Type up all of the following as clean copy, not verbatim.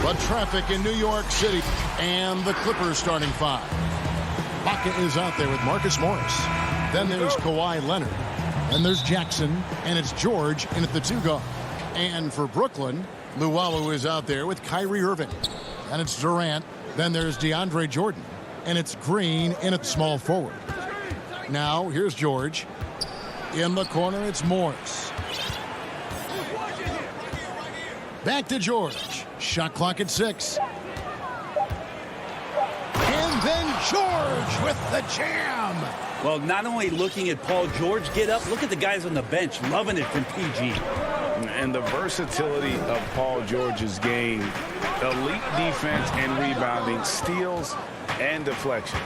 But traffic in New York City and the Clippers starting five. Baca is out there with Marcus Morris. Then there's Kawhi Leonard. Then there's Jackson. And it's George in at the 2 guard. And for Brooklyn, Luwawu is out there with Kyrie Irving. And it's Durant. Then there's DeAndre Jordan. And it's Green in at small forward. Now here's George. In the corner, it's Morris. Back to George. Shot clock at 6. And then George with the jam. Well, not only looking at Paul George get up, look at the guys on the bench loving it from PG. And the versatility of Paul George's game, elite defense and rebounding, steals and deflections.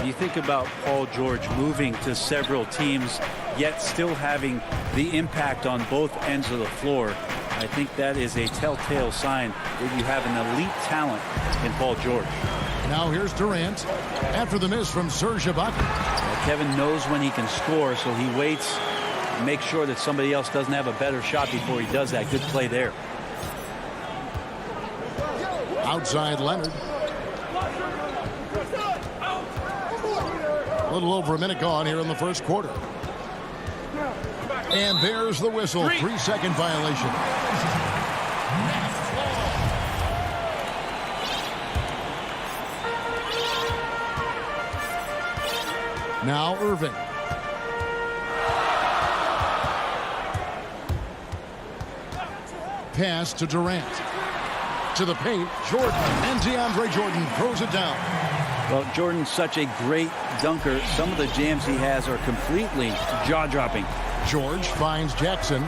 You think about Paul George moving to several teams, yet still having the impact on both ends of the floor. I think that is a telltale sign that you have an elite talent in Paul George. Now here's Durant after the miss from Serge Ibaka. Kevin knows when he can score, so he waits and makes sure that somebody else doesn't have a better shot before he does that. Good play there. Outside Leonard. A little over a minute gone here in the first quarter. And there's the whistle. 3-second violation. Now Irving. Pass to Durant. To the paint, Jordan. And DeAndre Jordan throws it down. Well, Jordan's such a great dunker. Some of the jams he has are completely jaw-dropping. George finds Jackson.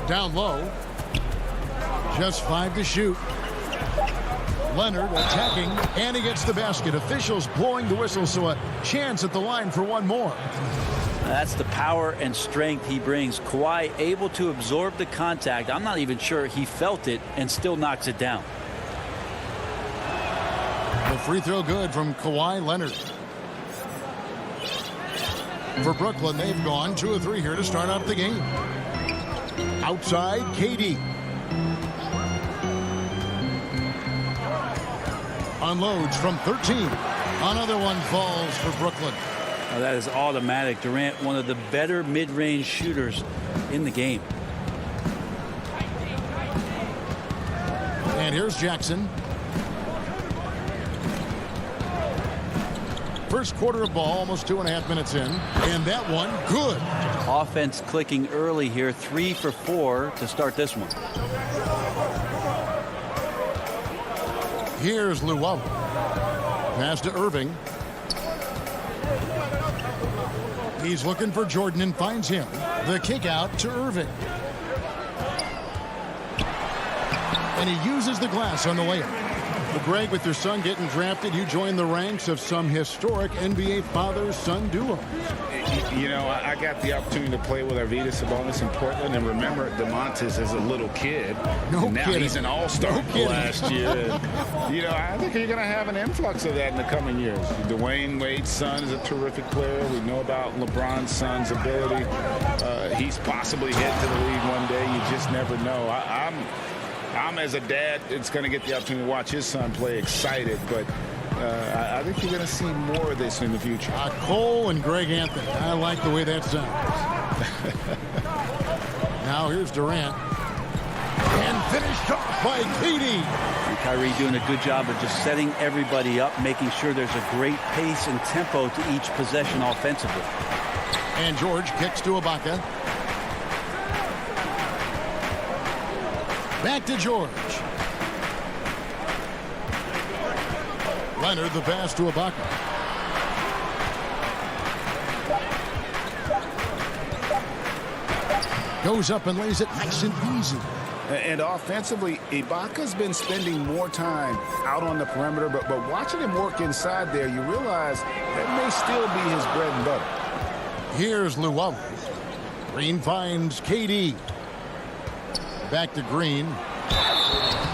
Down low. Just 5 to shoot. Leonard attacking, and he gets the basket. Officials blowing the whistle, so a chance at the line for one more. That's the power and strength he brings. Kawhi able to absorb the contact. I'm not even sure he felt it and still knocks it down. The free throw good from Kawhi Leonard. For Brooklyn, they've gone 2 of 3 here to start out the game. Outside, KD. Unloads from 13. Another one falls for Brooklyn. Oh, that is automatic. Durant, one of the better mid-range shooters in the game. And here's Jackson. First quarter of ball, almost 2.5 minutes in. And that one, good. Offense clicking early here. 3 for 4 to start this one. Here's Luwawu. Pass to Irving. He's looking for Jordan and finds him. The kick out to Irving. And he uses the glass on the layup. Well, Greg, with your son getting drafted, you join the ranks of some historic NBA father-son duos. You know, I got the opportunity to play with Arvydas Sabonis in Portland, and remember DeMontis as a little kid. No now kidding. He's an all-star last year. And, you know, I think you're going to have an influx of that in the coming years. Dwayne Wade's son is a terrific player. We know about LeBron's son's ability. He's possibly headed to the league one day. You just never know. I'm as a dad, it's going to get the opportunity to watch his son play excited, but I think you're going to see more of this in the future. Cole and Greg Anthony. I like the way that sounds. Now here's Durant. And finished off by KD. And Kyrie doing a good job of just setting everybody up, making sure there's a great pace and tempo to each possession offensively. And George kicks to Ibaka. Back to George. Leonard the pass to Ibaka. Goes up and lays it nice and easy. And offensively, Ibaka's been spending more time out on the perimeter, but watching him work inside there, you realize that may still be his bread and butter. Here's Luwawu. Green finds KD. Back to Green.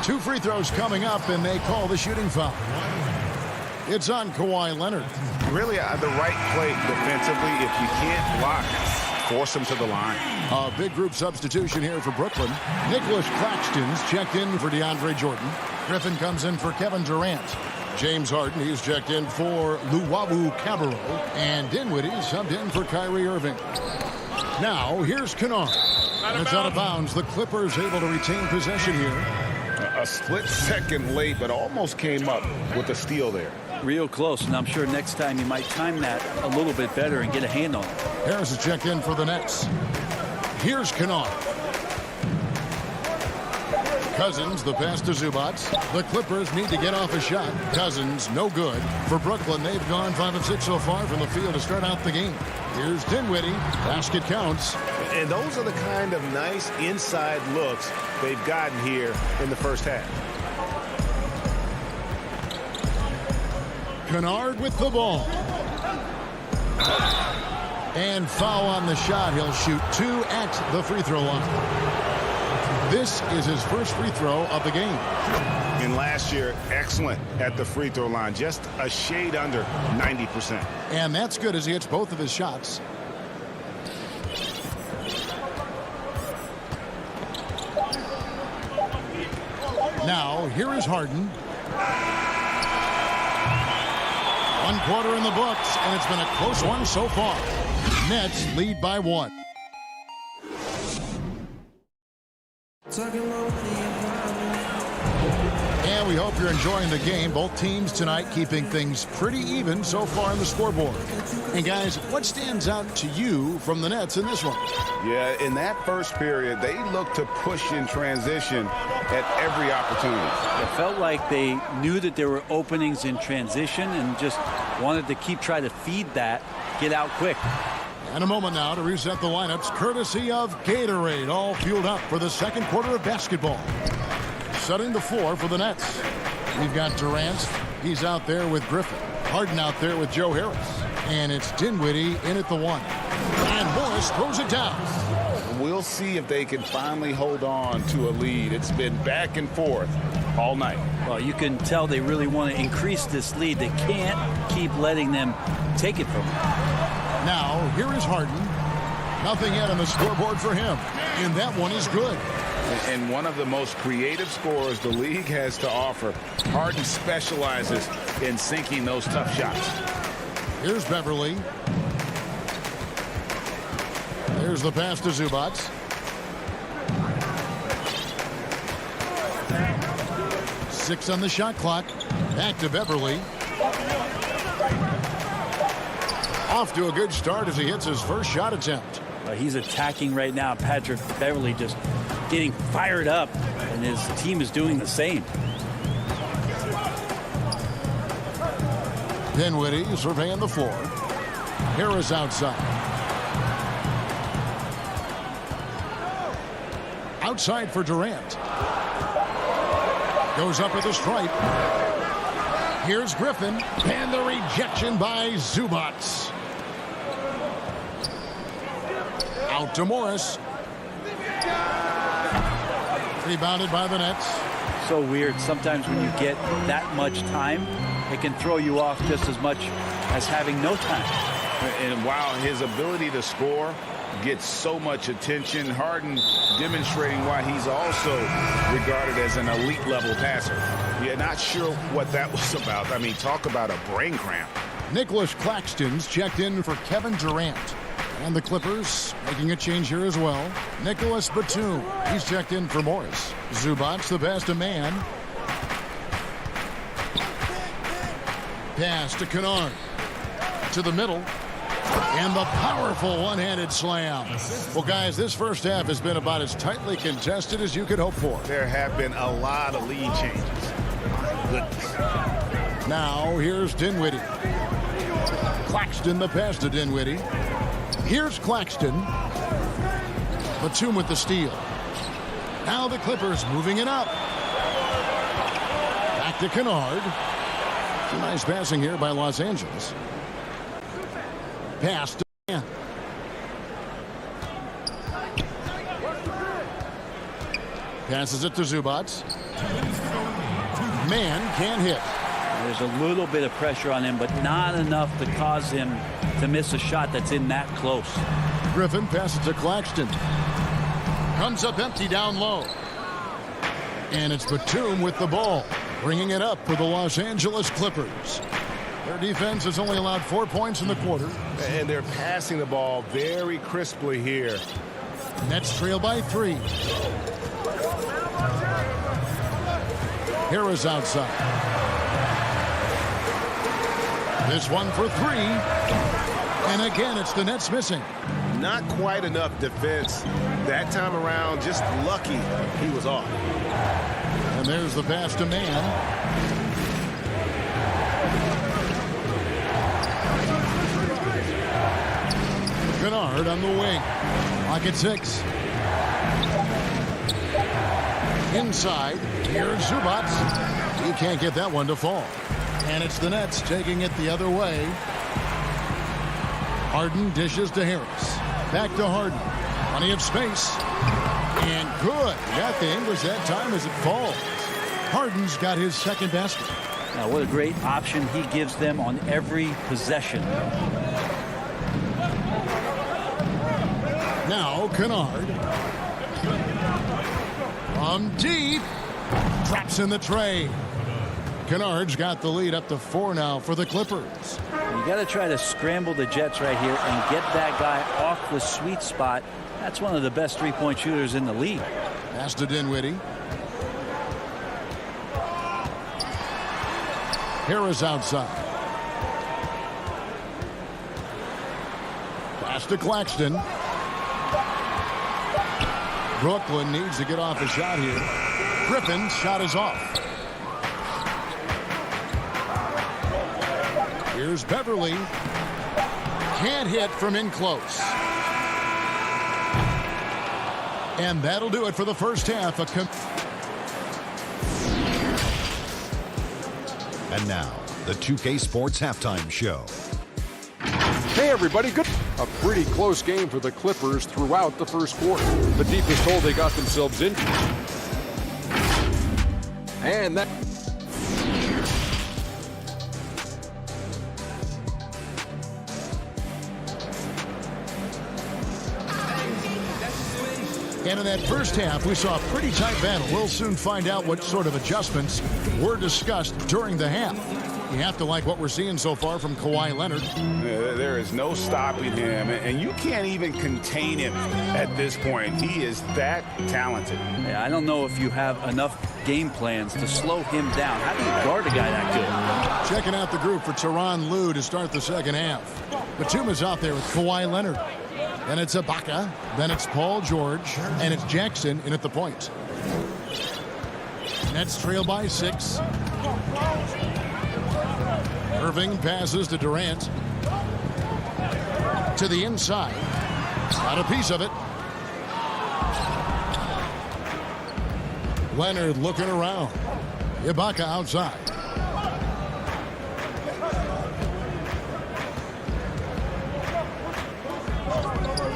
2 free throws coming up, and they call the shooting foul. It's on Kawhi Leonard. Really, the right play defensively. If you can't block, force him to the line. A big group substitution here for Brooklyn. Nicholas Claxton's checked in for DeAndre Jordan. Griffin comes in for Kevin Durant. James Harden, he's checked in for Luwawu Cabarrot. And Dinwiddie subbed in for Kyrie Irving. Now, here's Kennard. And it's out of bounds. The Clippers able to retain possession here. A split second late, but almost came up with a steal there. Real close, and I'm sure next time you might time that a little bit better and get a hand on it. Harris is checked in for the Nets. Here's Kennard. Cousins, the pass to Zubac. The Clippers need to get off a shot. Cousins, no good. For Brooklyn, they've gone 5 of 6 so far from the field to start out the game. Here's Dinwiddie. Basket counts. And those are the kind of nice inside looks they've gotten here in the first half. Kennard with the ball. And foul on the shot. He'll shoot 2 at the free throw line. This is his first free throw of the game. And last year, excellent at the free throw line. Just a shade under 90%. And that's good as he hits both of his shots. Now, here is Harden. 1 quarter in the books, and it's been a close one so far. Nets lead by 1. And we hope you're enjoying the game. Both teams tonight keeping things pretty even so far on the scoreboard. And guys, what stands out to you from the Nets in this one? Yeah, in that first period, they looked to push in transition at every opportunity. It felt like they knew that there were openings in transition and just wanted to keep trying to feed that, get out quick. And a moment now to reset the lineups, courtesy of Gatorade, all fueled up for the second quarter of basketball. Setting the floor for the Nets. We've got Durant. He's out there with Griffin. Harden out there with Joe Harris. And it's Dinwiddie in at the 1. And Morris throws it down. We'll see if they can finally hold on to a lead. It's been back and forth all night. Well, you can tell they really want to increase this lead. They can't keep letting them take it from them. Now, here is Harden. Nothing yet on the scoreboard for him. And that one is good. And one of the most creative scorers the league has to offer. Harden specializes in sinking those tough shots. Here's Beverly. There's the pass to Zubac. Six on the shot clock. Back to Beverly. Off to a good start as he hits his first shot attempt. He's attacking right now. Patrick Beverly just getting fired up, and his team is doing the same. Dinwiddie surveying the floor. Harris outside. Outside for Durant. Goes up with a stripe. Here's Griffin. And the rejection by Zubac. Out to Morris. Rebounded by the Nets. So weird. Sometimes when you get that much time, it can throw you off just as much as having no time. And while his ability to score gets so much attention. Harden demonstrating why he's also regarded as an elite level passer. Yeah, not sure what that was about. I mean, talk about a brain cramp. Nicholas Claxton's checked in for Kevin Durant. And the Clippers making a change here as well. Nicholas Batum, he's checked in for Morris. Zubac, the pass to man. Pass to Kennard. To the middle. And the powerful one-handed slam. Well, guys, this first half has been about as tightly contested as you could hope for. There have been a lot of lead changes. My goodness. Now, here's Dinwiddie. Claxton, the pass to Dinwiddie. Here's Claxton. Batum with the steal. Now the Clippers moving it up. Back to Kennard. Some nice passing here by Los Angeles. Pass to man. Passes it to Zubac. Man can't hit. There's a little bit of pressure on him, but not enough to cause him to miss a shot that's in that close. Griffin passes to Claxton. Comes up empty down low. And it's Batum with the ball, bringing it up for the Los Angeles Clippers. Their defense has only allowed 4 points in the quarter. And they're passing the ball very crisply here. Nets trail by 3. Harris outside. This one for 3. And again, it's the Nets missing. Not quite enough defense. That time around, just lucky he was off. And there's the pass to man. Kennard on the wing. Lock at 6. Inside. Here's Zubac. He can't get that one to fall. And it's the Nets taking it the other way. Harden dishes to Harris. Back to Harden. Plenty of space. And good. Got the English that time as it falls. Harden's got his second basket. Now, what a great option he gives them on every possession. Now Kennard. From deep. Traps in the tray. Kennard's got the lead up to 4 now for the Clippers. You got to try to scramble the Jets right here and get that guy off the sweet spot. That's one of the best three-point shooters in the league. Pass to Dinwiddie. Harris outside. Pass to Claxton. Brooklyn needs to get off a shot here. Griffin's shot is off. Here's Beverly. Can't hit from in close. And that'll do it for the first half. And now, the 2K Sports Halftime Show. Hey everybody, good. A pretty close game for the Clippers throughout the first quarter. The deepest hole they got themselves into. And that... And in that first half, we saw a pretty tight battle. We'll soon find out what sort of adjustments were discussed during the half. You have to like what we're seeing so far from Kawhi Leonard. There is no stopping him, and you can't even contain him at this point. He is that talented. Yeah, I don't know if you have enough game plans to slow him down. How do you guard a guy that good? Checking out the group for Tyronn Lue to start the second half. Batum is out there with Kawhi Leonard. Then it's Ibaka. Then it's Paul George. And it's Jackson in at the point. Nets trail by 6. Irving passes to Durant. To the inside. Got a piece of it. Leonard looking around. Ibaka outside.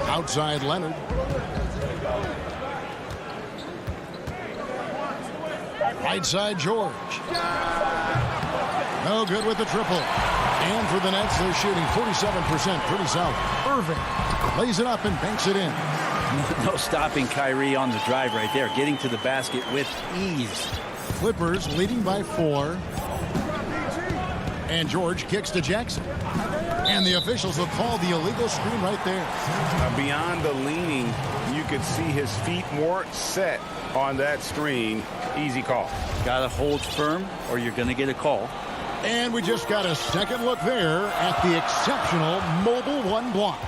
Outside Leonard. Right side George. No good with the triple. And for the Nets, they're shooting 47%. Pretty solid. Irving lays it up and banks it in. No stopping Kyrie on the drive right there. Getting to the basket with ease. Clippers leading by 4. And George kicks to Jackson. And the officials will call the illegal screen right there. Beyond the leaning, you could see his feet weren't set on that screen. Easy call. Got to hold firm or you're going to get a call. And we just got a second look there at the exceptional mobile 1 block.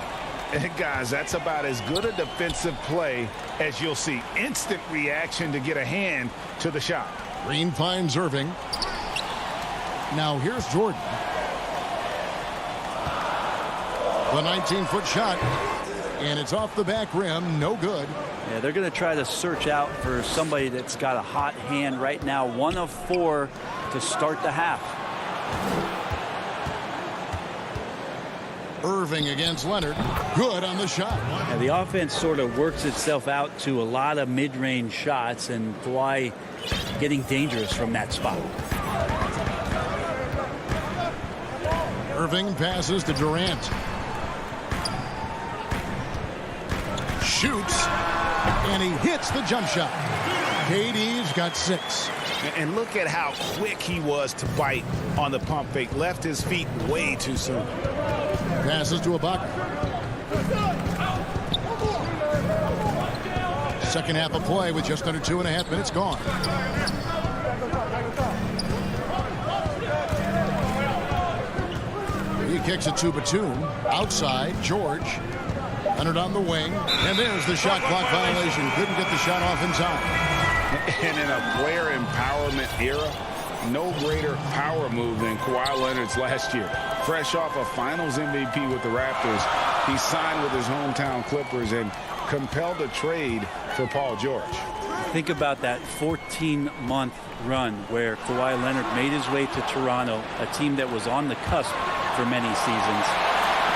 And guys, that's about as good a defensive play as you'll see. Instant reaction to get a hand to the shot. Green finds Irving. Now here's Jordan. The 19-foot shot. And it's off the back rim. No good. Yeah, they're going to try to search out for somebody that's got a hot hand right now. 1 of 4 to start the half. Irving against Leonard. Good on the shot. Yeah, the offense sort of works itself out to a lot of mid-range shots, and Kawhi getting dangerous from that spot. Irving passes to Durant. Shoots. And he hits the jump shot. KD's got 6. And look at how quick he was to bite on the pump fake. Left his feet way too soon. Passes to Ibaka. Second half of play with just under 2.5 minutes gone. He kicks it to Batum. Outside, George. Leonard on the wing. And there's the shot clock violation. Couldn't get the shot off in time. And in a player empowerment era, no greater power move than Kawhi Leonard's last year. Fresh off a finals MVP with the Raptors, he signed with his hometown Clippers and compelled a trade for Paul George. Think about that 14-month run where Kawhi Leonard made his way to Toronto, a team that was on the cusp for many seasons.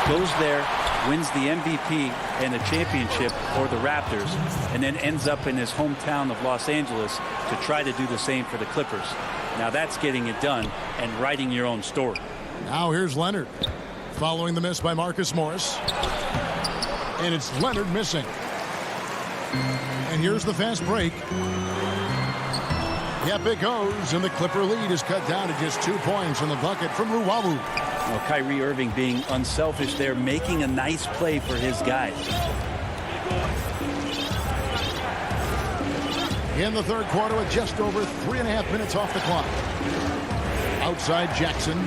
Goes there, wins the MVP and a championship for the Raptors, and then ends up in his hometown of Los Angeles to try to do the same for the Clippers. Now that's getting it done and writing your own story. Now here's Leonard following the miss by Marcus Morris. And it's Leonard missing. And here's the fast break. Yep, it goes, and the Clipper lead is cut down to just 2 points from the bucket from Luwawu. Well, Kyrie Irving being unselfish there, making a nice play for his guys. In the third quarter with just over 3.5 minutes off the clock. Outside Jackson.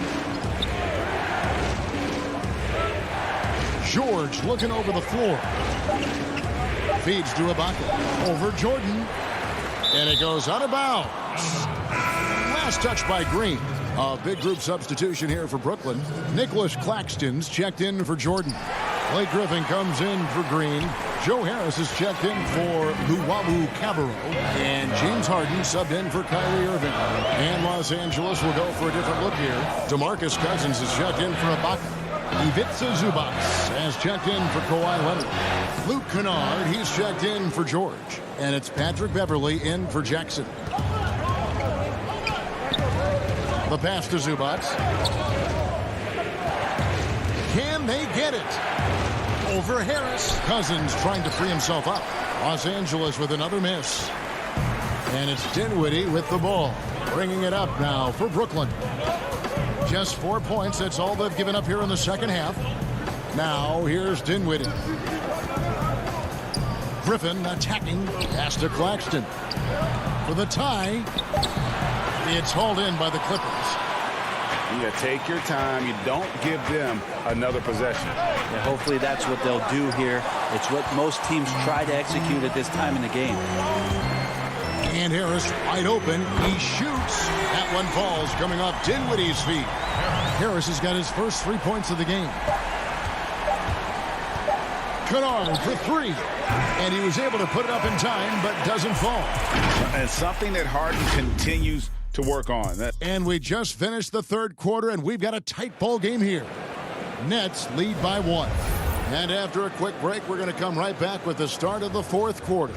George looking over the floor. Feeds to Ibaka. Over Jordan. And it goes out of bounds. Last touch by Green. A big group substitution here for Brooklyn. Nicholas Claxton's checked in for Jordan. Blake Griffin comes in for Green. Joe Harris is checked in for Luwawu Cabarro. And James Harden subbed in for Kyrie Irving. And Los Angeles will go for a different look here. DeMarcus Cousins is checked in for Ibaka. Ivica Zubac has checked in for Kawhi Leonard. Luke Kennard, he's checked in for George. And it's Patrick Beverley in for Jackson. The pass to Zubac. Can they get it? Over Harris. Cousins trying to free himself up. Los Angeles with another miss. And it's Dinwiddie with the ball. Bringing it up now for Brooklyn. Just 4 points. That's all they've given up here in the second half. Now here's Dinwiddie. Griffin attacking. Pass to Claxton. For the tie. It's hauled in by the Clippers. You take your time. You don't give them another possession. Yeah, hopefully that's what they'll do here. It's what most teams try to execute at this time in the game. And Harris wide open. He shoots. That one falls coming off Dinwiddie's feet. Harris has got his first 3 points of the game. Kennard for 3. And he was able to put it up in time, but doesn't fall. And something that Harden continues to work on. And we just finished the third quarter, and we've got a tight ball game here. Nets lead by 1. And after a quick break, we're going to come right back with the start of the fourth quarter.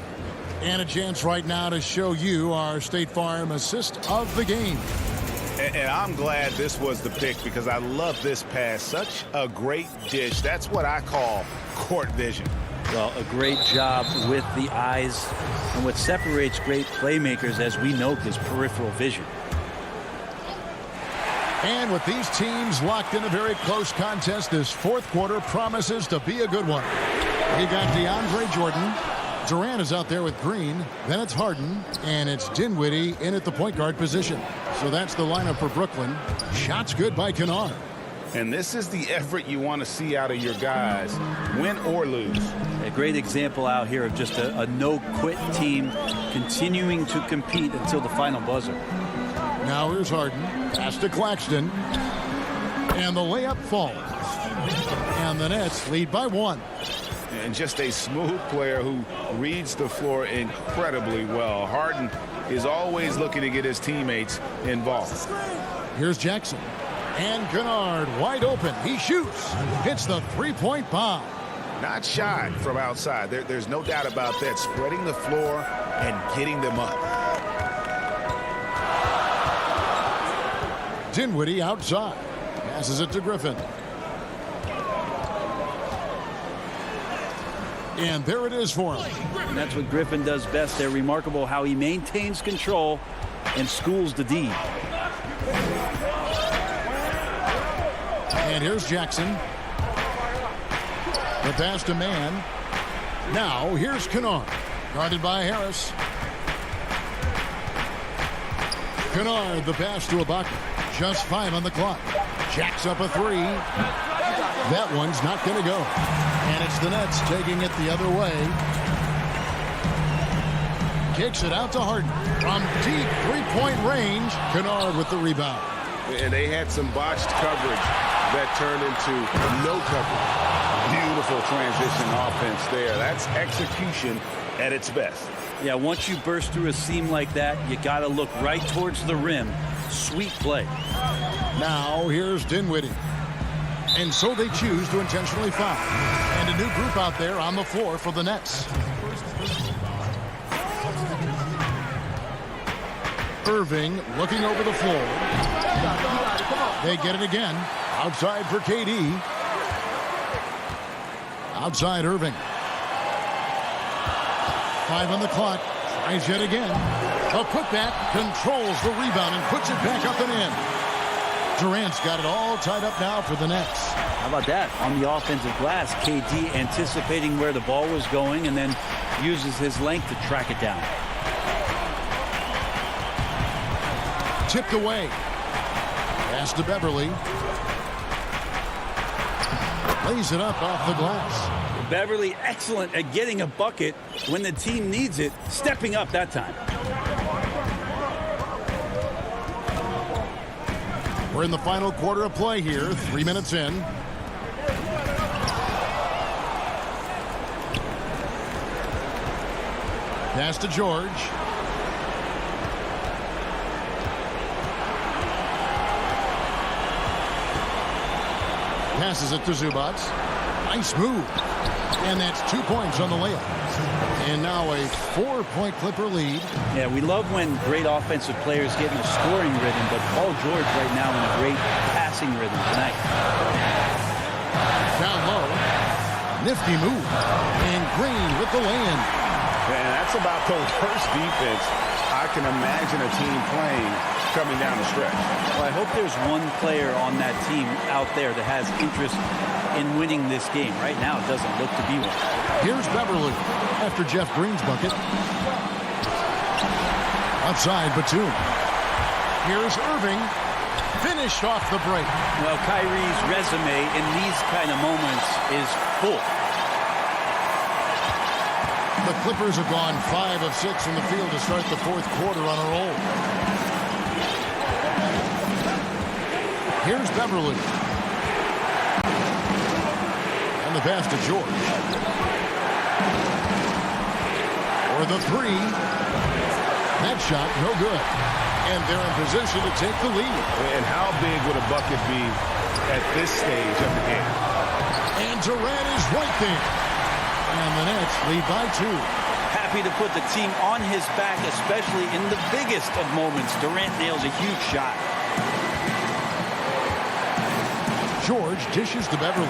And a chance right now to show you our State Farm assist of the game. And I'm glad this was the pick because I love this pass. Such a great dish. That's what I call court vision. Well, a great job with the eyes. And what separates great playmakers, as we note, is peripheral vision. And with these teams locked in a very close contest, this fourth quarter promises to be a good one. We got DeAndre Jordan. Durant is out there with Green. Then it's Harden. And it's Dinwiddie in at the point guard position. So that's the lineup for Brooklyn. Shots good by Kennard. And this is the effort you want to see out of your guys, win or lose. A great example out here of just a no-quit team continuing to compete until the final buzzer. Now here's Harden. Pass to Claxton. And the layup falls. And the Nets lead by 1. And just a smooth player who reads the floor incredibly well. Harden is always looking to get his teammates involved. Here's Jackson. And Kennard wide open. He shoots. Hits the three-point bomb. Not shy from outside. There's no doubt about that. Spreading the floor and getting them up. Dinwiddie outside. Passes it to Griffin. And there it is for him. And that's what Griffin does best. They're remarkable how he maintains control and schools the D. And here's Jackson. The pass to Man. Now here's Kennard. Guarded by Harris. Kennard, the pass to Ibaka. Just 5 on the clock. Jacks up a 3. That one's not going to go. And it's the Nets taking it the other way. Kicks it out to Harden. From deep three-point range, Kennard with the rebound. And they had some botched coverage that turned into no coverage. Beautiful transition offense there. That's execution at its best. Yeah, once you burst through a seam like that, you got to look right towards the rim. Sweet play. Now here's Dinwiddie. And so they choose to intentionally foul. And a new group out there on the floor for the Nets. Irving looking over the floor. They get it again. Outside for KD. Outside Irving. 5 on the clock. Tries yet again. A putback controls the rebound and puts it back up and in. Durant's got it all tied up now for the Nets. How about that? On the offensive glass, KD anticipating where the ball was going and then uses his length to track it down. Tipped away. Pass to Beverly. Lays it up off the glass. Beverly excellent at getting a bucket when the team needs it, stepping up that time. We're in the final quarter of play here, 3 minutes in. Pass to George. Passes it to Zubac. Nice move. And that's 2 points on the layup. And now a 4-point Clipper lead. Yeah, we love when great offensive players get in a scoring rhythm, but Paul George right now in a great passing rhythm tonight. Down low. Nifty move. And Green with the lay-in. And that's about the worst defense I can imagine a team playing coming down the stretch. Well, I hope there's one player on that team out there that has interest in winning this game. Right now, it doesn't look to be one. Here's Beverly after Jeff Green's bucket. Outside Batum. Here's Irving. Finished off the break. Well, Kyrie's resume in these kind of moments is full. The Clippers have gone 5 of 6 from the field to start the fourth quarter on a roll. Here's Beverly. And the pass to George. For the 3. That shot, no good. And they're in position to take the lead. And how big would a bucket be at this stage of the game? And Durant is right there. And the Nets lead by 2. Happy to put the team on his back, especially in the biggest of moments. Durant nails a huge shot. George dishes to Beverly.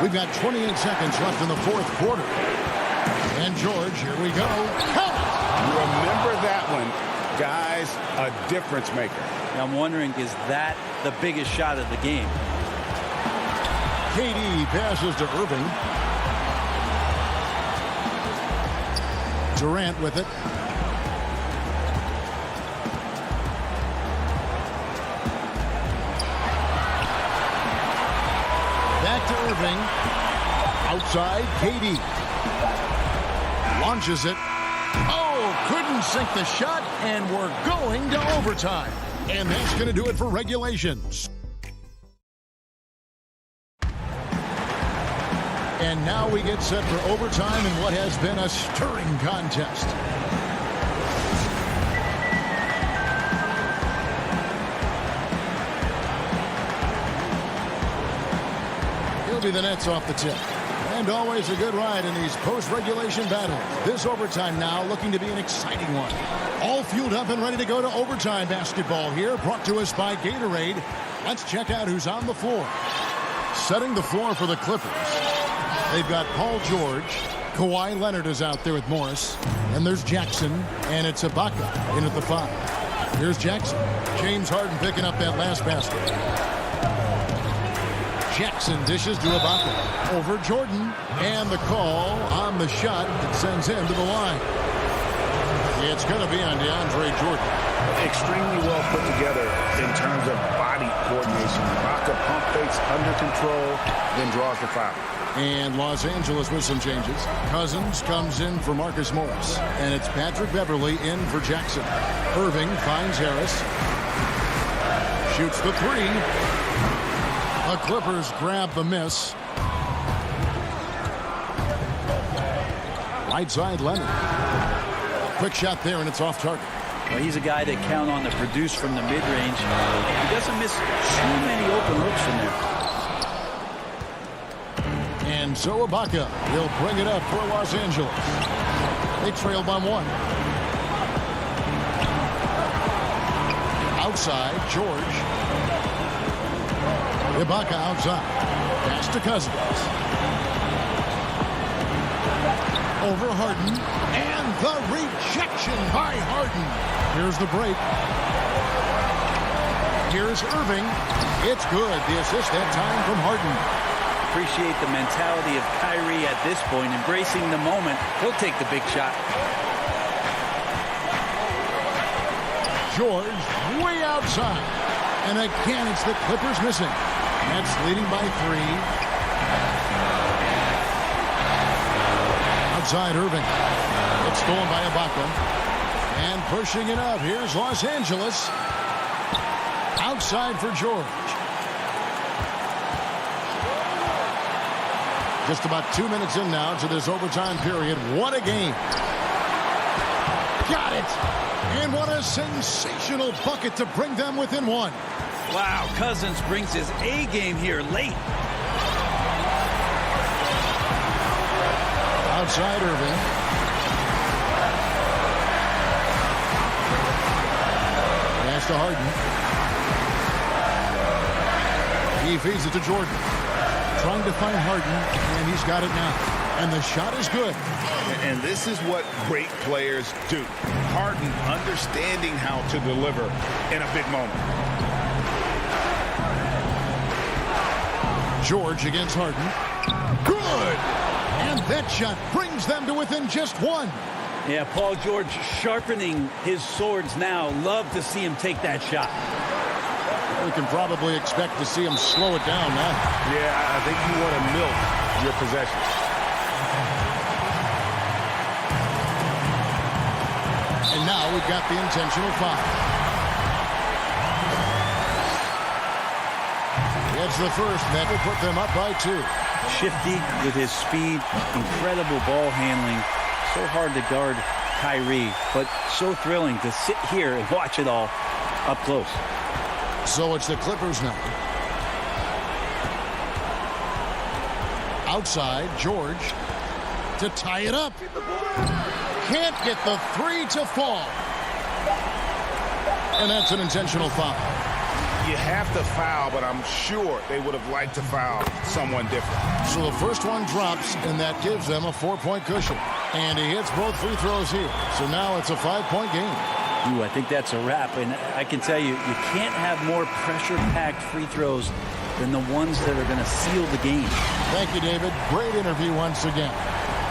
We've got 28 seconds left in the fourth quarter. And George, here we go. Count! Remember that one, guys, a difference maker. I'm wondering, is that the biggest shot of the game? KD passes to Irving. Durant with it. Back to Irving. Outside, KD. Launches it. Oh, couldn't sink the shot, and we're going to overtime. And that's going to do it for regulation. And now we get set for overtime in what has been a stirring contest. He'll be the Nets off the tip. And always a good ride in these post-regulation battles. This overtime now looking to be an exciting one. All fueled up and ready to go to overtime basketball here, brought to us by Gatorade. Let's check out who's on the floor. Setting the floor for the Clippers. They've got Paul George. Kawhi Leonard is out there with Morris. And there's Jackson. And it's Ibaka in at the 5. Here's Jackson. James Harden picking up that last basket. Jackson dishes to Ibaka. Over Jordan. And the call on the shot that sends him to the line. It's going to be on DeAndre Jordan. Extremely well put together in terms of body coordination. Ibaka pump fakes under control, then draws the foul. And Los Angeles with some changes. Cousins comes in for Marcus Morris. And it's Patrick Beverly in for Jackson. Irving finds Harris. Shoots the 3. The Clippers grab the miss. Right side, Leonard. Quick shot there, and it's off target. Well, he's a guy that count on to produce from the mid-range. He doesn't miss too many open looks from there. And so Ibaka will bring it up for Los Angeles. They trail by 1. Outside, George. Ibaka outside. Pass to Cousins. Over Harden. And the rejection by Harden. Here's the break. Here's Irving. It's good. The assist that time from Harden. Appreciate the mentality of Kyrie at this point, embracing the moment. He'll take the big shot. George way outside. And again, it's the Clippers missing. Nets leading by 3. Outside Irving. It's stolen by Ibaka. And pushing it up. Here's Los Angeles. Outside for George. Just about 2 minutes in now to this overtime period. What a game. Got it. And what a sensational bucket to bring them within 1. Wow, Cousins brings his A game here late. Outside Irving. Pass to Harden. He feeds it to Jordan. Trying to find Harden, and he's got it now. And the shot is good. And this is what great players do. Harden understanding how to deliver in a big moment. George against Harden. Good! And that shot brings them to within just 1. Yeah, Paul George sharpening his swords now. Love to see him take that shot. We can probably expect to see him slow it down now. Yeah, I think you want to milk your possession. And now we've got the intentional foul. It's the first that will put them up by 2. Shifty with his speed, incredible ball handling. So hard to guard Kyrie, but so thrilling to sit here and watch it all up close. So it's the Clippers now. Outside, George to tie it up. Can't get the 3 to fall. And that's an intentional foul. You have to foul, but I'm sure they would have liked to foul someone different. So the first one drops, and that gives them a 4-point cushion. And he hits both free throws here. So now it's a 5-point game. Ooh, I think that's a wrap. And I can tell you, you can't have more pressure-packed free throws than the ones that are going to seal the game. Thank you, David. Great interview once again.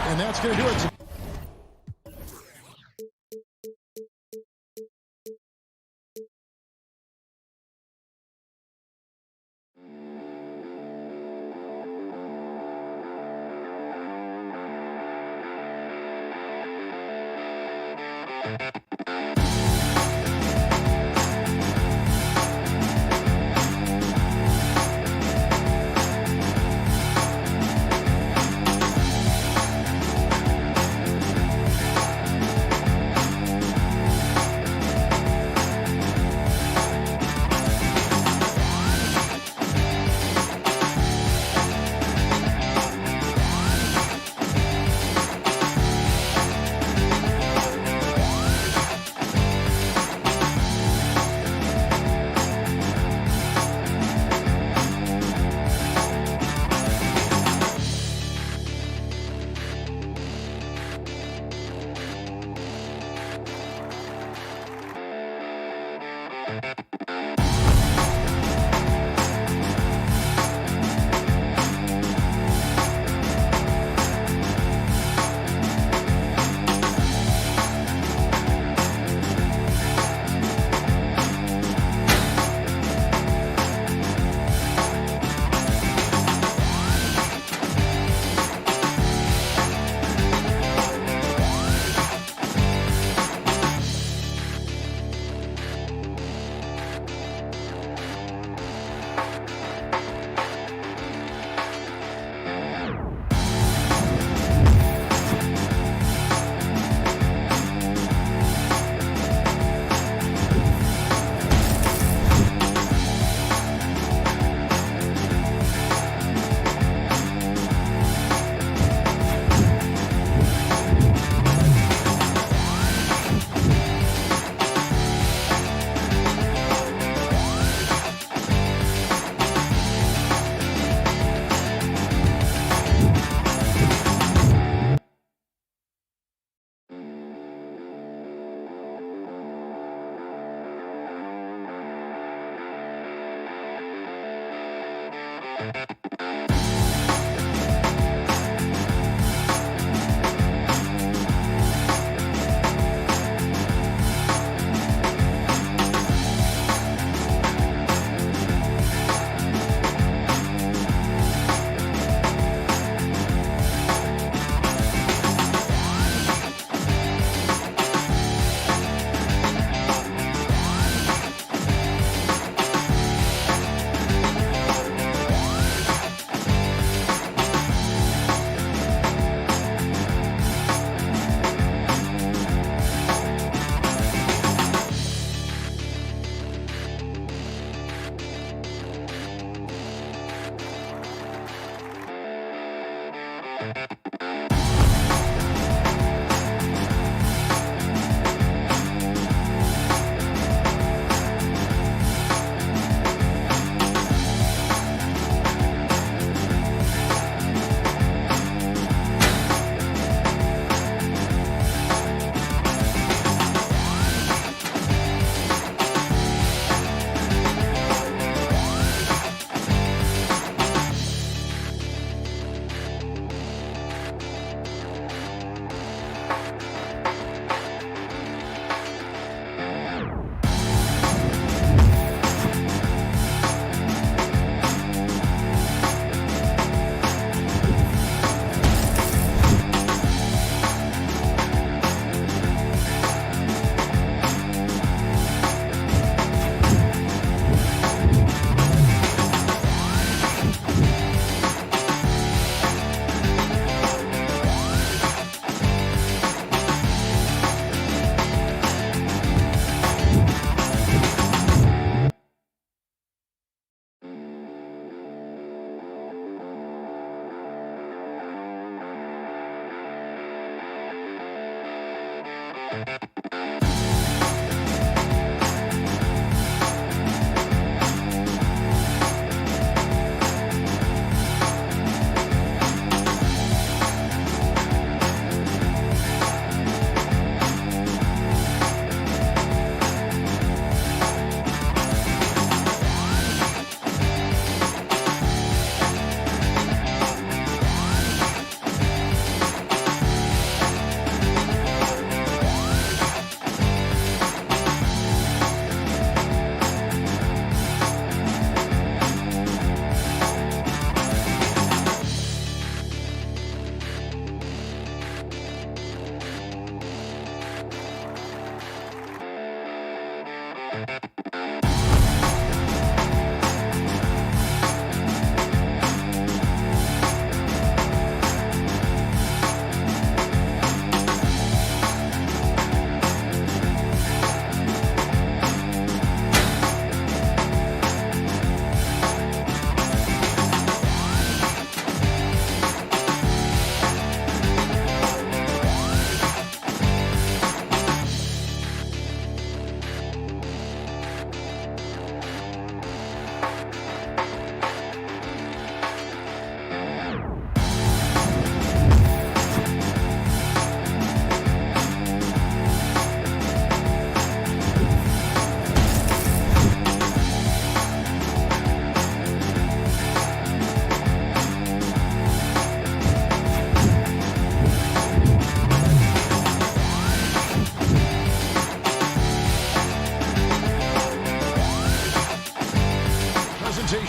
And that's going to do it.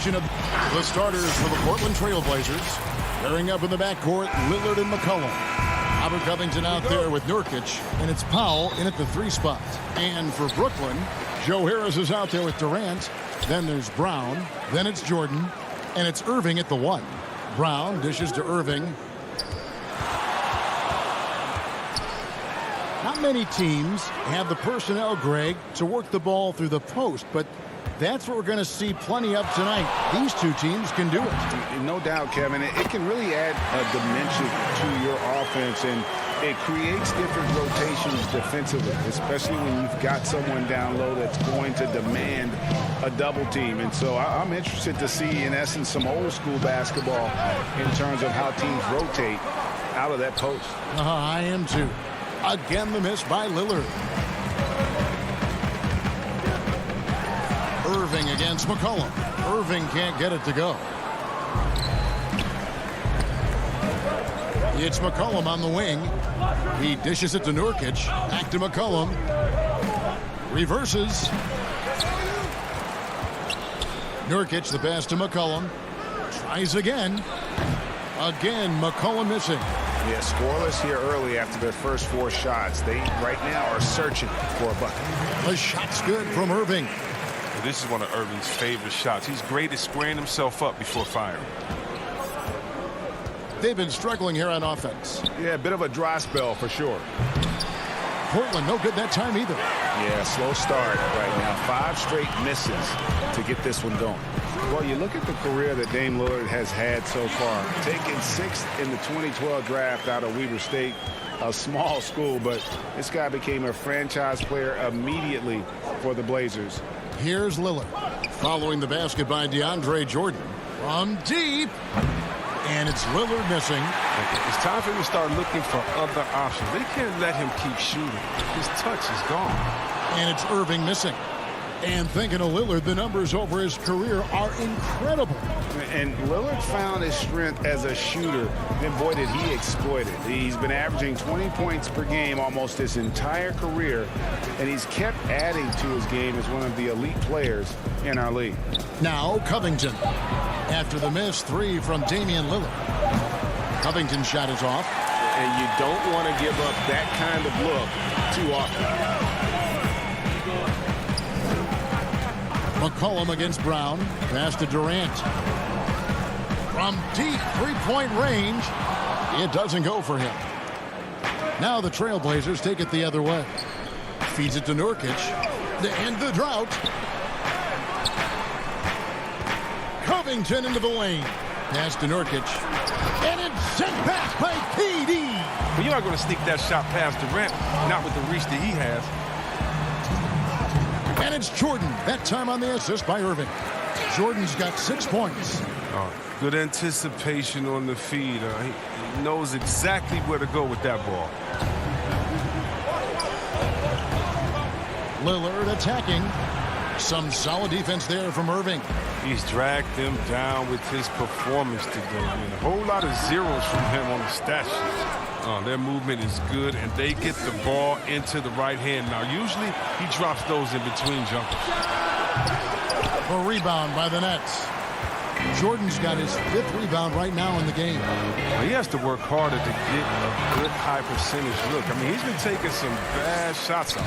Of the starters for the Portland Trail Blazers. Pairing up in the backcourt, Lillard and McCollum. Robert Covington out there with Nurkic, and it's Powell in at the 3 spot. And for Brooklyn, Joe Harris is out there with Durant. Then there's Brown. Then it's Jordan. And it's Irving at the 1. Brown dishes to Irving. Not many teams have the personnel, Greg, to work the ball through the post, but that's what we're going to see plenty of tonight. These two teams can do it. No doubt, Kevin. It can really add a dimension to your offense, and it creates different rotations defensively, especially when you've got someone down low that's going to demand a double team. And so I'm interested to see, in essence, some old school basketball in terms of how teams rotate out of that post. I am too. Again, the miss by Lillard. Irving against McCollum. Irving can't get it to go. It's McCollum on the wing. He dishes it to Nurkic. Back to McCollum. Reverses. Nurkic, the pass to McCollum. Tries again. Again, McCollum missing. Yeah, scoreless here early after their first 4 shots. They right now are searching for a bucket. The shot's good from Irving. This is one of Irving's favorite shots. He's great at squaring himself up before firing. They've been struggling here on offense. Yeah, a bit of a dry spell for sure. Portland, no good that time either. Yeah, slow start right now. 5 straight misses to get this one going. Well, you look at the career that Dame Lillard has had so far. Taken 6th in the 2012 draft out of Weber State, a small school, but this guy became a franchise player immediately for the Blazers. Here's Lillard, following the basket by DeAndre Jordan. From deep, and it's Lillard missing. It's time for him to start looking for other options. They can't let him keep shooting. His touch is gone. And it's Irving missing. And thinking of Lillard, the numbers over his career are incredible. And Lillard found his strength as a shooter. Then, boy, did he exploit it. He's been averaging 20 points per game almost his entire career, and he's kept adding to his game as one of the elite players in our league. Now Covington. After the missed 3 from Damian Lillard. Covington's shot is off. And you don't want to give up that kind of look too often. McCollum against Brown. Pass to Durant. From deep 3-point range, it doesn't go for him. Now the Trailblazers take it the other way. Feeds it to Nurkic to end the drought. Covington into the lane. Pass to Nurkic. And it's sent back by KD. But you're not going to sneak that shot past Durant, not with the reach that he has. And it's Jordan, that time on the assist by Irving. Jordan's got 6 points. Good anticipation on the feed. He knows exactly where to go with that ball. Lillard attacking. Some solid defense there from Irving. He's dragged them down with his performance today. And a whole lot of zeros from him on the stat sheet. Their movement is good, and they get the ball into the right hand. Now, usually he drops those in between jumpers. A rebound by the Nets. Jordan's got his 5th rebound right now in the game. Well, he has to work harder to get a good high percentage look. I mean, he's been taking some bad shots out.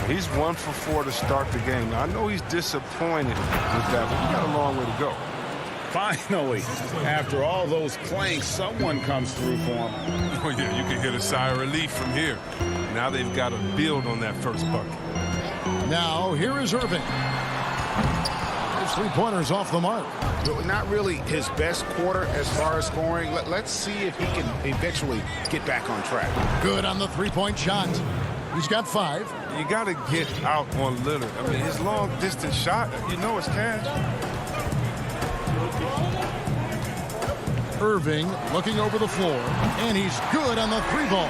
He's 1 for 4 to start the game. Now, I know he's disappointed with that, but we got a long way to go. Finally, after all those planks, someone comes through for him. Oh, yeah, you can hear the sigh of relief from here. Now they've got to build on that first bucket. Now, here is Irving. His 3-pointers off the mark. Not really his best quarter as far as scoring. Let's see if he can eventually get back on track. Good on the 3-point shot. He's got 5. You got to get out on Lillard. I mean, his long-distance shot, you know it's cash. Irving looking over the floor, and he's good on the 3-ball.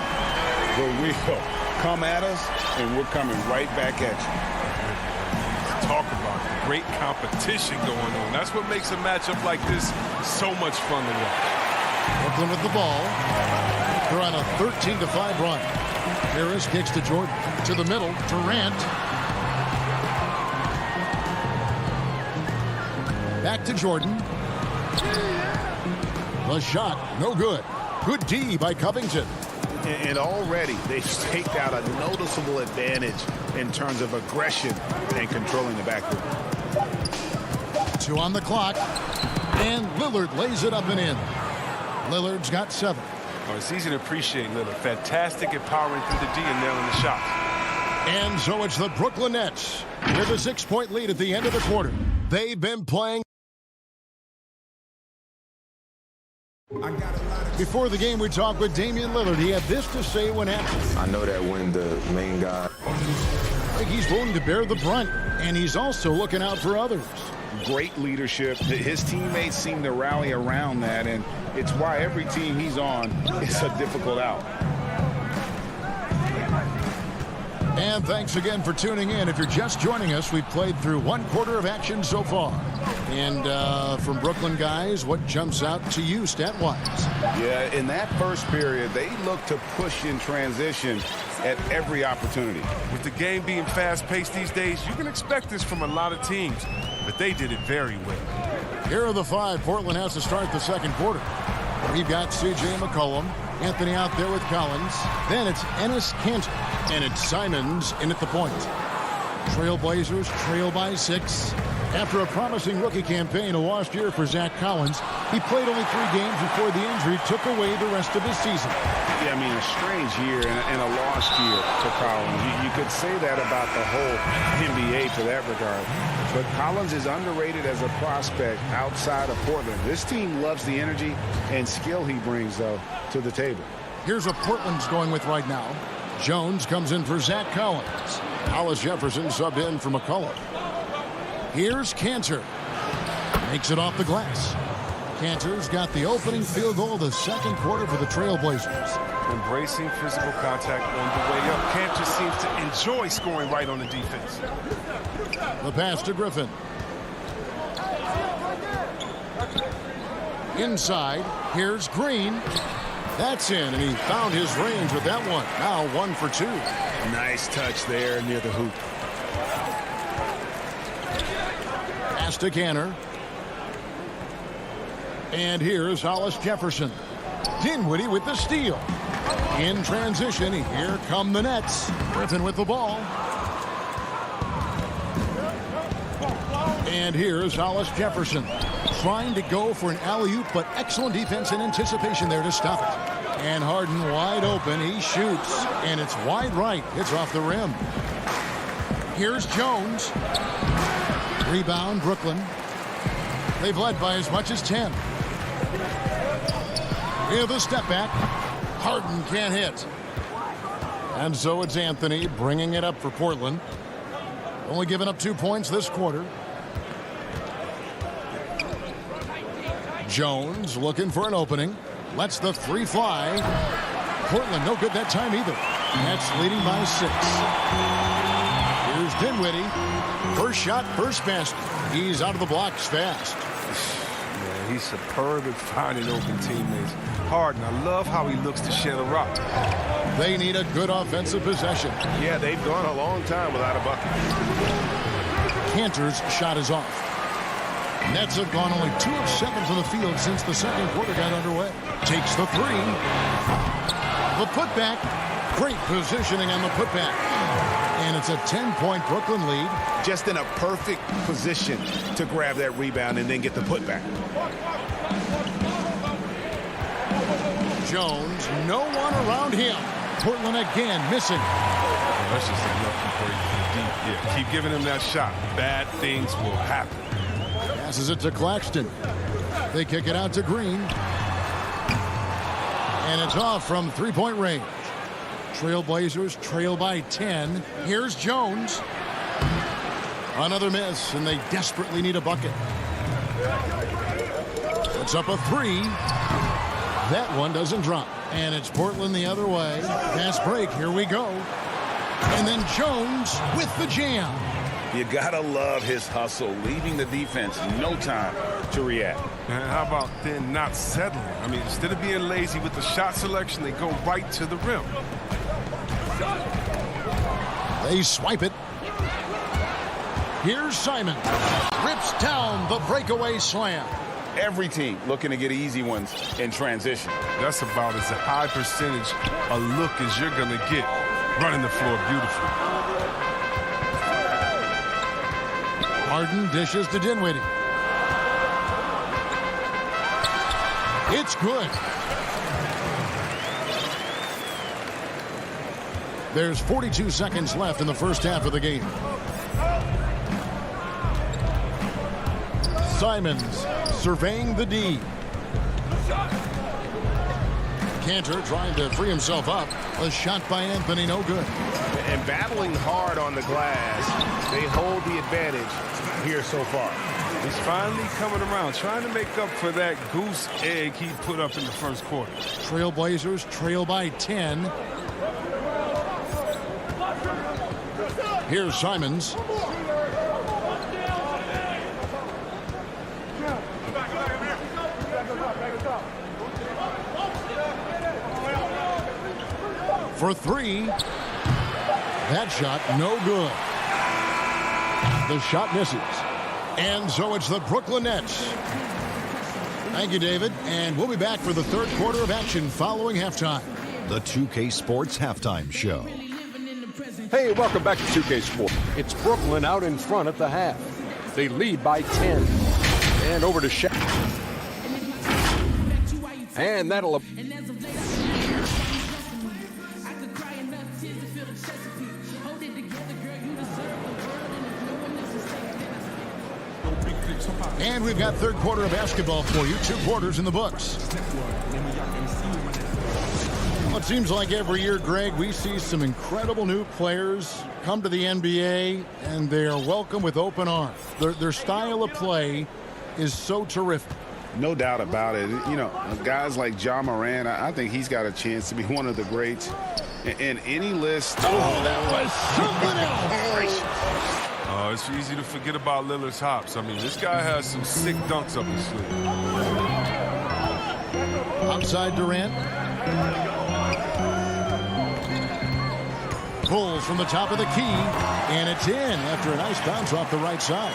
The wheel come at us, and we're coming right back at you. Talk about great competition going on. That's what makes a matchup like this so much fun to watch. Brooklyn with the ball. They're on a 13-5 run. Harris kicks to Jordan. To the middle, Durant. Back to Jordan. The shot, no good. Good D by Covington. And already they've staked out a noticeable advantage in terms of aggression and controlling the backcourt. 2 on the clock. And Lillard lays it up and in. Lillard's got 7. Oh, it's easy to appreciate Lillard. Fantastic at powering through the D and nailing the shots. And so it's the Brooklyn Nets with a 6-point lead at the end of the quarter. They've been playing. Before the game, we talked with Damian Lillard. He had this to say when asked. I know that when the main guy... I think he's willing to bear the brunt, and he's also looking out for others. Great leadership. His teammates seem to rally around that, and it's why every team he's on is a difficult out. And thanks again for tuning in. If you're just joining us, we've played through 1 quarter of action so far. And from Brooklyn guys, what jumps out to you stat-wise? Yeah, in that first period, they look to push in transition at every opportunity. With the game being fast-paced these days, you can expect this from a lot of teams, but they did it very well. Here are the 5 Portland has to start the second quarter. We've got C.J. McCollum, Anthony out there with Collins. Then it's Enes Kanter, and it's Simons in at the point. Trailblazers trail by 6. After a promising rookie campaign, a lost year for Zach Collins, he played only 3 games before the injury took away the rest of his season. Yeah, I mean, a strange year and a lost year for Collins. You could say that about the whole NBA to that regard. But Collins is underrated as a prospect outside of Portland. This team loves the energy and skill he brings, though, to the table. Here's what Portland's going with right now. Jones comes in for Zach Collins. Hollis Jefferson subbed in for McCullough. Here's Kanter. Makes it off the glass. Kanter's got the opening field goal of the second quarter for the Trailblazers. Embracing physical contact on the way up. Kanter seems to enjoy scoring right on the defense. The pass to Griffin. Inside, here's Green. That's in, and he found his range with that one. Now 1 for 2. Nice touch there near the hoop. Pass to Kanter. And here's Hollis Jefferson. Dinwiddie with the steal. In transition, here come the Nets. Griffin with the ball. And here's Hollis Jefferson. Trying to go for an alley-oop, but excellent defense and anticipation there to stop it. And Harden wide open. He shoots, and it's wide right. It's off the rim. Here's Jones. Rebound, Brooklyn. They've led by as much as 10. With a step back. Harden can't hit. And so it's Anthony bringing it up for Portland. Only giving up 2 points this quarter. Jones looking for an opening. Lets the 3 fly. Portland no good that time either. Nets leading by 6. Here's Dinwiddie. First shot, first basket. He's out of the blocks fast. Yeah, he's superb at finding open teammates. Harden, I love how he looks to shed a rock. They need a good offensive possession. Yeah, they've gone a long time without a bucket. Kanter's shot is off. Nets have gone only 2 of 7 from the field since the second quarter got underway. Takes the 3. The putback. Great positioning on the putback. And it's a 10-point Brooklyn lead. Just in a perfect position to grab that rebound and then get the putback. Jones, no one around him. Portland again missing. Oh, that's just enough before he can deep. Yeah, keep giving him that shot. Bad things will happen. Passes it to Claxton. They kick it out to Green. And it's off from three-point range. Trailblazers trail by 10. Here's Jones. Another miss, and they desperately need a bucket. It's up a three. That one doesn't drop. And it's Portland the other way. Fast break. Here we go. And then Jones with the jam. You gotta love his hustle, leaving the defense no time to react. And how about then not settling? I mean, instead of being lazy with the shot selection, they go right to the rim. They swipe it. Here's Simon. Rips down the breakaway slam. Every team looking to get easy ones in transition. That's about as a high percentage a look as you're going to get. Running the floor beautifully. Harden dishes to Dinwiddie. It's good. There's 42 seconds left in the first half of the game. Simons surveying the D. Cantor trying to free himself up. A shot by Anthony, no good. And battling hard on the glass, they hold the advantage here so far. He's finally coming around, trying to make up for that goose egg he put up in the first quarter. Trailblazers trail by 10. Here's Simons. For three. That shot, no good. The shot misses. And so it's the Brooklyn Nets. Thank you, David. And we'll be back for the third quarter of action following halftime. The 2K Sports Halftime Show. Hey, welcome back to 2K Sports. It's Brooklyn out in front at the half. They lead by 10. And over to Shaq. And that'll... And we've got third quarter of basketball for you. 2 quarters in the books. Well, it seems like every year, Greg, we see some incredible new players come to the NBA, and they are welcome with open arms. Their style of play is so terrific. No doubt about it. You know, guys like Ja Morant, I think he's got a chance to be one of the greats in any list. Oh, that was something else. It's easy to forget about Lillard's hops. I mean, this guy has some sick dunks up his sleeve. Outside Durant. Pulls from the top of the key, and it's in after a nice bounce off the right side.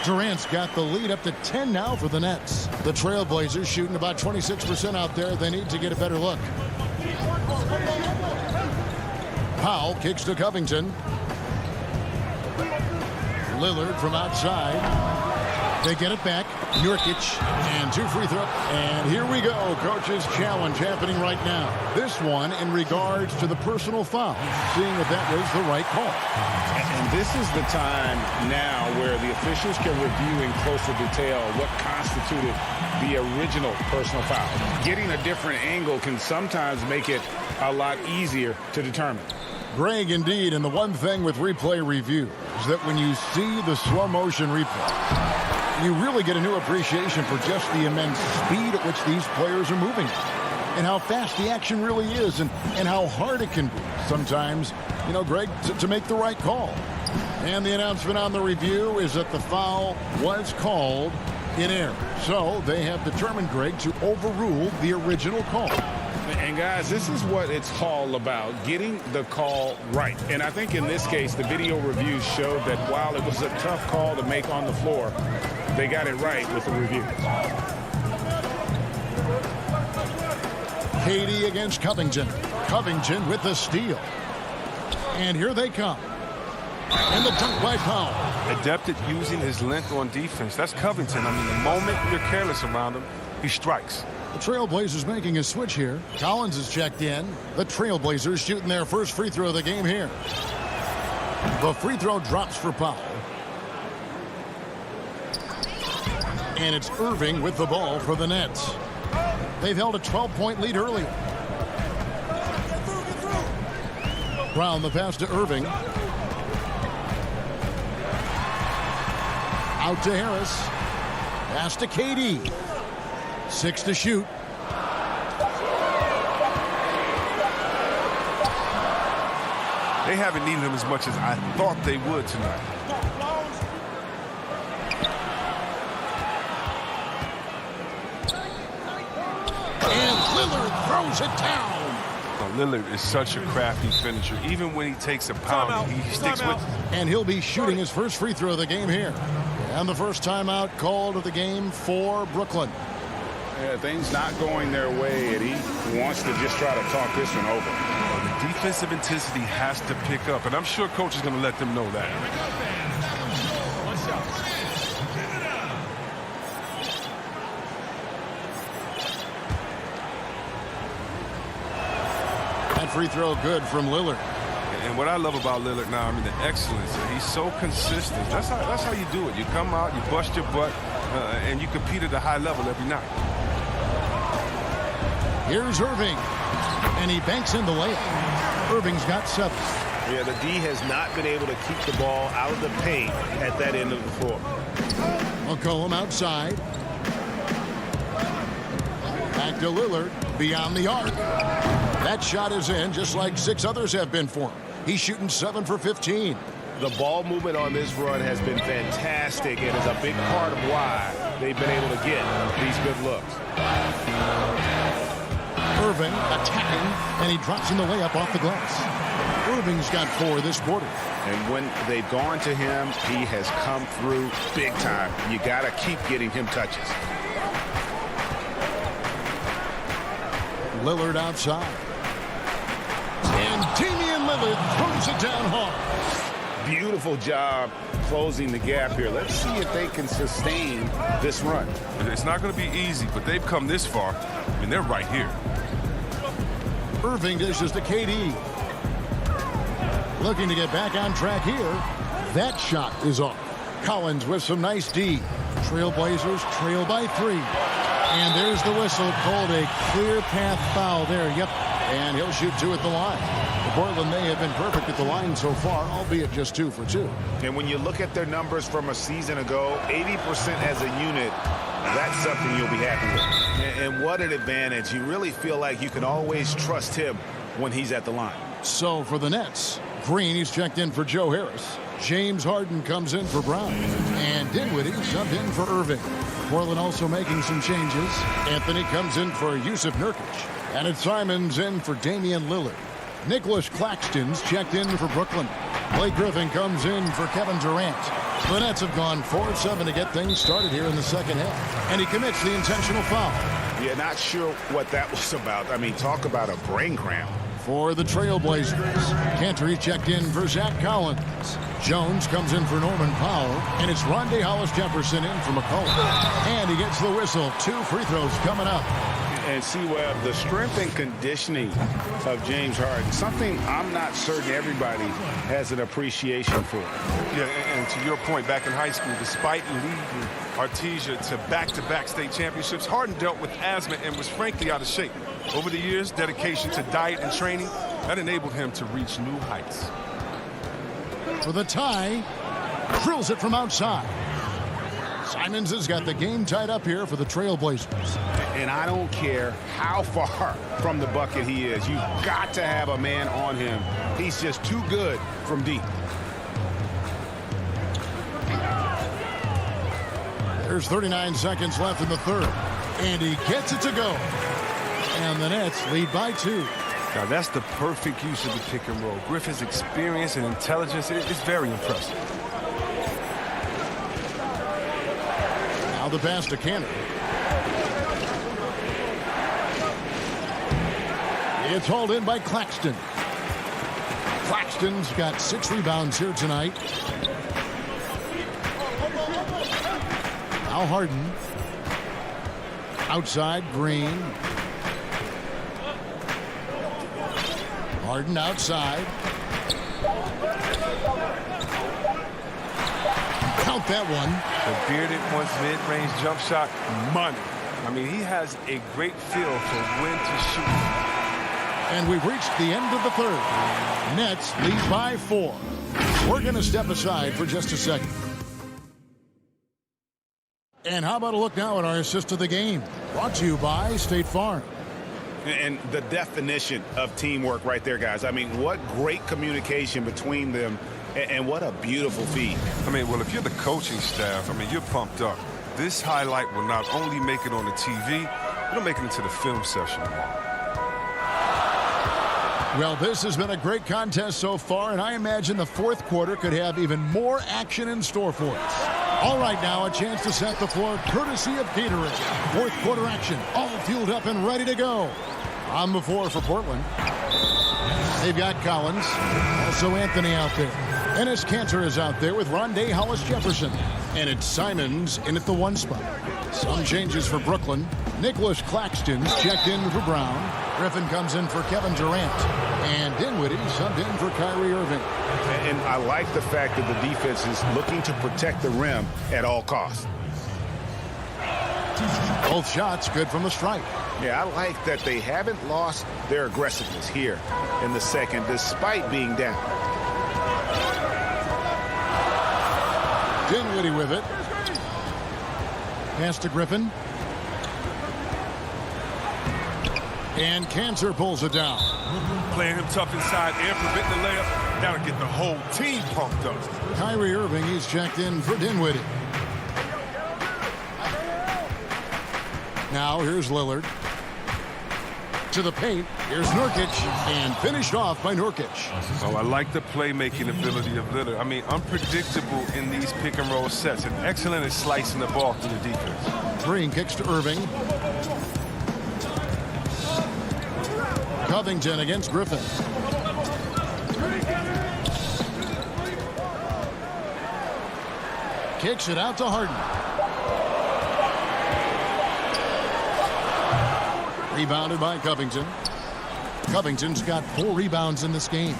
Durant's got the lead up to 10 now for the Nets. The Trailblazers shooting about 26% out there. They need to get a better look. Powell kicks to Covington. Lillard from outside. They get it back. Nurkic and 2 free throws. And here we go. Coach's challenge happening right now. This one in regards to the personal foul. Seeing if that was the right call. And this is the time now where the officials can review in closer detail what constituted the original personal foul. Getting a different angle can sometimes make it a lot easier to determine. Greg, indeed, and the one thing with replay review is that when you see the slow motion replay, you really get a new appreciation for just the immense speed at which these players are moving and how fast the action really is and how hard it can be sometimes, you know, Greg, to make the right call. And the announcement on the review is that the foul was called in error. So they have determined, Greg, to overrule the original call. And guys, this is what it's all about, getting the call right. And I think in this case, the video reviews showed that while it was a tough call to make on the floor, they got it right with the review. KD against Covington. Covington with the steal. And here they come. And the dunk by Powell. Adept at using his length on defense. That's Covington. I mean, the moment you're careless around him, he strikes. The Trailblazers making a switch here. Collins is checked in. The Trailblazers shooting their first free throw of the game here. The free throw drops for Powell. And it's Irving with the ball for the Nets. They've held a 12-point lead earlier. Brown the pass to Irving. Out to Harris. Pass to KD. 6 to shoot. They haven't needed him as much as I thought they would tonight. And Lillard throws it down. Lillard is such a crafty finisher. Even when he takes a pound, he sticks with it. And he'll be shooting his first free throw of the game here. And the first timeout called of the game for Brooklyn. Yeah, things not going their way, and he wants to just try to talk this one over. The defensive intensity has to pick up, and I'm sure coach is going to let them know that. That free throw good from Lillard. And what I love about Lillard now, I mean, the excellence. He's so consistent. That's how you do it. You come out, you bust your butt, and you compete at a high level every night. Here's Irving. And he banks in the layup. Irving's got 7. Yeah, the D has not been able to keep the ball out of the paint at that end of the floor. McCollum outside. Back to Lillard. Beyond the arc. That shot is in, just like 6 others have been for him. He's shooting 7 for 15. The ball movement on this run has been fantastic and is a big part of why they've been able to get these good looks. Irving attacking, and he drops in the layup off the glass. Irving's got 4 this quarter. And when they've gone to him, he has come through big time. You got to keep getting him touches. Lillard outside. And Damian Lillard throws it down hard. Beautiful job closing the gap here. Let's see if they can sustain this run. It's not going to be easy, but they've come this far. I mean, they're right here. Irving dishes to KD. Looking to get back on track here. That shot is off. Collins with some nice D. Trailblazers trail by 3. And there's the whistle called a clear path foul there. Yep. And he'll shoot 2 at the line. Portland may have been perfect at the line so far, albeit just 2 for 2. And when you look at their numbers from a season ago, 80% as a unit, that's something you'll be happy with. And what an advantage. You really feel like you can always trust him when he's at the line. So for the Nets, Green, he's checked in for Joe Harris. James Harden comes in for Brown. And Dinwiddie subbed in for Irving. Portland also making some changes. Anthony comes in for Yusuf Nurkic. And it's Simons in for Damian Lillard. Nicholas Claxton's checked in for Brooklyn. Blake Griffin comes in for Kevin Durant. The Nets have gone 4-7 to get things started here in the second half. And he commits the intentional foul. Yeah, not sure what that was about. I mean, talk about a brain cramp. For the Trailblazers, Cantor checked in for Zach Collins. Jones comes in for Norman Powell. And it's Rondae Hollis-Jefferson in for McCollum. And he gets the whistle. 2 free throws coming up. And see, Webb, the strength and conditioning of James Harden, something I'm not certain everybody has an appreciation for. Yeah, and to your point, back in high school, despite leading Artesia to back-to-back state championships, Harden dealt with asthma and was frankly out of shape. Over the years, dedication to diet and training, that enabled him to reach new heights. For the tie, drills it from outside. Simons has got the game tied up here for the Trailblazers. And I don't care how far from the bucket he is. You've got to have a man on him. He's just too good from deep. There's 39 seconds left in the third. And he gets it to go. And the Nets lead by 2. Now, that's the perfect use of the pick and roll. Griffin's experience and intelligence is very impressive. Now the pass to Cantor. It's hauled in by Claxton. Claxton's got 6 rebounds here tonight. Now Harden. Outside, Green. Harden outside. Count that one. The bearded wants mid-range jump shot money. I mean, he has a great feel for when to shoot. And we've reached the end of the third. Nets lead by 4. We're going to step aside for just a second. And how about a look now at our assist of the game? Brought to you by State Farm. And the definition of teamwork right there, guys. I mean, what great communication between them, and what a beautiful feed. I mean, well, if you're the coaching staff, I mean, you're pumped up. This highlight will not only make it on the TV, it'll make it into the film session. Well, this has been a great contest so far, and I imagine the fourth quarter could have even more action in store for us. All right, now a chance to set the floor courtesy of catering. Fourth quarter action, all fueled up and ready to go. On the floor for Portland. They've got Collins, also Anthony out there. Enes Kanter is out there with Rondé Hollis-Jefferson. And it's Simons in at the 1 spot. Some changes for Brooklyn. Nicholas Claxton's checked in for Brown. Griffin comes in for Kevin Durant. And Dinwiddie subbed in for Kyrie Irving. And I like the fact that the defense is looking to protect the rim at all costs. Both shots good from the stripe. Yeah, I like that they haven't lost their aggressiveness here in the second, despite being down. Dinwiddie with it. Pass to Griffin. And Kanter pulls it down. Playing him tough inside and prevent the layup. That'll get the whole team pumped up. Kyrie Irving, he's checked in for Dinwiddie. Now here's Lillard. To the paint. Here's Nurkic. And finished off by Nurkic. Oh, I like the playmaking ability of Lillard. I mean, unpredictable in these pick-and-roll sets. And excellent at slicing the ball through the defense. Green kicks to Irving. Covington against Griffin. Kicks it out to Harden. Rebounded by Covington. Covington's got 4 rebounds in this game.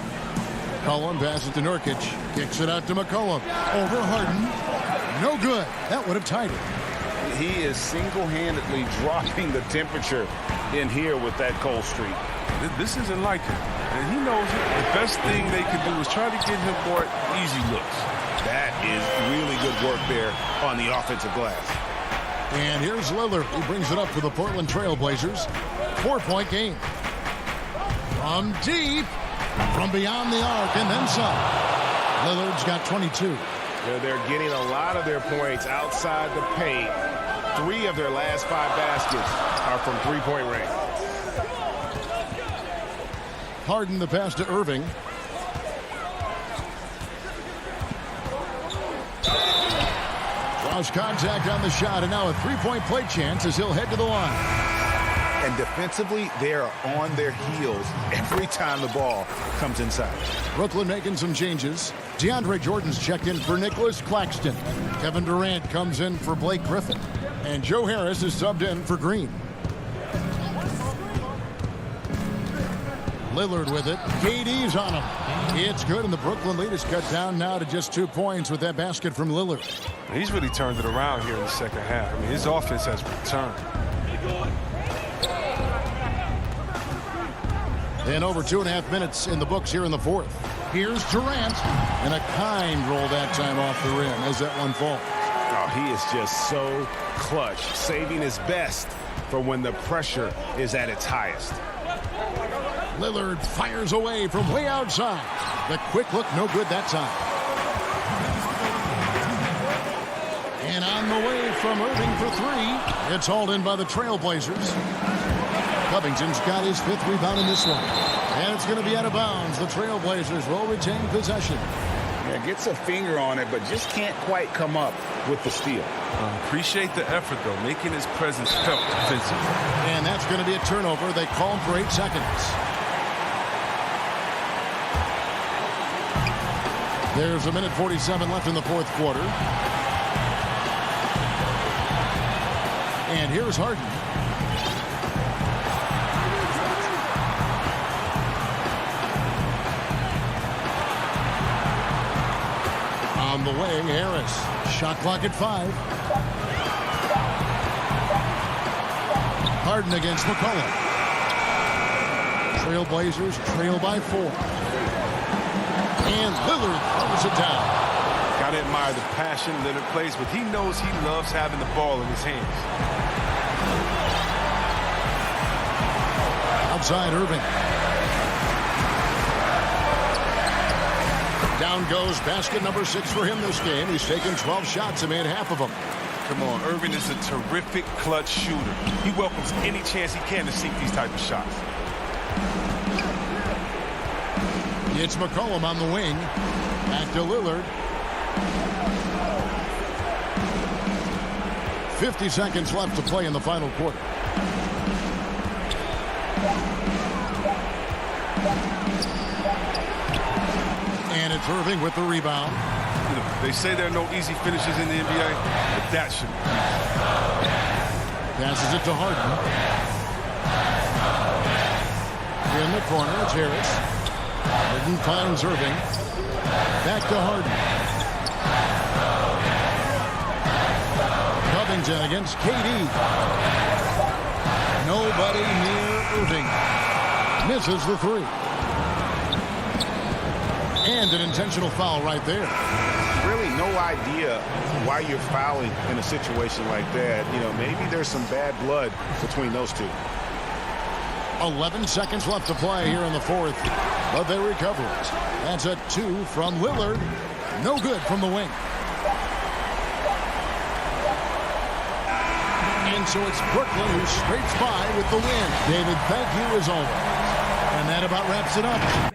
Cullen passes to Nurkic. Kicks it out to McCollum. Over Harden. No good. That would have tied it. He is single-handedly dropping the temperature in here with that cold streak. This isn't like him. And he knows it. The best thing they can do is try to get him more easy looks. That is really good work there on the offensive glass. And here's Lillard, who brings it up for the Portland Trail Blazers. 4-point game. From deep, from beyond the arc, and then some. Lillard's got 22. They're getting a lot of their points outside the paint. 3 of their last 5 baskets are from three-point range. Harden the pass to Irving. Draws contact on the shot, and now a 3-point play chance as he'll head to the line. And defensively, they are on their heels every time the ball comes inside. Brooklyn making some changes. DeAndre Jordan's checked in for Nicholas Claxton. Kevin Durant comes in for Blake Griffin. And Joe Harris is subbed in for Green. Lillard with it. KD's on him. It's good, and the Brooklyn lead is cut down now to just 2 points with that basket from Lillard. He's really turned it around here in the second half. I mean, his offense has returned. And over 2.5 minutes in the books here in the fourth. Here's Durant. And a kind roll that time off the rim as that one falls. Oh, he is just so clutch, saving his best for when the pressure is at its highest. Lillard fires away from way outside. The quick look, no good that time. And on the way from Irving for 3. It's hauled in by the Trailblazers. Covington's got his 5th rebound in this one. And it's going to be out of bounds. The Trailblazers will retain possession. Yeah, gets a finger on it, but just can't quite come up with the steal. Appreciate the effort, though, making his presence felt defensively. And that's going to be a turnover. They call him for 8 seconds. There's 1:47 left in the fourth quarter. And here's Harden. On the wing, Harris. Shot clock at 5. Harden against McCollum. Trailblazers trail by 4. And Lillard throws it down. Gotta admire the passion Lillard plays with. He knows he loves having the ball in his hands. Outside Irving. Down goes basket number 6 for him this game. He's taken 12 shots and made half of them. Come on, Irving is a terrific clutch shooter. He welcomes any chance he can to sink these type of shots. It's McCollum on the wing. Back to Lillard. 50 seconds left to play in the final quarter. And it's Irving with the rebound. You know, they say there are no easy finishes in the NBA, but that should be. Passes it to Harden. In the corner, it's Harris. Harden finds Irving. Back to Harden. Covington against KD. Nobody near Irving. Misses the 3. And an intentional foul right there. Really no idea why you're fouling in a situation like that. You know, maybe there's some bad blood between those two. 11 seconds left to play here in the fourth, but they recover it. That's a 2 from Lillard. No good from the wing. And so it's Brooklyn who scrapes by with the win. David, thank you as always. And that about wraps it up.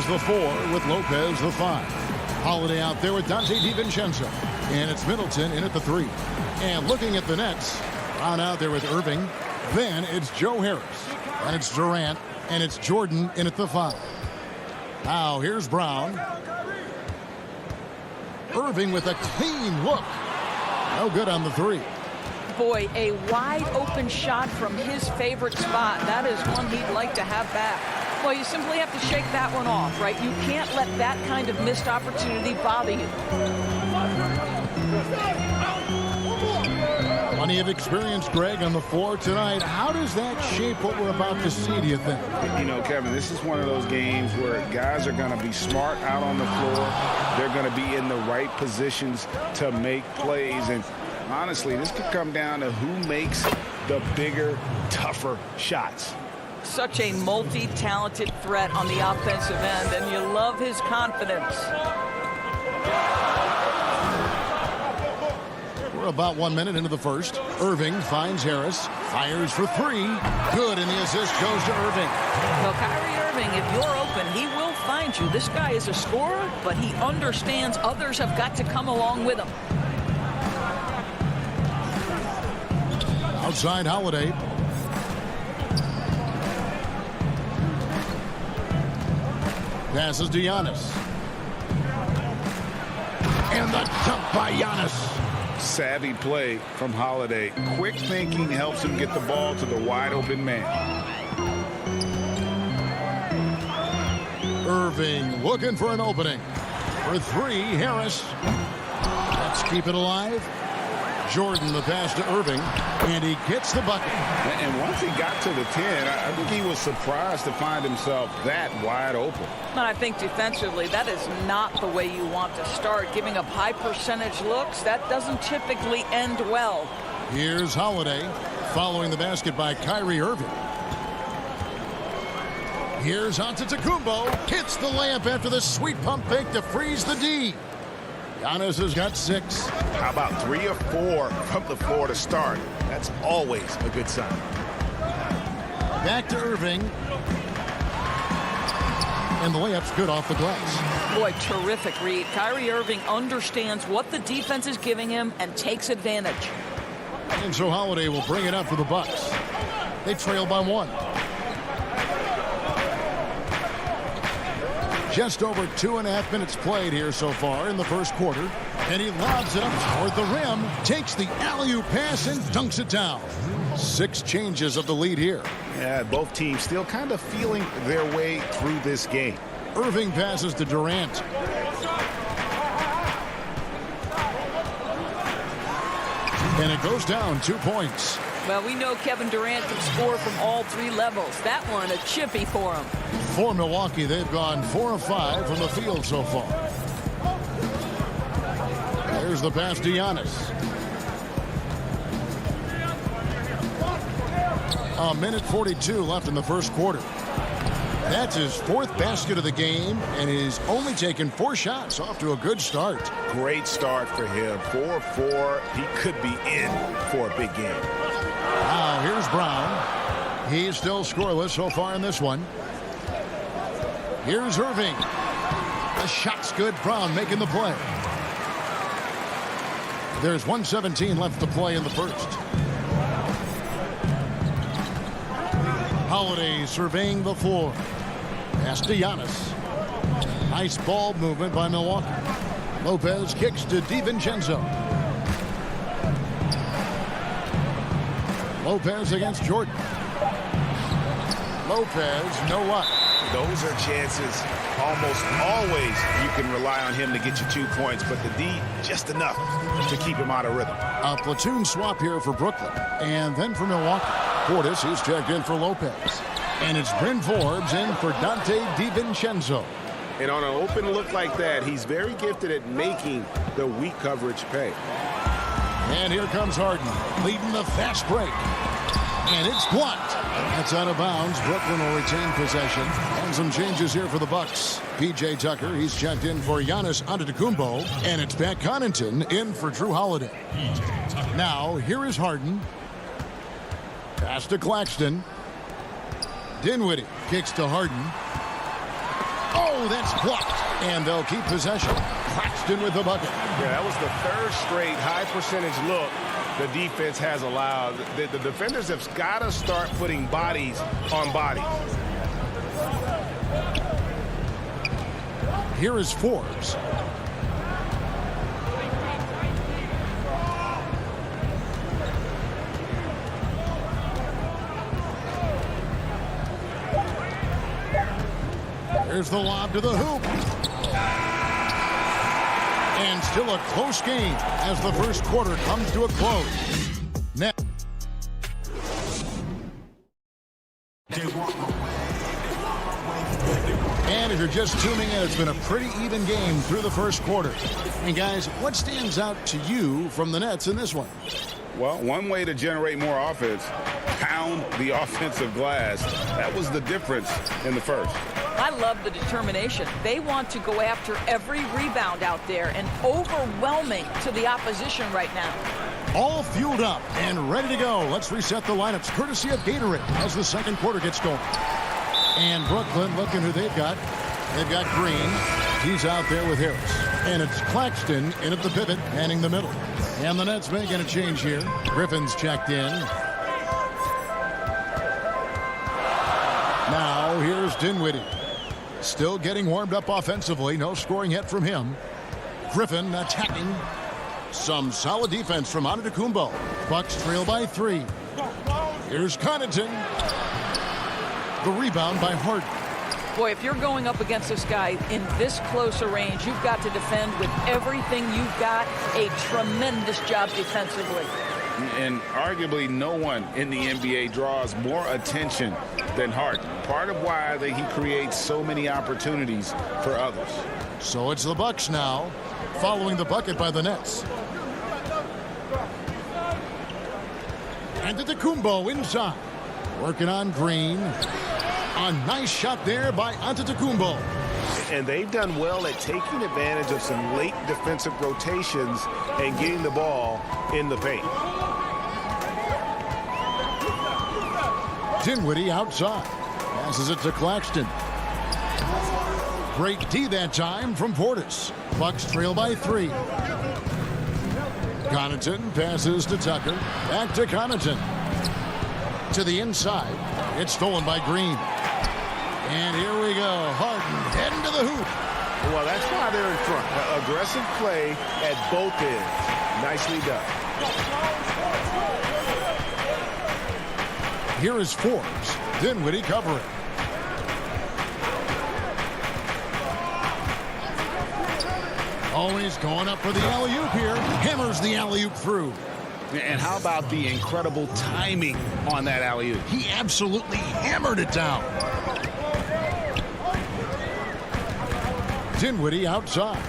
the 4 with Lopez the 5. Holiday out there with Dante DiVincenzo. And it's Middleton in at the 3. And looking at the Nets, Brown out there with Irving. Then it's Joe Harris. And it's Durant. And it's Jordan in at the 5. Now here's Brown. Irving with a clean look. No good on the 3. Boy, a wide open shot from his favorite spot. That is one he'd like to have back. Well, you simply have to shake that one off, right? You can't let that kind of missed opportunity bother you. Plenty of experience, Greg, on the floor tonight. How does that shape what we're about to see, do you think? You know, Kevin, this is one of those games where guys are going to be smart out on the floor. They're going to be in the right positions to make plays. And honestly, this could come down to who makes the bigger, tougher shots. Such a multi-talented threat on the offensive end, and you love his confidence. We're about 1 minute into the first. Irving finds Harris, fires for 3. Good, and the assist goes to Irving. Well, Kyrie Irving, if you're open, he will find you. This guy is a scorer, but he understands others have got to come along with him. Outside Holiday. Passes to Giannis. And the jump by Giannis. Savvy play from Holiday. Quick thinking helps him get the ball to the wide open man. Irving looking for an opening. For 3, Harris. Let's keep it alive. Jordan the pass to Irving, and he gets the bucket. And once he got to the 10, I think he was surprised to find himself that wide open. And I think defensively, that is not the way you want to start. Giving up high percentage looks, that doesn't typically end well. Here's Holiday following the basket by Kyrie Irving. Here's Antetokounmpo. Hits the layup after the sweet pump fake to freeze the D. Giannis has got 6. How about 3 or 4 from the floor to start? That's always a good sign. Back to Irving. And the layup's good off the glass. Boy, terrific read. Kyrie Irving understands what the defense is giving him and takes advantage. And so Holiday will bring it up for the Bucks. They trail by 1. Just over 2.5 minutes played here so far in the first quarter. And he lobs it up toward the rim, takes the alley-oop pass and dunks it down. 6 changes of the lead here. Yeah, both teams still kind of feeling their way through this game. Irving passes to Durant. And it goes down 2 points. Well, we know Kevin Durant can score from all 3 levels. That one, a chippy for him. For Milwaukee, they've gone 4 of 5 from the field so far. There's the pass to Giannis. A minute 42 left in the first quarter. That's his 4th basket of the game, and he's only taken 4 shots. Off to a good start. Great start for him. 4-4. He could be in for a big game. Now here's Brown. He's still scoreless so far in this one. Here's Irving. The shot's good. Brown making the play. There's 1:17 left to play in the first. Holiday surveying the floor. Pass to Giannis. Nice ball movement by Milwaukee. Lopez kicks to DiVincenzo. Lopez against Jordan. Lopez, no luck. Those are chances almost always you can rely on him to get you 2 points, but the D just enough to keep him out of rhythm. A platoon swap here for Brooklyn. And then for Milwaukee. Portis, he's checked in for Lopez. And it's Bryn Forbes in for Dante DiVincenzo. And on an open look like that, he's very gifted at making the weak coverage pay. And here comes Harden, leading the fast break. And it's blocked. That's out of bounds. Brooklyn will retain possession. And some changes here for the Bucks. P.J. Tucker, he's checked in for Giannis Antetokounmpo. And it's Pat Connaughton in for Drew Holiday. Now, here is Harden. Pass to Claxton. Dinwiddie kicks to Harden. Oh, that's blocked. And they'll keep possession. Claxton with the bucket. Yeah, that was the third straight high percentage look the defense has allowed. The defenders have got to start putting bodies on bodies. Here is Forbes. Here's the lob to the hoop. And still a close game as the first quarter comes to a close. Net. And if you're just tuning in, it's been a pretty even game through the first quarter. And guys, what stands out to you from the Nets in this one? Well, one way to generate more offense, pound the offensive glass. That was the difference in the first. I love the determination. They want to go after every rebound out there and overwhelming to the opposition right now. All fueled up and ready to go. Let's reset the lineups courtesy of Gatorade as the second quarter gets going. And Brooklyn, looking who they've got. They've got Green. He's out there with Harris. And it's Claxton in at the pivot, manning the middle. And the Nets making a change here. Griffin's checked in. Now here's Dinwiddie. Still getting warmed up offensively. No scoring yet from him. Griffin attacking. Some solid defense from Antetokounmpo. Bucks trail by 3. Here's Connaughton. The rebound by Harden. Boy, if you're going up against this guy in this close a range, you've got to defend with everything you've got. A tremendous job defensively. And arguably no one in the NBA draws more attention than Harden. Part of why he creates so many opportunities for others. So it's the Bucks now, following the bucket by the Nets. Antetokounmpo inside, working on Green. A nice shot there by Antetokounmpo. And they've done well at taking advantage of some late defensive rotations and getting the ball in the paint. Dinwiddie outside. Passes it to Claxton. Great D that time from Portis. Bucks trail by 3. Connaughton passes to Tucker. Back to Connaughton. To the inside. It's stolen by Green. And here we go. Harden heading to the hoop. Well, that's why they're in front. Aggressive play at both ends. Nicely done. Here is Forbes. Dinwiddie covering. Always going up for the alley-oop here. Hammers the alley-oop through. And how about the incredible timing on that alley-oop? He absolutely hammered it down. Dinwiddie outside.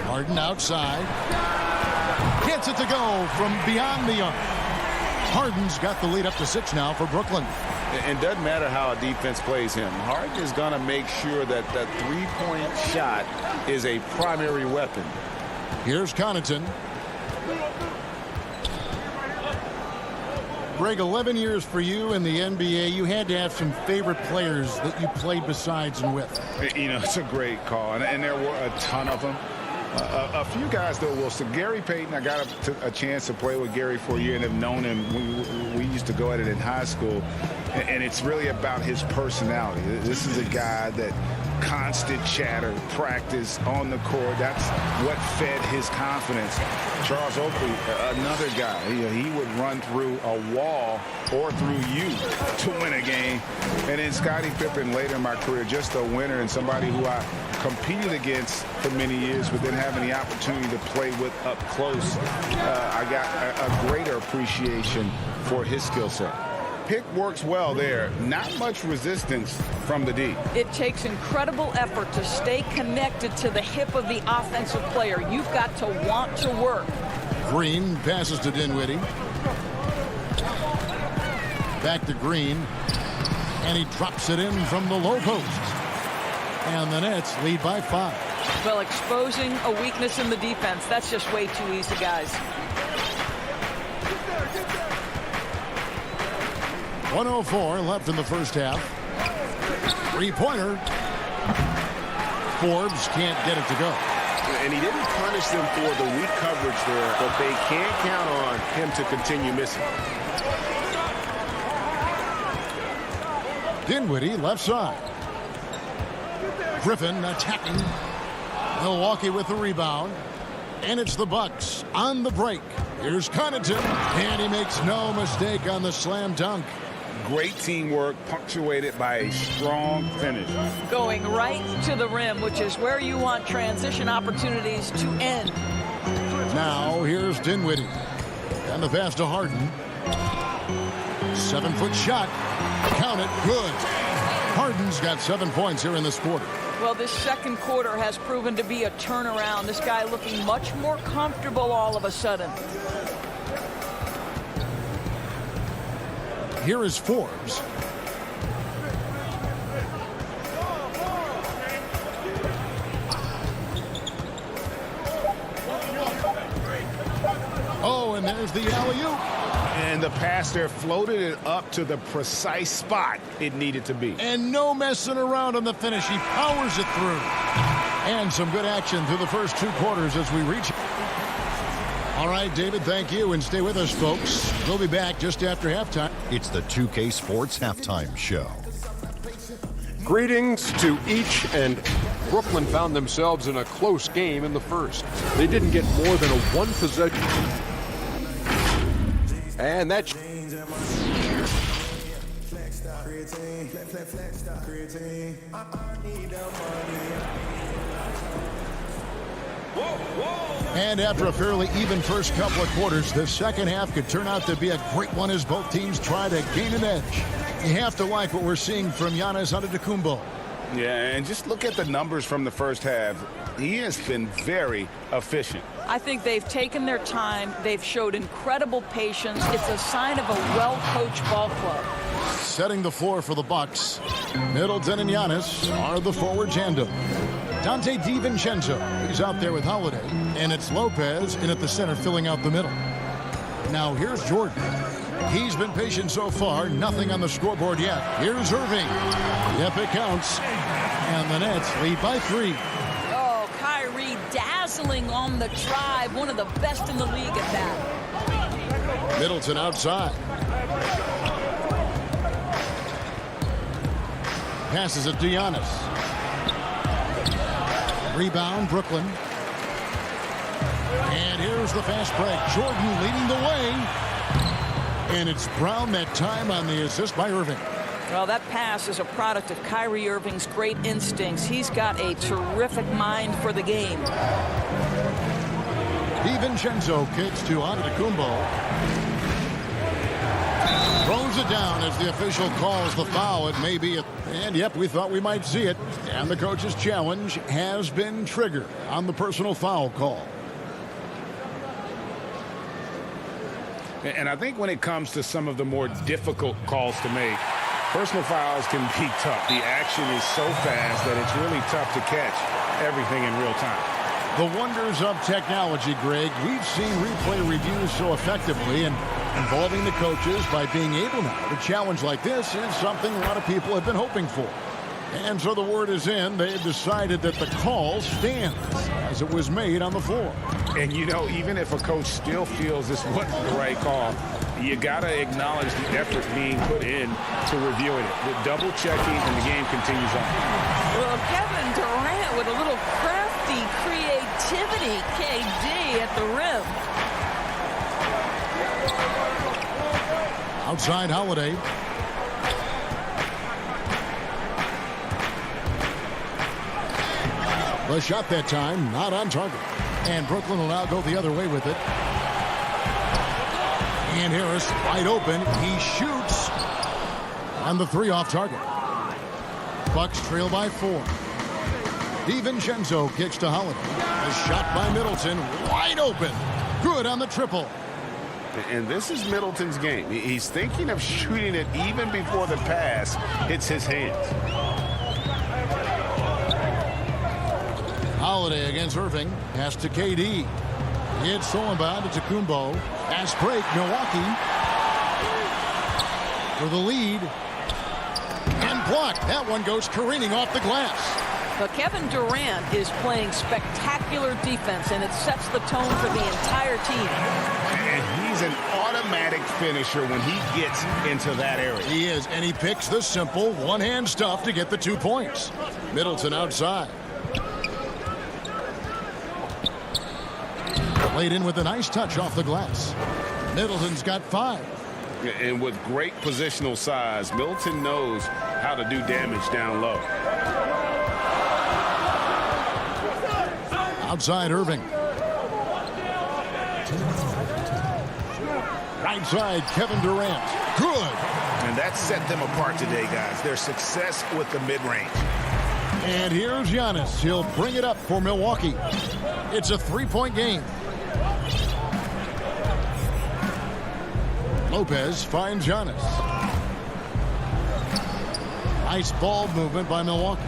Harden outside. Gets it to go from beyond the arc. Harden's got the lead up to 6 now for Brooklyn. It doesn't matter how a defense plays him. Harden is going to make sure that that three-point shot is a primary weapon. Here's Connaughton. Greg, 11 years for you in the NBA. You had to have some favorite players that you played besides and with. You know, it's a great call, and there were a ton of them. A few guys, though, will. So Gary Payton, I got a chance to play with Gary for a year and have known him. We used to go at it in high school, and it's really about his personality. This is a guy that constant chatter, practice on the court. That's what fed his confidence. Charles Oakley, another guy, he would run through a wall or through you to win a game. And then Scottie Pippen later in my career, just a winner and somebody who I competed against for many years, but then having the opportunity to play with up close, I got a greater appreciation for his skill set. Pick works well there. Not much resistance from the D. It takes incredible effort to stay connected to the hip of the offensive player. You've got to want to work. Green passes to Dinwiddie. Back to Green. And he drops it in from the low post. And the Nets lead by 5. Well, exposing a weakness in the defense, that's just way too easy, guys. 1:04 left in the first half. Three-pointer. Forbes can't get it to go. And he didn't punish them for the weak coverage there, but they can't count on him to continue missing. Dinwiddie left side. Griffin attacking. Milwaukee with the rebound. And it's the Bucks on the break. Here's Connaughton. And he makes no mistake on the slam dunk. Great teamwork, punctuated by a strong finish. Going right to the rim, which is where you want transition opportunities to end. Now here's Dinwiddie. And the pass to Harden. 7-foot shot. Count it. Good. Harden's got 7 points here in this quarter. Well, this second quarter has proven to be a turnaround. This guy looking much more comfortable all of a sudden. Here is Forbes. Oh, and there's the alley-oop. And the pass there floated it up to the precise spot it needed to be. And no messing around on the finish. He powers it through. And some good action through the first 2 quarters as we reach. All right, David, thank you. And stay with us, folks. We'll be back just after halftime. It's the 2K Sports Halftime Show. Greetings to each, and Brooklyn found themselves in a close game in the first. They didn't get more than a 1 possession. And that And after a fairly even first couple of quarters, the second half could turn out to be a great one as both teams try to gain an edge. You have to like what we're seeing from Giannis Antetokounmpo. Yeah, and just look at the numbers from the first half. He has been very efficient. I think they've taken their time. They've showed incredible patience. It's a sign of a well-coached ball club. Setting the floor for the Bucks. Middleton and Giannis are the forward tandem. Dante DiVincenzo, he's out there with Holiday. And it's Lopez in at the center filling out the middle. Now here's Jordan. He's been patient so far. Nothing on the scoreboard yet. Here's Irving. Yep, it counts. And the Nets lead by 3. Oh, Kyrie dazzling on the drive. One of the best in the league at that. Middleton outside. Passes it to Giannis. Rebound, Brooklyn. And here's the fast break. Jordan leading the way. And it's Brown that time on the assist by Irving. Well, that pass is a product of Kyrie Irving's great instincts. He's got a terrific mind for the game. DiVincenzo kicks to Antetokounmpo. Throws it down as the official calls the foul. It may be, and yep, we thought we might see it. And the coach's challenge has been triggered on the personal foul call. And I think when it comes to some of the more difficult calls to make, personal fouls can be tough. The action is so fast that it's really tough to catch everything in real time. The wonders of technology, Greg. We've seen replay reviews so effectively, and involving the coaches by being able now to challenge like this is something a lot of people have been hoping for. And so the word is in. They've decided that the call stands as it was made on the floor. And, you know, even if a coach still feels this wasn't the right call, you got to acknowledge the effort being put in to reviewing it. With double checking, and the game continues on. Well, Kevin Durant with a little crafty creativity. KD at the rim. Outside Holiday. The shot that time, not on target. And Brooklyn will now go the other way with it. And Harris wide open. He shoots. And the 3 off target. Bucks trail by 4. DiVincenzo kicks to Holiday. A shot by Middleton. Wide open. Good on the triple. And this is Middleton's game. He's thinking of shooting it even before the pass hits his hands. Holiday against Irving. Pass to KD. It's stolen by Antetokounmpo. Fast break, Milwaukee. For the lead. And blocked. That one goes careening off the glass. But Kevin Durant is playing spectacular defense, and it sets the tone for the entire team. And he's an automatic finisher when he gets into that area. He is, and he picks the simple one-hand stuff to get the 2 points. Middleton outside. Played in with a nice touch off the glass. Middleton's got 5. And with great positional size, Middleton knows how to do damage down low. Outside Irving. Right side Kevin Durant. Good. And that set them apart today, guys. Their success with the mid-range. And here's Giannis. He'll bring it up for Milwaukee. It's a 3-point game. Lopez finds Giannis. Nice ball movement by Milwaukee.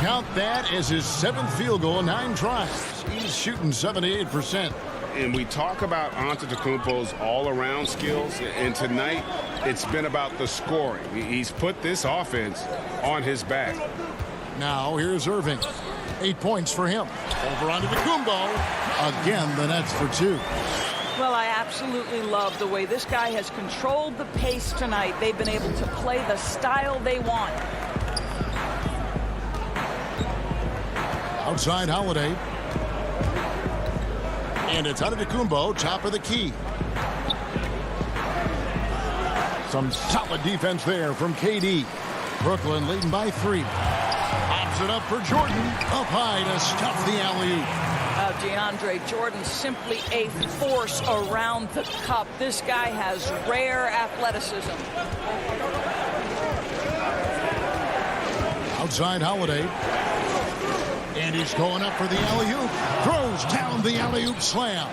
Count that as his 7th field goal in 9 tries. He's shooting 78%. And we talk about Antetokounmpo's all-around skills, and tonight it's been about the scoring. He's put this offense on his back. Now here's Irving. 8 points for him. Over onto Antetokounmpo. Again, the Nets for 2. Well, I absolutely love the way this guy has controlled the pace tonight. They've been able to play the style they want. Outside Holiday. And it's Antetokounmpo, top of the key. Some solid defense there from KD. Brooklyn leading by 3. Pops it up for Jordan. Up high to stuff the alley-oop. DeAndre Jordan simply a force around the cup. This guy has rare athleticism. Outside Holiday. And he's going up for the alley-oop. Throws down the alley-oop slam.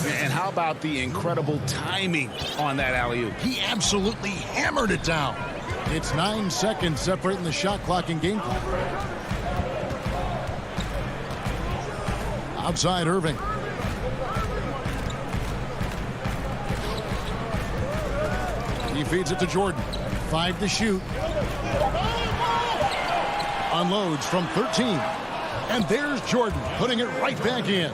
And how about the incredible timing on that alley-oop? He absolutely hammered it down. It's 9 seconds separating the shot clock and game clock. Outside Irving. He feeds it to Jordan. 5 to shoot. Unloads from 13. And there's Jordan putting it right back in.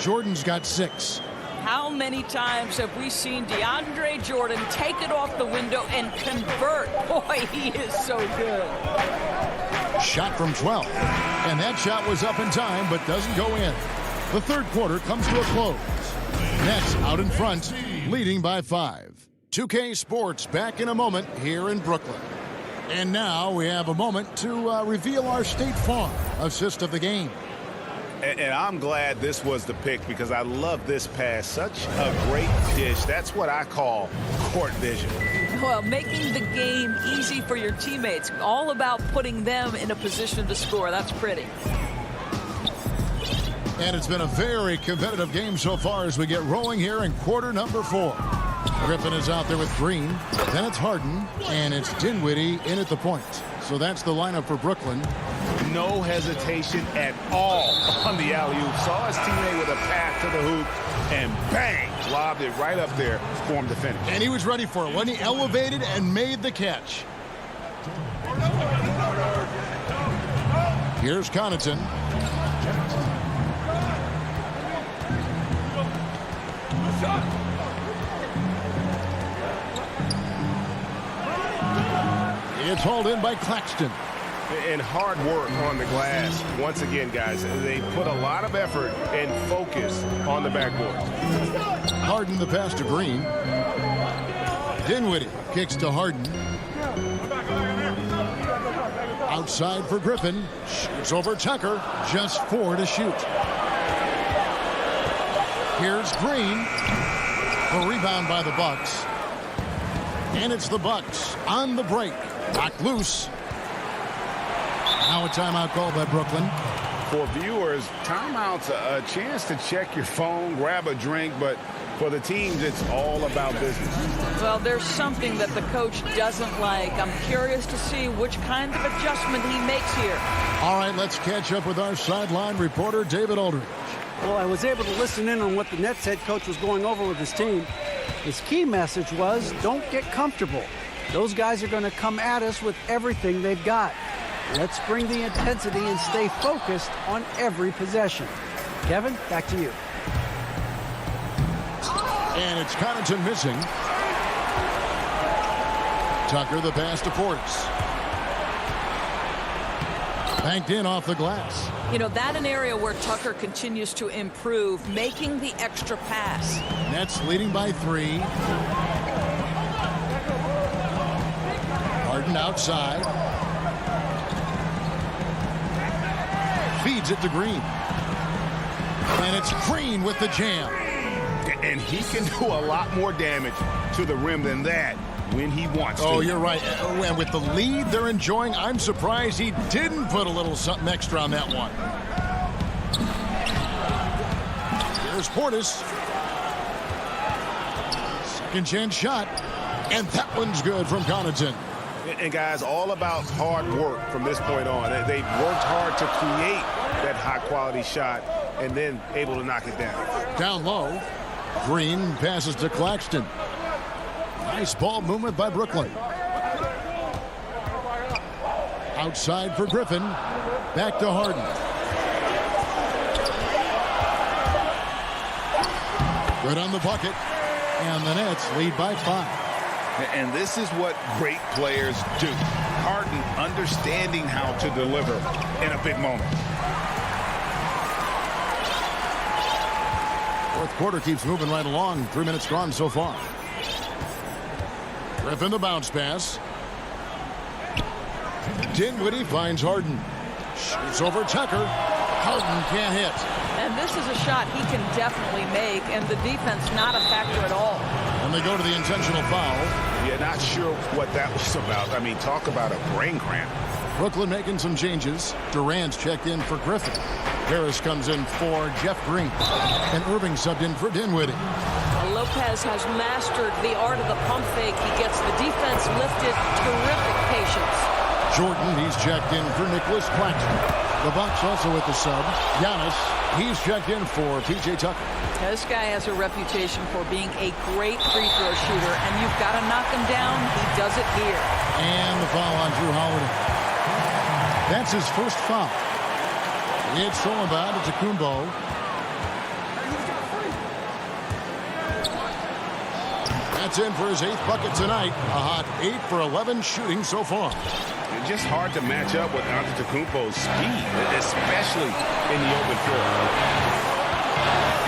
Jordan's got 6. How many times have we seen DeAndre Jordan take it off the window and convert? Boy, he is so good. Shot from 12. And that shot was up in time, but doesn't go in. The third quarter comes to a close. Nets out in front, leading by 5. 2K Sports back in a moment here in Brooklyn. And now we have a moment to reveal our State Farm assist of the game. And I'm glad this was the pick because I love this pass. Such a great dish. That's what I call court vision. Well, making the game easy for your teammates. All about putting them in a position to score. That's pretty. And it's been a very competitive game so far as we get rolling here in quarter number 4. Griffin is out there with Green. Then it's Harden. And it's Dinwiddie in at the point. So that's the lineup for Brooklyn. No hesitation at all on the alley-oop. Saw his teammate with a path to the hoop, and bang, lobbed it right up there for him to finish. And he was ready for it when he elevated and made the catch. Here's Connaughton. It's hauled in by Claxton. And hard work on the glass. Once again, guys, they put a lot of effort and focus on the backboard. Harden the pass to Green. Dinwiddie kicks to Harden. Outside for Griffin. Shoots over Tucker. Just 4 to shoot. Here's Green. A rebound by the Bucks. And it's the Bucks on the break. Knocked loose. Now a timeout called by Brooklyn. For viewers, timeout's a chance to check your phone, grab a drink, but for the teams, it's all about business. Well, there's something that the coach doesn't like. I'm curious to see which kind of adjustment he makes here. All right, let's catch up with our sideline reporter, David Aldridge. Well, I was able to listen in on what the Nets head coach was going over with his team. His key message was, don't get comfortable. Those guys are going to come at us with everything they've got. Let's bring the intensity and stay focused on every possession. Kevin, back to you. And it's Connaughton missing. Tucker the pass to Portis. Banked in off the glass. You know, that an area where Tucker continues to improve, making the extra pass. Nets leading by 3. Harden outside. Feeds it to Green. And it's Green with the jam. And he can do a lot more damage to the rim than that when he wants to. Oh, you're right. And with the lead they're enjoying, I'm surprised he didn't put a little something extra on that one. Here's Portis. Second chance shot. And that one's good from Connaughton. And guys, all about hard work from this point on. They've worked hard to create that high-quality shot and then able to knock it down. Down low. Green passes to Claxton. Nice ball movement by Brooklyn. Outside for Griffin. Back to Harden. Good on the bucket. And the Nets lead by 5. And this is what great players do. Harden understanding how to deliver in a big moment. Fourth quarter keeps moving right along. 3 minutes gone so far. Griffin the bounce pass. Dinwiddie finds Harden. Shoots over Tucker. Harden can't hit. And this is a shot he can definitely make, and the defense not a factor at all. And they go to the intentional foul. Yeah, not sure what that was about. I mean, talk about a brain cramp. Brooklyn making some changes. Durant's checked in for Griffin. Harris comes in for Jeff Green. And Irving subbed in for Dinwiddie. Lopez has mastered the art of the pump fake. He gets the defense lifted. Terrific patience. Jordan, he's checked in for Nicholas Claxton. The Bucks also with the sub. Giannis, he's checked in for P.J. Tucker. This guy has a reputation for being a great free throw shooter, and you've got to knock him down. He does it here. And the foul on Drew Holiday. That's his first foul. It's stolen by Antetokounmpo. That's in for his 8th bucket tonight. A hot 8 for 11 shooting so far. It's just hard to match up with Antetokounmpo's speed, especially in the open floor.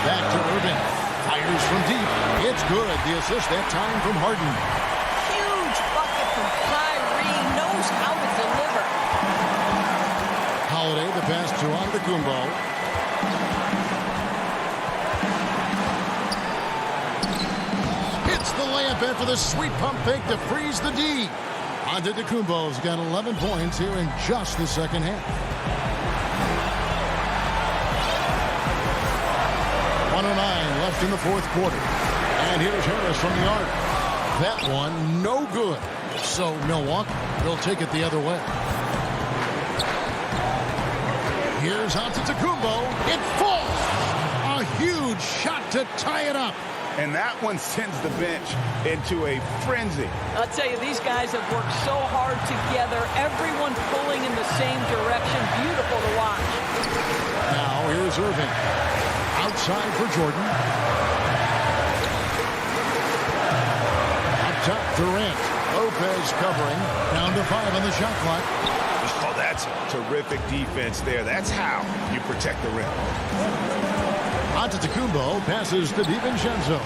Back to Irving. Fires from deep. It's good. The assist that time from Harden. Huge bucket from Kyrie. Knows how to deliver. Holiday, the pass to Antetokounmpo. Hits the layup after the sweet pump fake to freeze the D. Antetokounmpo's got 11 points here in just the second half. 1:09 left in the fourth quarter. And here's Harris from the arc. That one, no good. So Milwaukee, they'll take it the other way. Here's Antetokounmpo. It falls. A huge shot to tie it up. And that one sends the bench into a frenzy. I'll tell you, these guys have worked so hard together. Everyone pulling in the same direction. Beautiful to watch. Now here's Irving. Outside for Jordan. Up top, Durant. Lopez covering. Down to 5 on the shot clock. Oh, that's terrific defense there. That's how you protect the rim. Antetokounmpo passes to DiVincenzo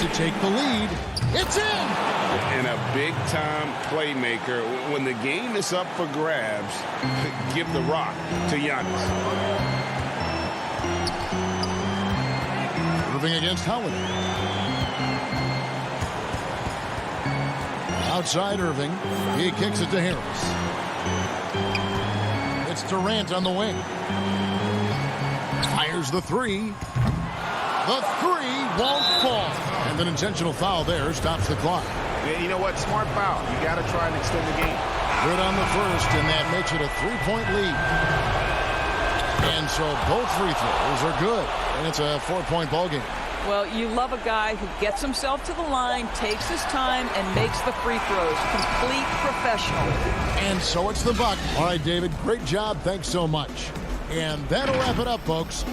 to take the lead. It's in! And a big-time playmaker. When the game is up for grabs, give the rock to Giannis. Irving against Howard. Outside Irving. He kicks it to Harris. It's Durant on the wing. Fires the 3. The 3 won't fall. And an intentional foul there stops the clock. Yeah, you know what? Smart foul. You got to try and extend the game. Good on the first, and that makes it a 3-point lead. And so both free throws are good. And it's a 4-point ball game. Well, you love a guy who gets himself to the line, takes his time, and makes the free throws. Complete professional. And so it's the Buck. All right, David, great job. Thanks so much. And that'll wrap it up, folks.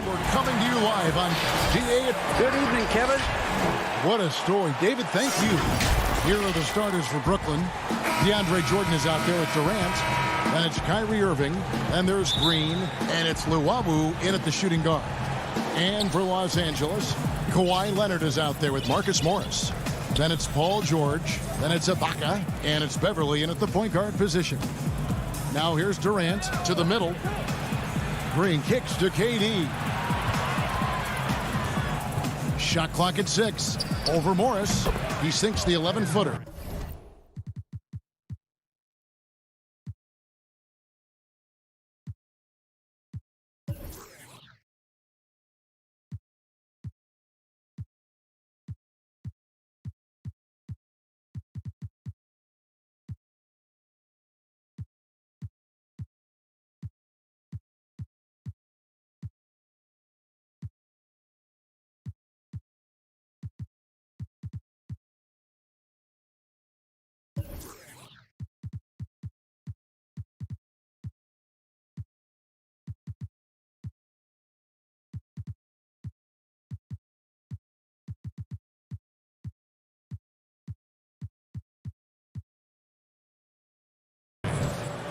We're coming to you live on DA. Good evening, Kevin. What a story. David, thank you. Here are the starters for Brooklyn. DeAndre Jordan is out there with Durant. And it's Kyrie Irving. And there's Green. And it's Luwawu in at the shooting guard. And for Los Angeles, Kawhi Leonard is out there with Marcus Morris. Then it's Paul George. Then it's Ibaka. And it's Beverly in at the point guard position. Now here's Durant to the middle. Green kicks to KD. Shot clock at 6. Over Morris. He sinks the 11-footer.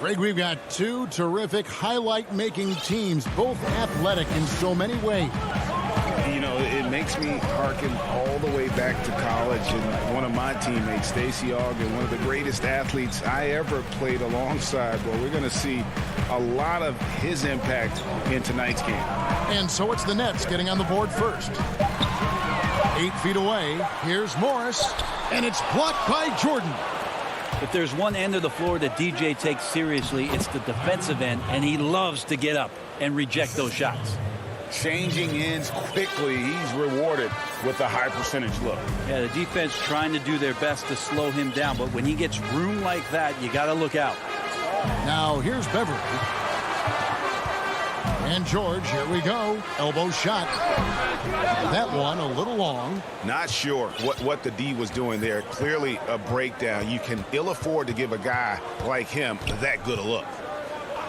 Greg, we've got two terrific highlight-making teams, both athletic in so many ways. You know, it makes me hearken all the way back to college, and one of my teammates, Stacey Ogden, one of the greatest athletes I ever played alongside. Well, we're going to see a lot of his impact in tonight's game. And so it's the Nets getting on the board first. 8 feet away, here's Morris, and it's blocked by Jordan. If there's one end of the floor that DJ takes seriously, it's the defensive end, and he loves to get up and reject those shots. Changing ends quickly, he's rewarded with a high percentage look. Yeah, the defense trying to do their best to slow him down, but when he gets room like that, you got to look out. Now here's Beverly. And George, here we go. Elbow shot. That one a little long. Not sure what the D was doing there. Clearly a breakdown. You can ill afford to give a guy like him that good a look.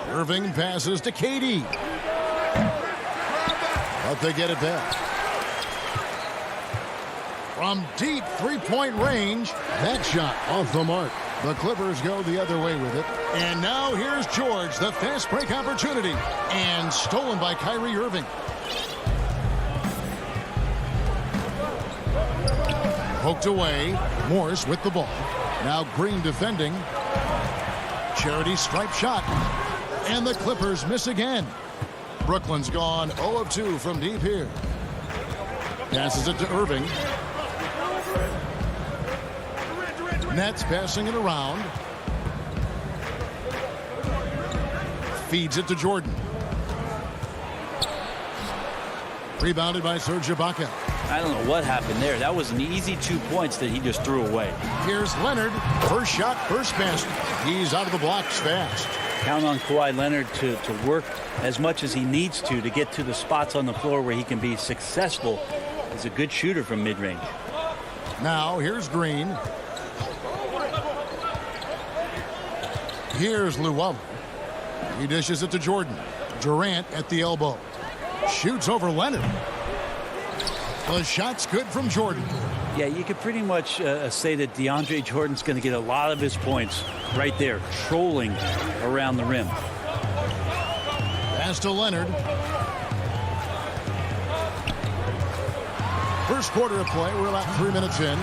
Irving passes to KD. But they get it back. From deep three-point range, that shot off the mark. The Clippers go the other way with it. And now here's George, the fast break opportunity. And stolen by Kyrie Irving. Poked away. Morris with the ball. Now Green defending. Charity stripe shot. And the Clippers miss again. Brooklyn's gone 0 of 2 from deep here. Passes it to Irving. Nets passing it around. Feeds it to Jordan. Rebounded by Serge Ibaka. I don't know what happened there. That was an easy 2 points that he just threw away. Here's Leonard. First shot, first basket. He's out of the blocks fast. Count on Kawhi Leonard to work as much as he needs to get to the spots on the floor where he can be successful. He's a good shooter from mid-range. Now here's Green. Here's Llewellyn. He dishes it to Jordan. Durant at the elbow. Shoots over Leonard. The shot's good from Jordan. Yeah, you could pretty much say that DeAndre Jordan's going to get a lot of his points right there, trolling around the rim. Pass to Leonard. First quarter of play. We're about 3 minutes in.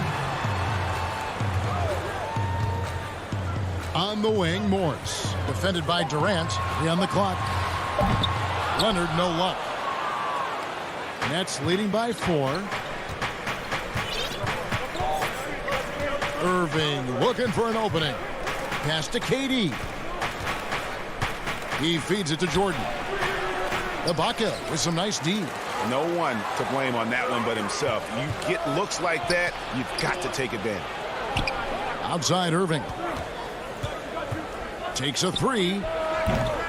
On the wing, Morris. Defended by Durant. 3 on the clock. Leonard, no luck. Nets leading by 4. Irving looking for an opening. Pass to KD. He feeds it to Jordan. Ibaka with some nice D. No one to blame on that one but himself. You get looks like that, you've got to take advantage. Outside Irving. Takes a 3.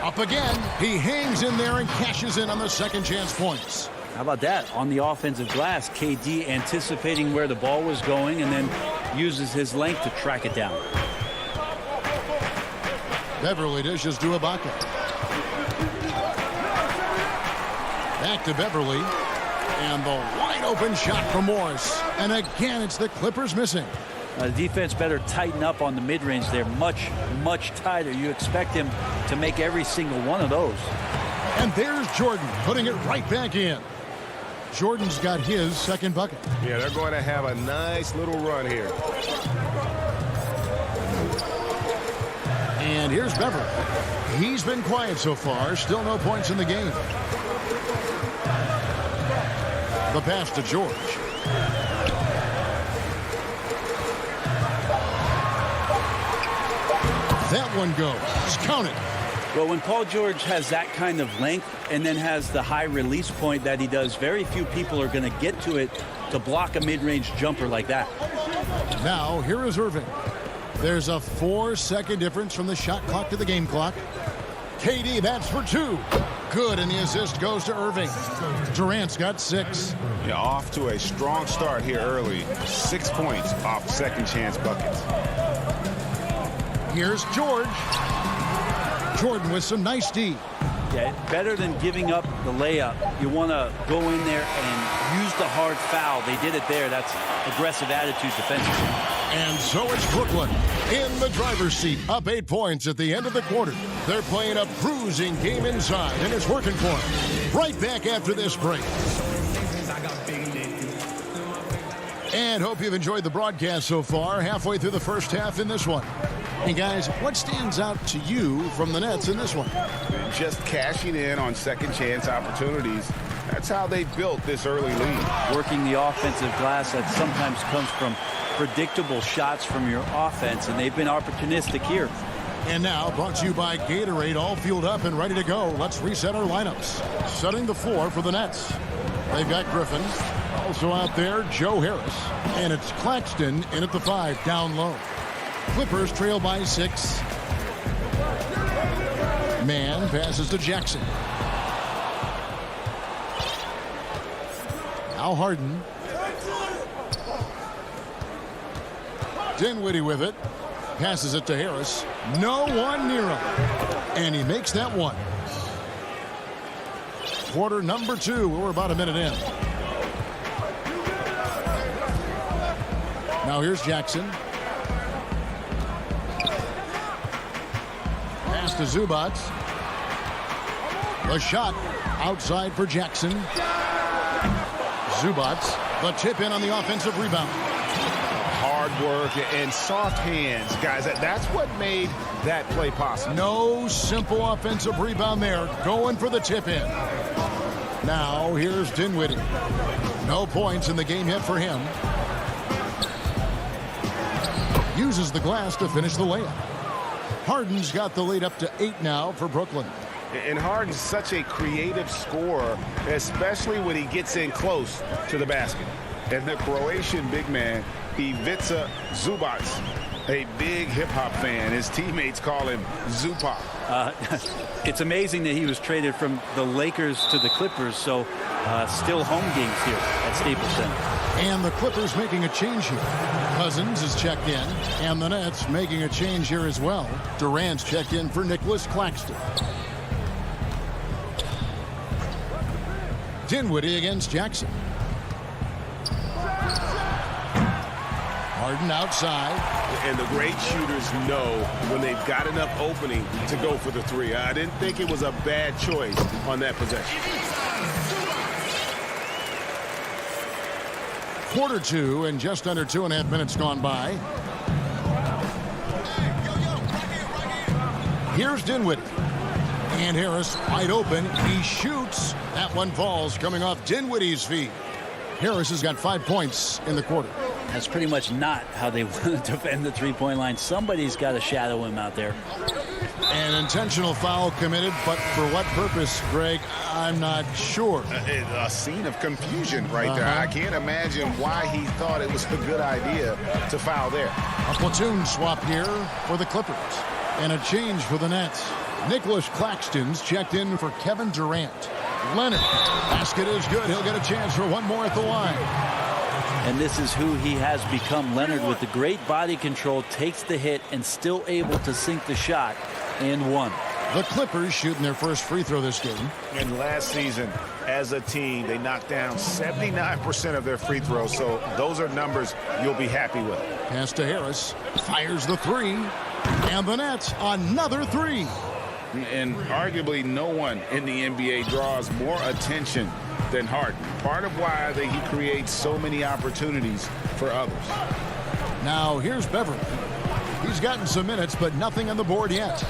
Up again. He hangs in there and cashes in on the second chance points. How about that? On the offensive glass, KD anticipating where the ball was going and then uses his length to track it down. Beverly dishes to Ibaka. Back to Beverly. And the wide open shot from Morris. And again, it's the Clippers missing. The defense better tighten up on the mid-range. They're much, much tighter. You expect him to make every single one of those. And there's Jordan putting it right back in. Jordan's got his second bucket. Yeah, they're going to have a nice little run here. And here's Beverly. He's been quiet so far. Still no points in the game. The pass to George. That one goes. Count it. Well, when Paul George has that kind of length and then has the high release point that he does, very few people are going to get to it to block a mid-range jumper like that. Now, here is Irving. There's a 4-second difference from the shot clock to the game clock. KD, that's for 2. Good, and the assist goes to Irving. Durant's got 6. Yeah, off to a strong start here early. 6 points off second chance buckets. Here's George. Jordan with some nice D. Yeah, better than giving up the layup. You want to go in there and use the hard foul. They did it there. That's aggressive attitude defensively. And so it's Brooklyn in the driver's seat, up 8 points at the end of the quarter. They're playing a bruising game inside, and it's working for them. Right back after this break. And hope you've enjoyed the broadcast so far. Halfway through the first half in this one. Hey, guys, what stands out to you from the Nets in this one? Just cashing in on second chance opportunities. That's how they built this early lead. Working the offensive glass, that sometimes comes from predictable shots from your offense, and they've been opportunistic here. And now, brought to you by Gatorade, all fueled up and ready to go. Let's reset our lineups. Setting the floor for the Nets. They've got Griffin. Also out there, Joe Harris. And it's Claxton in at the 5, down low. Clippers trail by 6. Man passes to Jackson. Now Harden. Dinwiddie with it. Passes it to Harris. No one near him. And he makes that one. Quarter number 2. We're about a minute in. Now here's Jackson. Pass to Zubac. The shot outside for Jackson. Zubac. The tip in on the offensive rebound. Hard footwork and soft hands, guys. That's what made that play possible. No simple offensive rebound there. Going for the tip-in. Now, here's Dinwiddie. No points in the game yet for him. Uses the glass to finish the layup. Harden's got the lead up to 8 now for Brooklyn. And Harden's such a creative scorer, especially when he gets in close to the basket. And the Croatian big man, Ivica Zubac, a big hip-hop fan. His teammates call him Zupac. It's amazing that he was traded from the Lakers to the Clippers, so still home games here at Staples Center. And the Clippers making a change here. Cousins is checked in, and the Nets making a change here as well. Durant's checked in for Nicholas Claxton. Dinwiddie against Jackson. Harden outside. And the great shooters know when they've got enough opening to go for the three. I didn't think it was a bad choice on that possession. Quarter 2 and just under 2.5 minutes gone by. Here's Dinwiddie. And Harris wide open. He shoots. That one falls coming off Dinwiddie's feet. Harris has got 5 points in the quarter. That's pretty much not how they want to defend the three-point line. Somebody's got to shadow him out there. An intentional foul committed, but for what purpose, Greg, I'm not sure. A scene of confusion right there. I can't imagine why he thought it was a good idea to foul there. A platoon swap here for the Clippers. And a change for the Nets. Nicholas Claxton's checked in for Kevin Durant. Leonard. Basket is good. He'll get a chance for one more at the line. And this is who he has become. Leonard, with the great body control, takes the hit and still able to sink the shot and one. The Clippers shooting their first free throw this game. And last season, as a team, they knocked down 79% of their free throws. So those are numbers you'll be happy with. Pass to Harris. Fires the three. And the Nets, another three. And arguably no one in the NBA draws more attention than Harden. Part of why he creates so many opportunities for others. Now here's Beverly. He's gotten some minutes, but nothing on the board yet.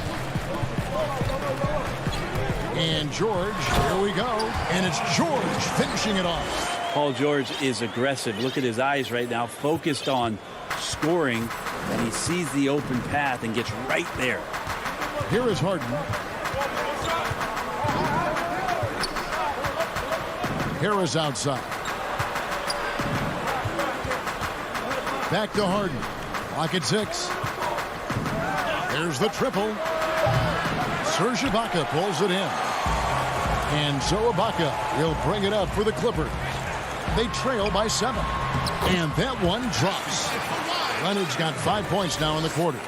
And George, here we go. And it's George finishing it off. Paul George is aggressive. Look at his eyes right now, focused on scoring. And he sees the open path and gets right there. Here is Harden. Harris outside. Back to Harden. Lock at 6. There's the triple. Serge Ibaka pulls it in. And so Ibaka will bring it up for the Clippers. They trail by 7. And that one drops. Leonard's got 5 points now in the quarter.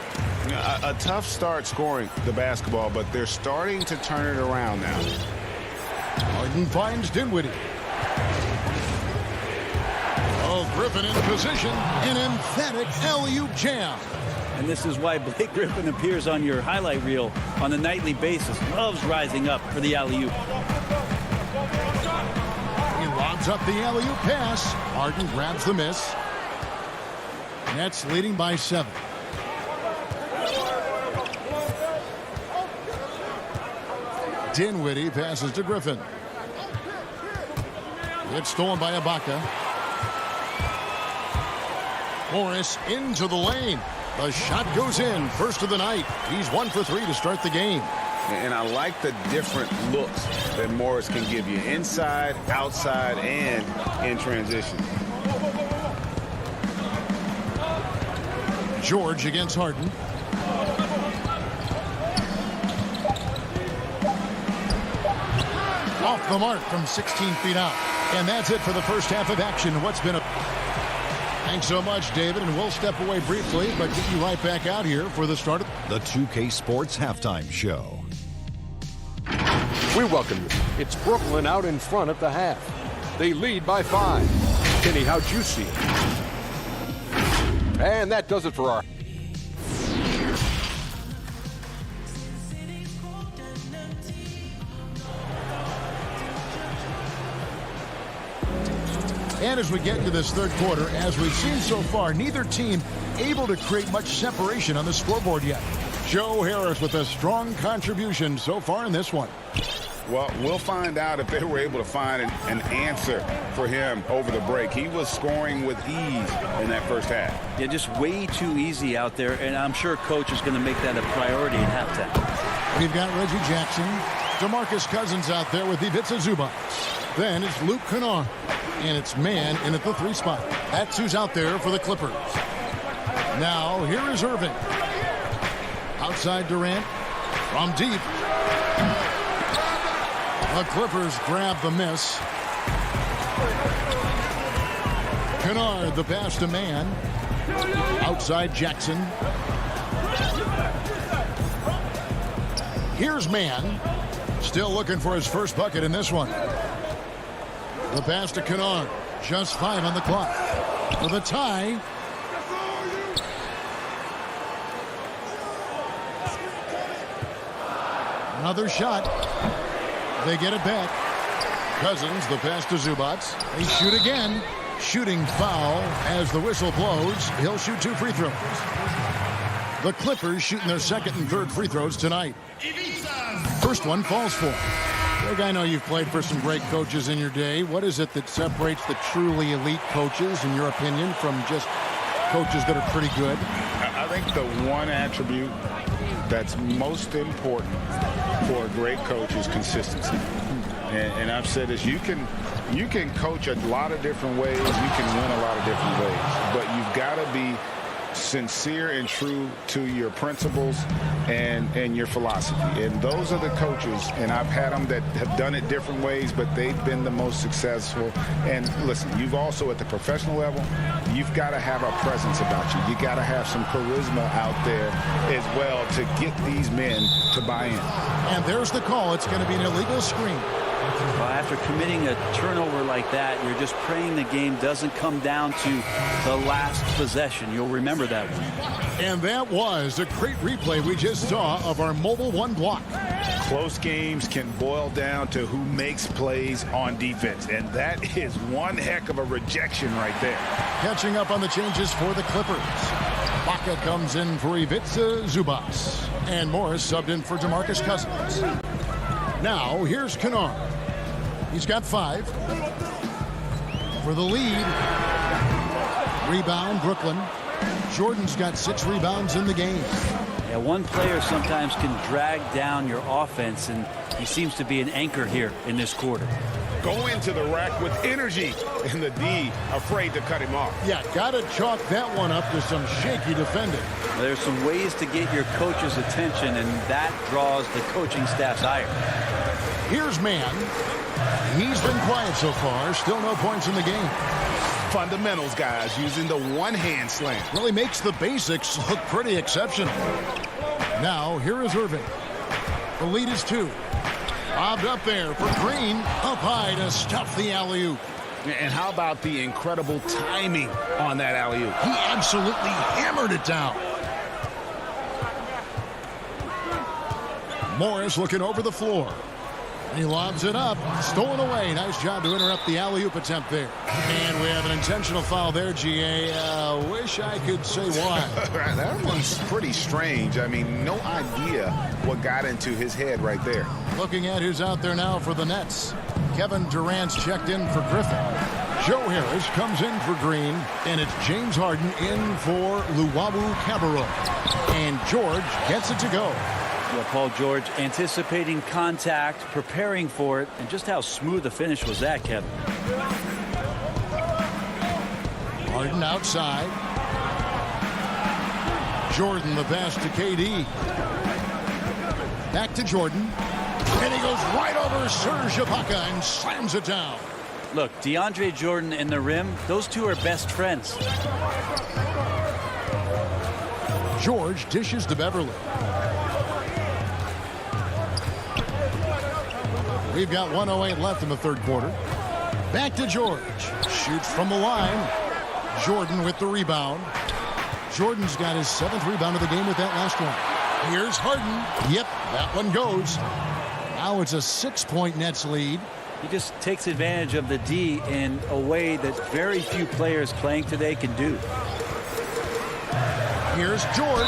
A tough start scoring the basketball, but they're starting to turn it around now. Harden finds Dinwiddie. Oh, Griffin in position. An emphatic alley-oop jam. And this is why Blake Griffin appears on your highlight reel on a nightly basis. Loves rising up for the alley-oop. He lobs up the alley-oop pass. Harden grabs the miss. Nets leading by 7. Dinwiddie passes to Griffin. It's stolen by Ibaka. Morris into the lane. The shot goes in. First of the night. He's 1 for 3 to start the game. And I like the different looks that Morris can give you. Inside, outside, and in transition. George against Harden. Off the mark from 16 feet out. And that's it for the first half of action. What's been a... Thanks so much, David, and we'll step away briefly, but get you right back out here for the start of the 2K Sports Halftime Show. We welcome you. It's Brooklyn out in front at the half. They lead by 5. Kenny, how'd you see it? And that does it for our... And as we get into this third quarter, as we've seen so far, neither team able to create much separation on the scoreboard yet. Joe Harris with a strong contribution so far in this one. Well, we'll find out if they were able to find an answer for him over the break. He was scoring with ease in that first half. Yeah, just way too easy out there, and I'm sure coach is going to make that a priority in halftime. We've got Reggie Jackson, DeMarcus Cousins out there with Ivica Zubac. Then it's Luke Kennard, and it's man in at the 3 spot. That's who's out there for the Clippers. Now, here is Irving. Outside Durant, from deep. The Clippers grab the miss. Kennard, the pass to man. Outside Jackson. Here's man. Still looking for his first bucket in this one. The pass to Kennard. Just 5 on the clock. For the tie. Another shot. They get it back. Cousins, the pass to Zubac. They shoot again. Shooting foul as the whistle blows. He'll shoot 2 free throws. The Clippers shooting their second and third free throws tonight. First one falls for. Greg, I know you've played for some great coaches in your day. What is it that separates the truly elite coaches, in your opinion, from just coaches that are pretty good? I think the one attribute that's most important for a great coach is consistency. And I've said this, you can coach a lot of different ways, you can win a lot of different ways, but you've got to be sincere and true to your principles and your philosophy. And those are the coaches, and I've had them that have done it different ways, but they've been the most successful. And listen, you've also at the professional level, you've got to have a presence about you. You got to have some charisma out there as well to get these men to buy in. And there's the call. It's going to be an illegal screen. Well, after committing a turnover like that, you're just praying the game doesn't come down to the last possession. You'll remember that one. And that was a great replay we just saw of our Mobile One block. Close games can boil down to who makes plays on defense, and that is one heck of a rejection right there. Catching up on the changes for the Clippers. Baca comes in for Ivica Zubac. And Morris subbed in for DeMarcus Cousins. Now, here's Kennard. He's got 5. For the lead. Rebound, Brooklyn. Jordan's got 6 rebounds in the game. Yeah, one player sometimes can drag down your offense, and he seems to be an anchor here in this quarter. Go into the rack with energy, and the D afraid to cut him off. Yeah, got to chalk that one up to some shaky defending. There's some ways to get your coach's attention, and that draws the coaching staff's ire. Here's man. He's been quiet so far. Still no points in the game. Fundamentals, guys, using the one-hand slam. Really makes the basics look pretty exceptional. Now, here is Irving. The lead is 2. Bobbed up there for Green. Up high to stuff the alley-oop. And how about the incredible timing on that alley-oop? He absolutely hammered it down. Morris looking over the floor. He lobs it up. Stolen away. Nice job to interrupt the alley-oop attempt there. And we have an intentional foul there, GA. Wish I could say why. That one's pretty strange. I mean, no idea what got into his head right there. Looking at who's out there now for the Nets. Kevin Durant's checked in for Griffin. Joe Harris comes in for Green. And it's James Harden in for Luwawu Cabarrot. And George gets it to go. Well, Paul George anticipating contact, preparing for it, and just how smooth the finish was that, Kevin. Harden outside. Jordan the pass to KD. Back to Jordan. And he goes right over Serge Ibaka and slams it down. Look, DeAndre Jordan and the rim, those two are best friends. George dishes to Beverly. We've got 1:08 left in the third quarter. Back to George. Shoots from the line. Jordan with the rebound. Jordan's got his 7th rebound of the game with that last one. Here's Harden. Yep, that one goes. Now it's a 6-point Nets lead. He just takes advantage of the D in a way that very few players playing today can do. Here's George,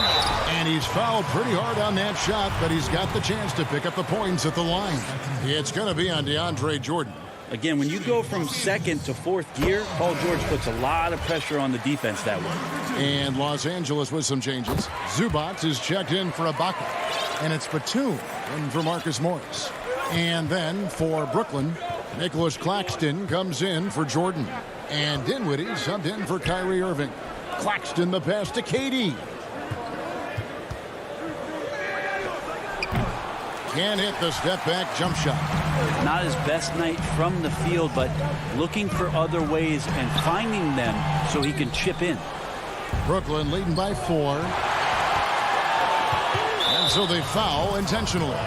and he's fouled pretty hard on that shot, but he's got the chance to pick up the points at the line. It's going to be on DeAndre Jordan. Again, when you go from second to fourth gear, Paul George puts a lot of pressure on the defense that way. And Los Angeles with some changes. Zubac is checked in for Ibaka, and it's Batum in for Marcus Morris. And then for Brooklyn, Nicholas Claxton comes in for Jordan. And Dinwiddie subbed in for Kyrie Irving. Claxton the pass to KD. Can't hit the step-back jump shot. Not his best night from the field, but looking for other ways and finding them so he can chip in. Brooklyn leading by 4. And so they foul intentionally.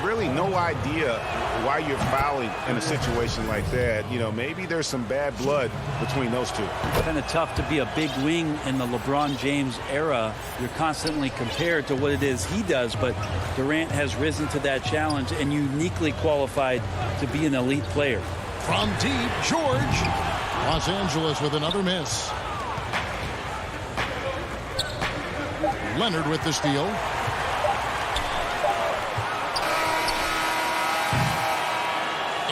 Really no idea why you're fouling in a situation like that. You know, maybe there's some bad blood between those two. It's kind of tough to be a big wing in the LeBron James era. You're constantly compared to what it is he does, but Durant has risen to that challenge and uniquely qualified to be an elite player. From deep, George. Los Angeles with another miss. Leonard with the steal.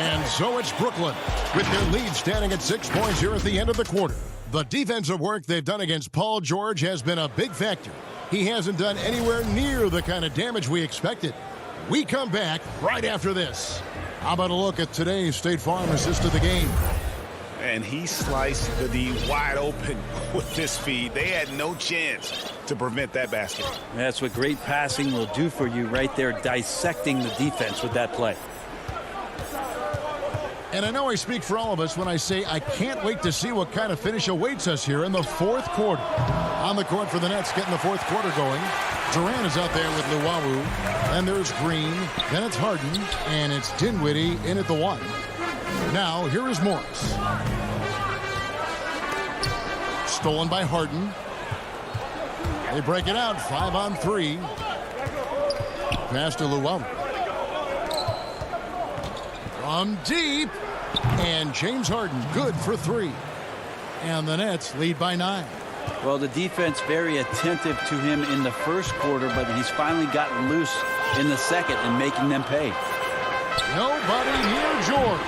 And so it's Brooklyn with their lead standing at 6 points here at the end of the quarter. The defensive work they've done against Paul George has been a big factor. He hasn't done anywhere near the kind of damage we expected. We come back right after this. How about a look at today's State Farm assist of the game? And he sliced the D wide open with this feed. They had no chance to prevent that basket. That's what great passing will do for you right there, dissecting the defense with that play. And I know I speak for all of us when I say I can't wait to see what kind of finish awaits us here in the fourth quarter. On the court for the Nets, getting the fourth quarter going. Durant is out there with Luwawu. And there's Green. Then it's Harden. And it's Dinwiddie in at the 1. Now, here is Morris. Stolen by Harden. They break it out. 5-on-3. Pass to Luwawu. From deep. And James Harden good for 3. And the Nets lead by 9. Well, the defense very attentive to him in the first quarter, but he's finally gotten loose in the second and making them pay. Nobody near George.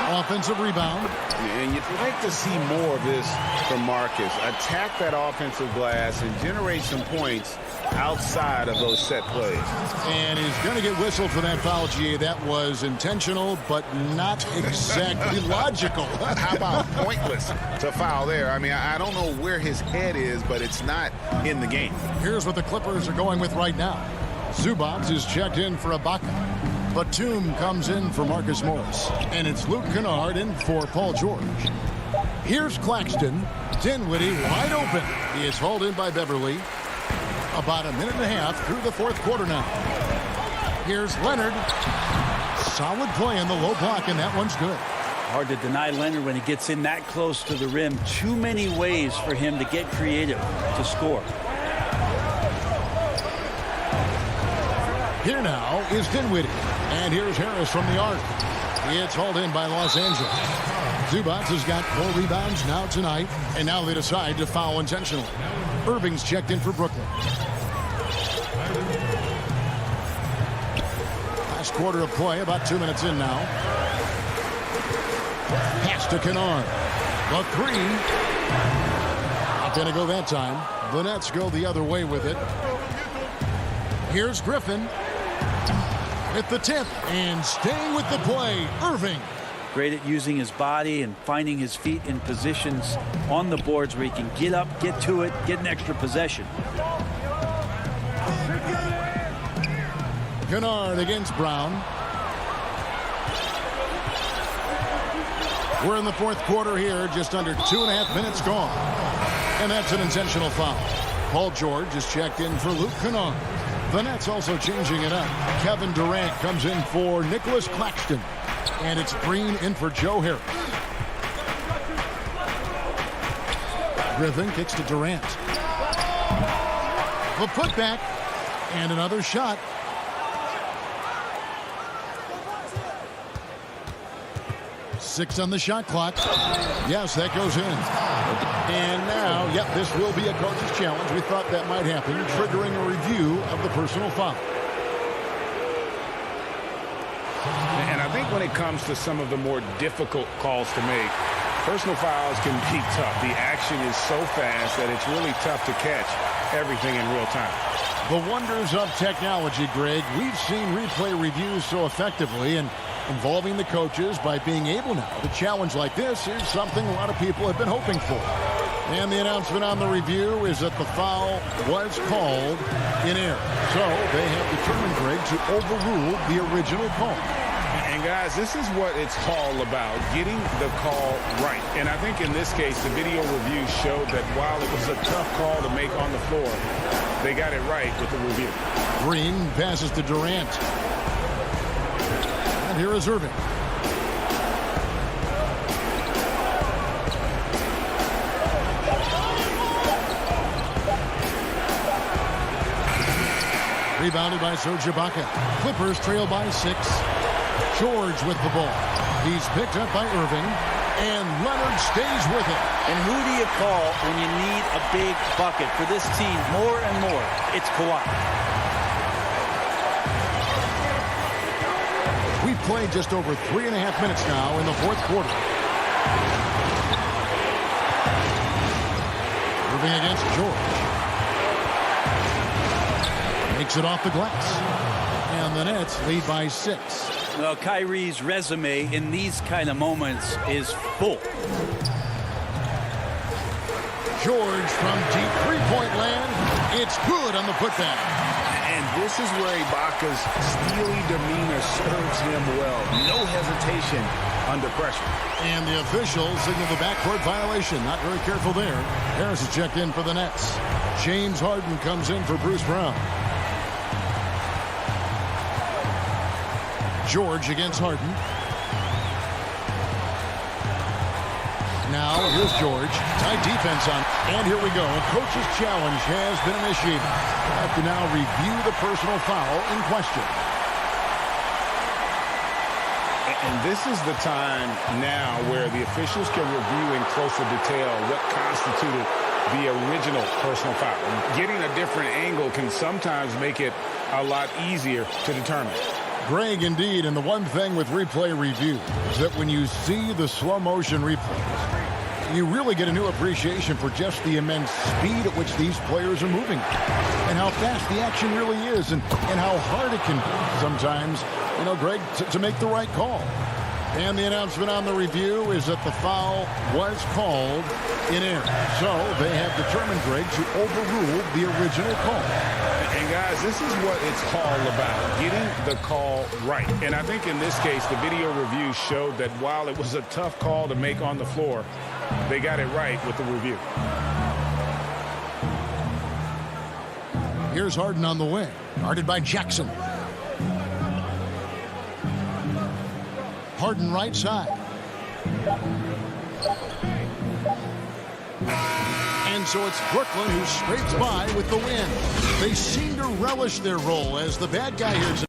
Offensive rebound. And you'd like to see more of this from Marcus. Attack that offensive glass and generate some points outside of those set plays. And he's going to get whistled for that foul, GA. That was intentional, but not exactly logical. How about pointless to foul there? I mean, I don't know where his head is, but it's not in the game. Here's what the Clippers are going with right now. Zubac is checked in for Ibaka. Batum comes in for Marcus Morris. And it's Luke Kennard in for Paul George. Here's Claxton. Dinwiddie wide open. He is hauled in by Beverly. About a minute and a half through the fourth quarter now. Here's Leonard. Solid play in the low block, and that one's good. Hard to deny Leonard when he gets in that close to the rim. Too many ways for him to get creative to score. Here now is Dinwiddie. And here's Harris from the arc. It's hauled in by Los Angeles. Zubac has got 4 rebounds now tonight. And now they decide to foul intentionally. Irving's checked in for Brooklyn. Last quarter of play, about 2 minutes in now. Pass to Kennard. The 3. Not going to go that time. The Nets go the other way with it. Here's Griffin. At the tip and staying with the play, Irving. Great at using his body and finding his feet in positions on the boards where he can get up, get to it, get an extra possession. Kennard against Brown. We're in the fourth quarter here, just under 2.5 minutes gone. And that's an intentional foul. Paul George is checked in for Luke Kennard. The Nets also changing it up. Kevin Durant comes in for Nicholas Claxton. And it's Green in for Joe Harris. Griffin kicks to Durant. The putback. And another shot. 6 on the shot clock. Yes, that goes in. And now, yep, this will be a coach's challenge. We thought that might happen, triggering a review of the personal foul. And I think when it comes to some of the more difficult calls to make, personal fouls can be tough. The action is so fast that it's really tough to catch everything in real time. The wonders of technology, Greg. We've seen replay reviews so effectively, and involving the coaches by being able now to challenge like this is something a lot of people have been hoping for. And the announcement on the review is that the foul was called in error. So they have determined, Greg, to overrule the original call. And guys, this is what it's all about, getting the call right. And I think in this case, the video review showed that while it was a tough call to make on the floor, they got it right with the review. Green passes to Durant. And here is Irving. Rebounded by Serge Ibaka. Clippers trail by 6. George with the ball. He's picked up by Irving, and Leonard stays with it. And who do you call when you need a big bucket for this team more and more? It's Kawhi. We've played just over 3.5 minutes now in the fourth quarter. Irving against George. Makes it off the glass. And the Nets lead by 6. Well, Kyrie's resume in these kind of moments is full. George from deep three-point land. It's good on the putback. And this is where Ibaka's steely demeanor serves him well. No hesitation under pressure. And the officials signal the backcourt violation. Not very careful there. Harris is checked in for the Nets. James Harden comes in for Bruce Brown. George against Harden. Now here's George. Tight defense on. And here we go. A coach's challenge has been initiated. We'll have to now review the personal foul in question. And this is the time now where the officials can review in closer detail what constituted the original personal foul. Getting a different angle can sometimes make it a lot easier to determine. Greg, indeed, and the one thing with replay review is that when you see the slow motion replays, you really get a new appreciation for just the immense speed at which these players are moving and how fast the action really is and how hard it can be sometimes, you know, Greg, to make the right call. And the announcement on the review is that the foul was called in error. So they have determined, Greg, to overrule the original call. And guys, this is what it's all about, getting the call right. And I think in this case, the video review showed that while it was a tough call to make on the floor, they got it right with the review. Here's Harden on the wing, guarded by Jackson. Harden right side. And so it's Brooklyn who scrapes by with the win. They seem to relish their role as the bad guy here.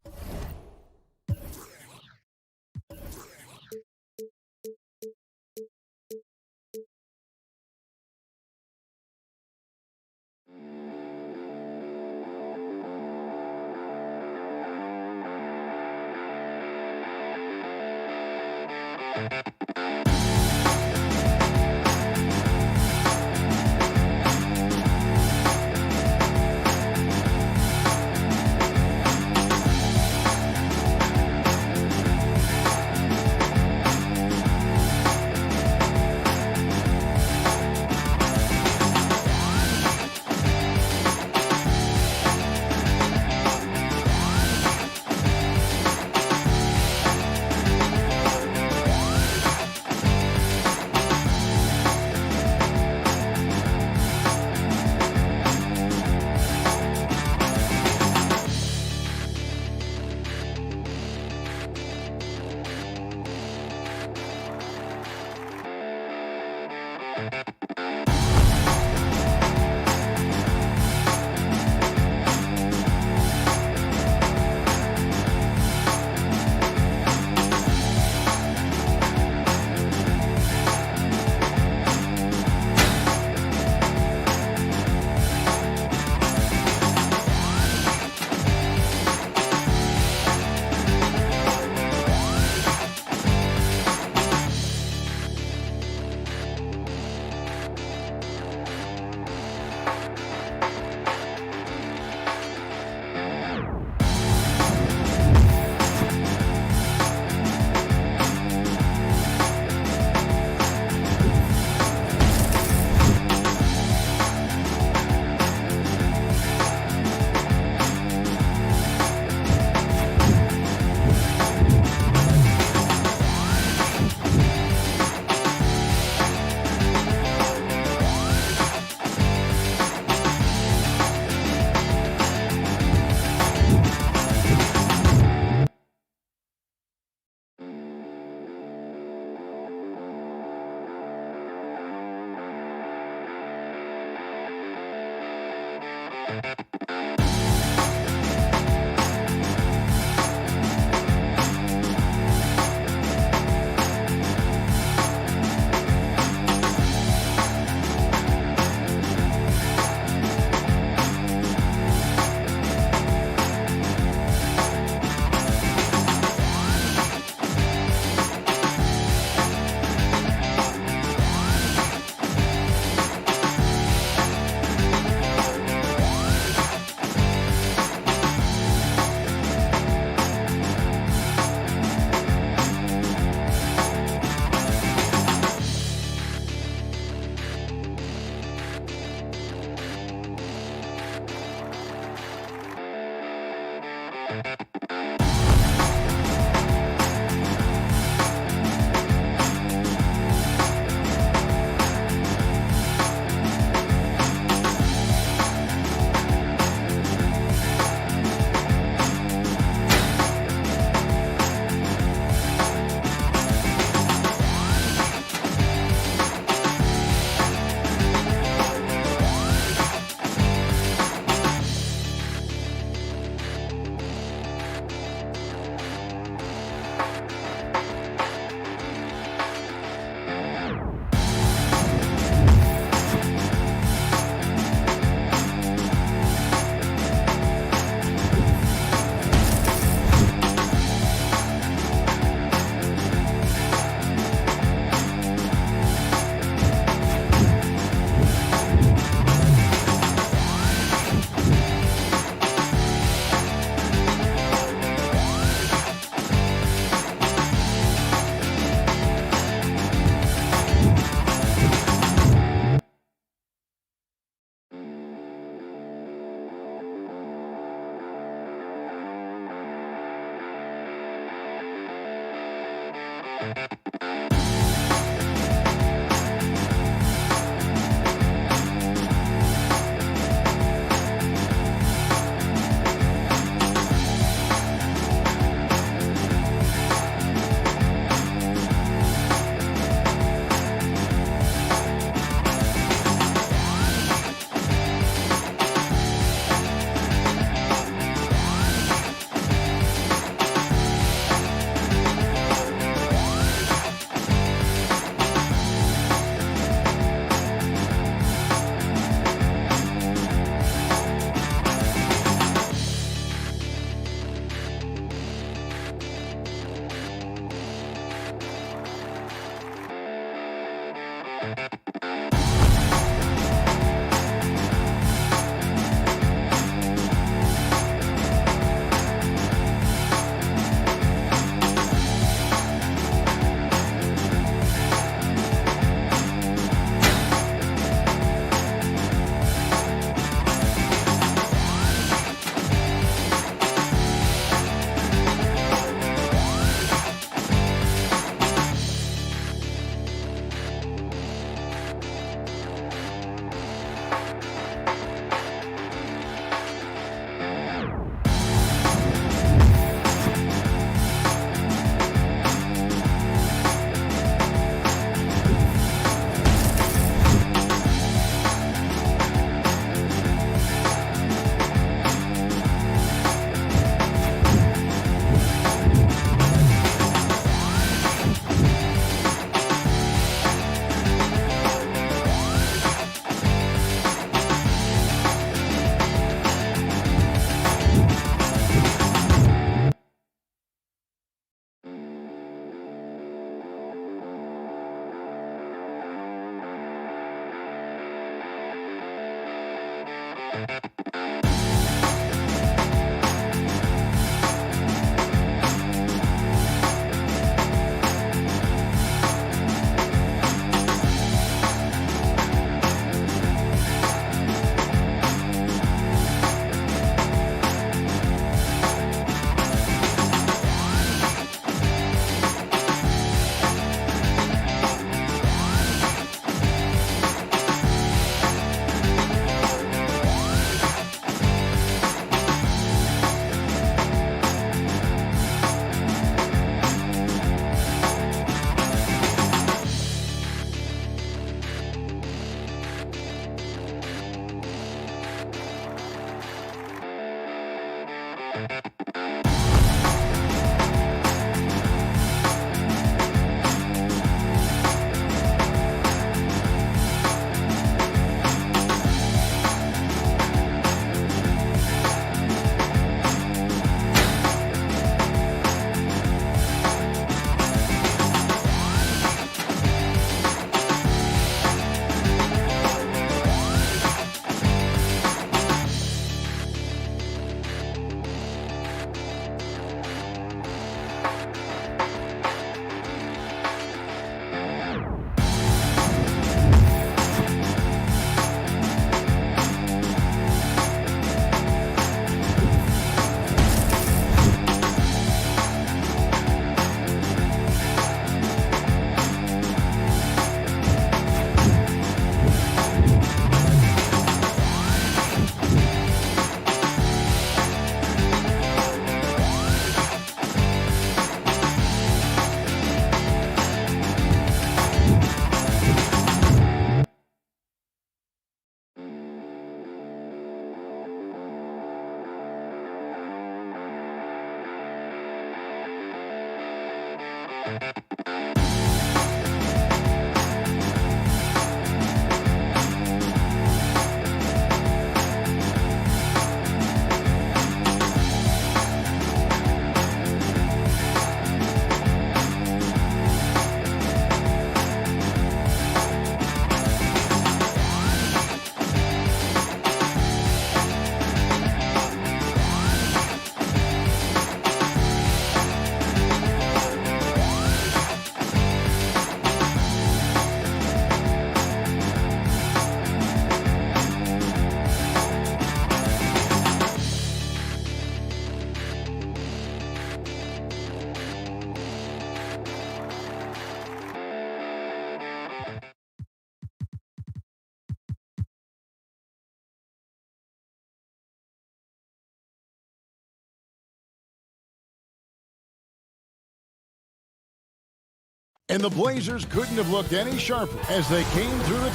And the Blazers couldn't have looked any sharper as they came through the...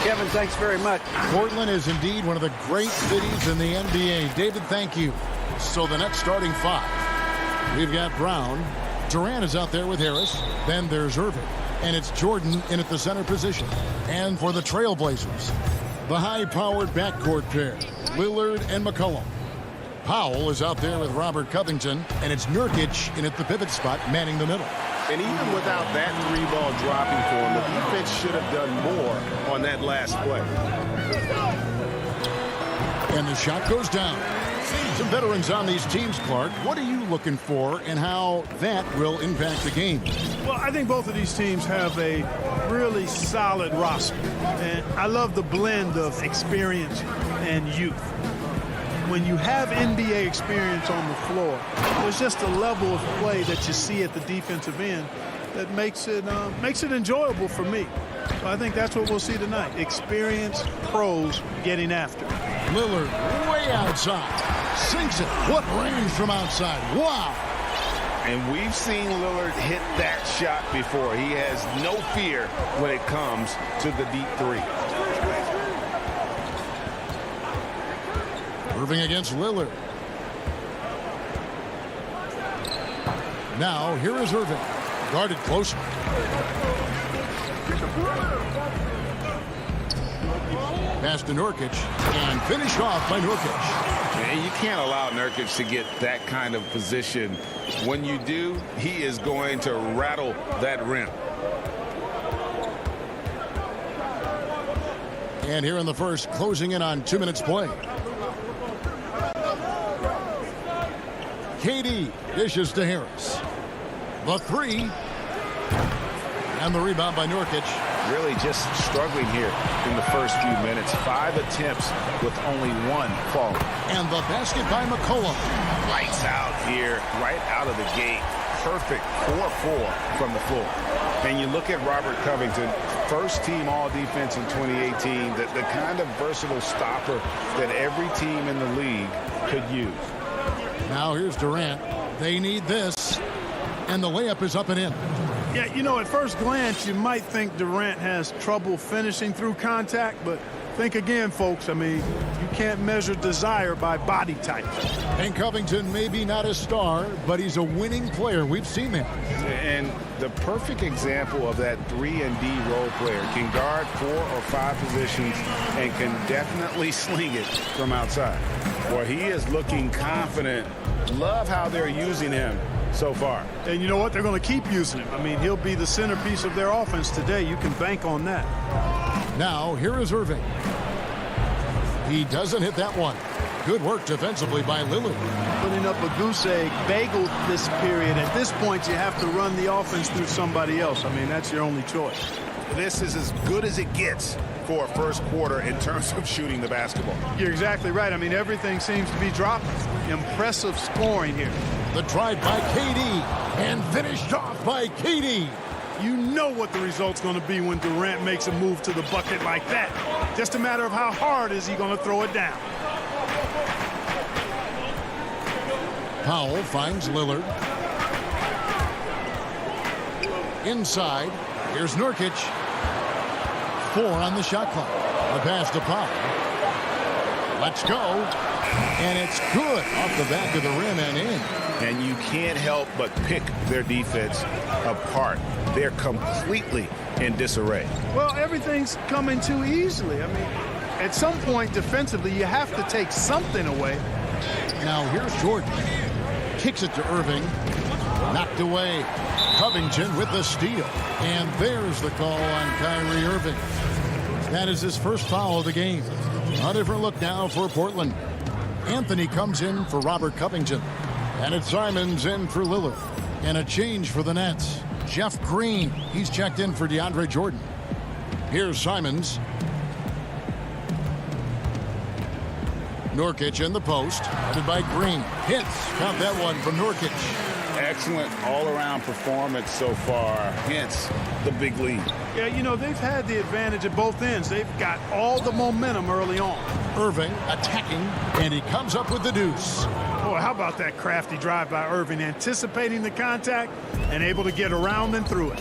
Kevin, thanks very much. Portland is indeed one of the great cities in the NBA. David, thank you. So the next starting five. We've got Brown. Durant is out there with Harris. Then there's Irving. And it's Jordan in at the center position. And for the Trailblazers, the high-powered backcourt pair, Lillard and McCollum. Powell is out there with Robert Covington. And it's Nurkic in at the pivot spot, manning the middle. And even without that three-ball dropping for him, the defense should have done more on that last play. And the shot goes down. Some veterans on these teams, Clark. What are you looking for and how that will impact the game? Well, I think both of these teams have a really solid roster. And I love the blend of experience and youth. When you have NBA experience on the floor, there's just a level of play that you see at the defensive end that makes it enjoyable for me. So I think that's what we'll see tonight. Experienced pros getting after it. Lillard way outside. Sinks it. What range from outside. Wow. And we've seen Lillard hit that shot before. He has no fear when it comes to the deep three. Irving against Lillard. Now, here is Irving. Guarded closely. Pass to Nurkic. And finished off by Nurkic. Man, you can't allow Nurkic to get that kind of position. When you do, he is going to rattle that rim. And here in the first, closing in on 2 minutes play. KD dishes to Harris. The three. And the rebound by Nurkic. Really just struggling here in the first few minutes. 5 attempts with only 1 fall. And the basket by McCollum. Lights out here, right out of the gate. Perfect 4-4 from the floor. And you look at Robert Covington, first team all-defense in 2018, the kind of versatile stopper that every team in the league could use. Now here's Durant. They need this. And the layup is up and in. Yeah, you know, at first glance, you might think Durant has trouble finishing through contact, but think again, folks. I mean, you can't measure desire by body type. And Covington may be not a star, but he's a winning player. We've seen that. And the perfect example of that 3-and-D role player. Can guard 4 or 5 positions and can definitely sling it from outside. Boy, he is looking confident. Love how they're using him so far. And you know what? They're going to keep using him. I mean, he'll be the centerpiece of their offense today. You can bank on that. Now, here is Irving. He doesn't hit that one. Good work defensively by Lillard. Putting up a goose egg bagel this period. At this point, you have to run the offense through somebody else. I mean, that's your only choice. This is as good as it gets for a first quarter in terms of shooting the basketball. You're exactly right. I mean, everything seems to be dropping. Impressive scoring here. The drive by KD and finished off by KD. You know what the result's going to be when Durant makes a move to the bucket like that. Just a matter of how hard is he going to throw it down. Powell finds Lillard. Inside, here's Nurkic. 4 on the shot clock. The pass to Powell. Let's go. And it's good off the back of the rim and in. And you can't help but pick their defense apart. They're completely in disarray. Well, everything's coming too easily. I mean, at some point defensively, you have to take something away. Now here's Jordan. Kicks it to Irving. Knocked away. Covington with the steal. And there's the call on Kyrie Irving. That is his first foul of the game. A different look now for Portland. Anthony comes in for Robert Covington. And it's Simons in for Lillard. And a change for the Nets. Jeff Green, he's checked in for DeAndre Jordan. Here's Simons. Nurkic in the post, headed by Green. Hits, count that one from Nurkic. Excellent all-around performance so far, hence the big lead. Yeah, you know, they've had the advantage at both ends. They've got all the momentum early on. Irving attacking, and he comes up with the deuce. Boy, how about that crafty drive by Irving, anticipating the contact and able to get around and through it.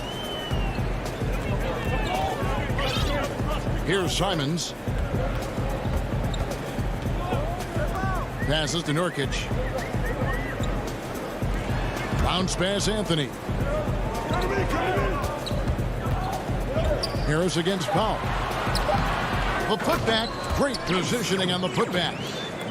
Here's Simons. Passes to Nurkic. Bounce pass Anthony. Harris against Powell. The putback. Great positioning on the putback.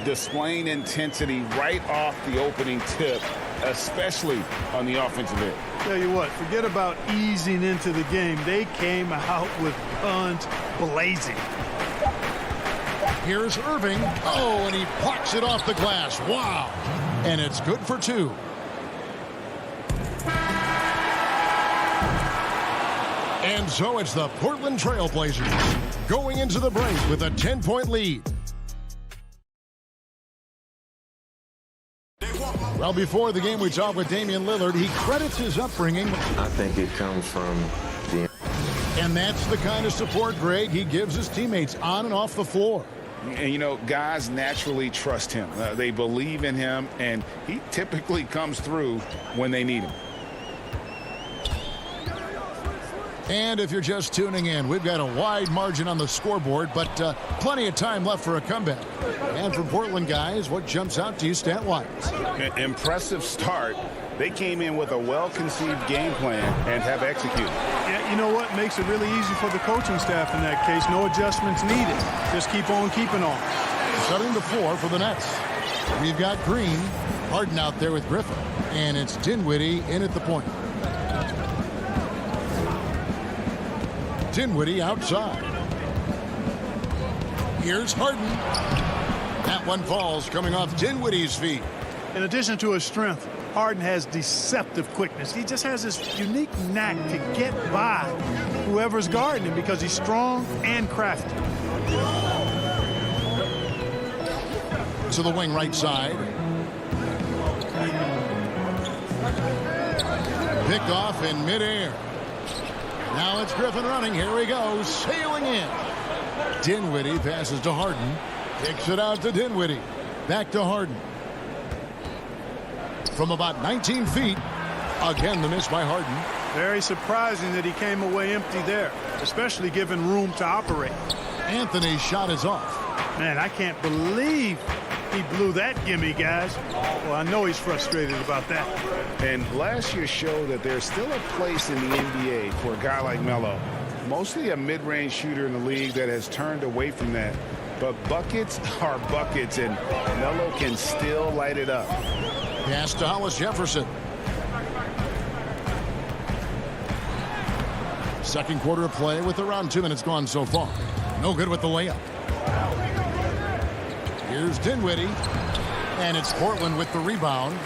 Displaying intensity right off the opening tip, especially on the offensive end. Tell you what, forget about easing into the game. They came out with guns blazing. Here's Irving. Oh, and he plucks it off the glass. Wow. And it's good for two. And so it's the Portland Trail Blazers going into the break with a 10-point lead. Well, before the game, we talked with Damian Lillard. He credits his upbringing. I think it comes from the... And that's the kind of support, Greg, he gives his teammates on and off the floor. And, you know, guys naturally trust him. They believe in him, and he typically comes through when they need him. And if you're just tuning in, we've got a wide margin on the scoreboard, but plenty of time left for a comeback. And for Portland guys, what jumps out to you stat-wise? Impressive start. They came in with a well-conceived game plan and have executed. Yeah, you know what? Makes it really easy for the coaching staff in that case. No adjustments needed. Just keep on keeping on. Setting the floor for the Nets. We've got Green, Harden out there with Griffin, and it's Dinwiddie in at the point. Dinwiddie outside. Here's Harden. That one falls coming off Dinwiddie's feet. In addition to his strength, Harden has deceptive quickness. He just has this unique knack to get by whoever's guarding him because he's strong and crafty. To the wing right side. Picked off in midair. Now it's Griffin running. Here he goes, sailing in. Dinwiddie passes to Harden. Kicks it out to Dinwiddie. Back to Harden. From about 19 feet. Again, the miss by Harden. Very surprising that he came away empty there, especially given room to operate. Anthony's shot is off. Man, I can't believe he blew that gimme, guys. Well, I know he's frustrated about that. And last year showed that there's still a place in the NBA for a guy like Melo. Mostly a mid-range shooter in the league that has turned away from that. But buckets are buckets, and Melo can still light it up. Pass to Hollis Jefferson. Second quarter of play with around 2 minutes gone so far. No good with the layup. Here's Dinwiddie. And it's Portland with the rebound.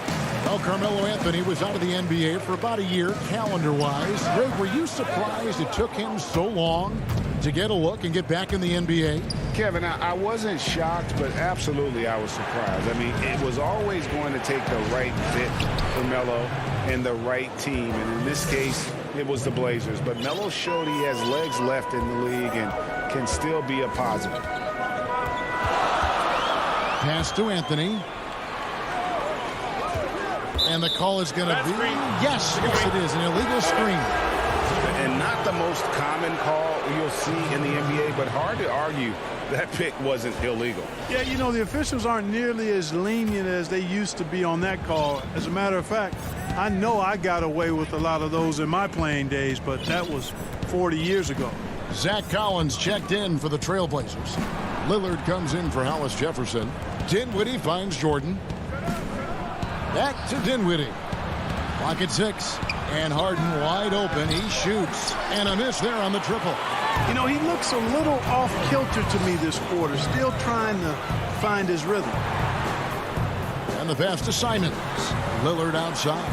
Well, Carmelo Anthony was out of the NBA for about a year, calendar-wise. Greg, were you surprised it took him so long to get a look and get back in the NBA? Kevin, I wasn't shocked, but absolutely I was surprised. I mean, it was always going to take the right fit for Melo and the right team. And in this case, it was the Blazers. But Melo showed he has legs left in the league and can still be a positive. Pass to Anthony. And the call is going to be, yes, it is, an illegal screen. And not the most common call you'll see in the NBA, but hard to argue that pick wasn't illegal. Yeah, you know, the officials aren't nearly as lenient as they used to be on that call. As a matter of fact, I know I got away with a lot of those in my playing days, but that was 40 years ago. Zach Collins checked in for the Trailblazers. Lillard comes in for Hollis Jefferson. Dinwiddie finds Jordan. Back to Dinwiddie. Clock at 6. And Harden wide open. He shoots. And a miss there on the triple. You know, he looks a little off kilter to me this quarter. Still trying to find his rhythm. And the pass to Simons. Lillard outside.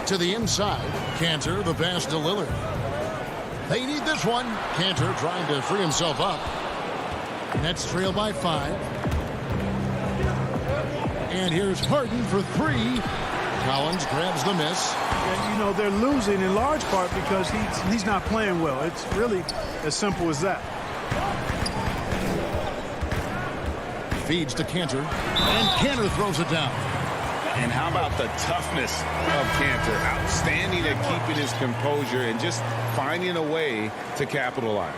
To the inside. Cantor, the pass to Lillard. They need this one. Cantor trying to free himself up. Nets trail by 5. And here's Harden for 3. Collins grabs the miss. And, you know, they're losing in large part because he's not playing well. It's really as simple as that. Feeds to Cantor. And Cantor throws it down. And how about the toughness of Cantor? Outstanding at keeping his composure and just finding a way to capitalize.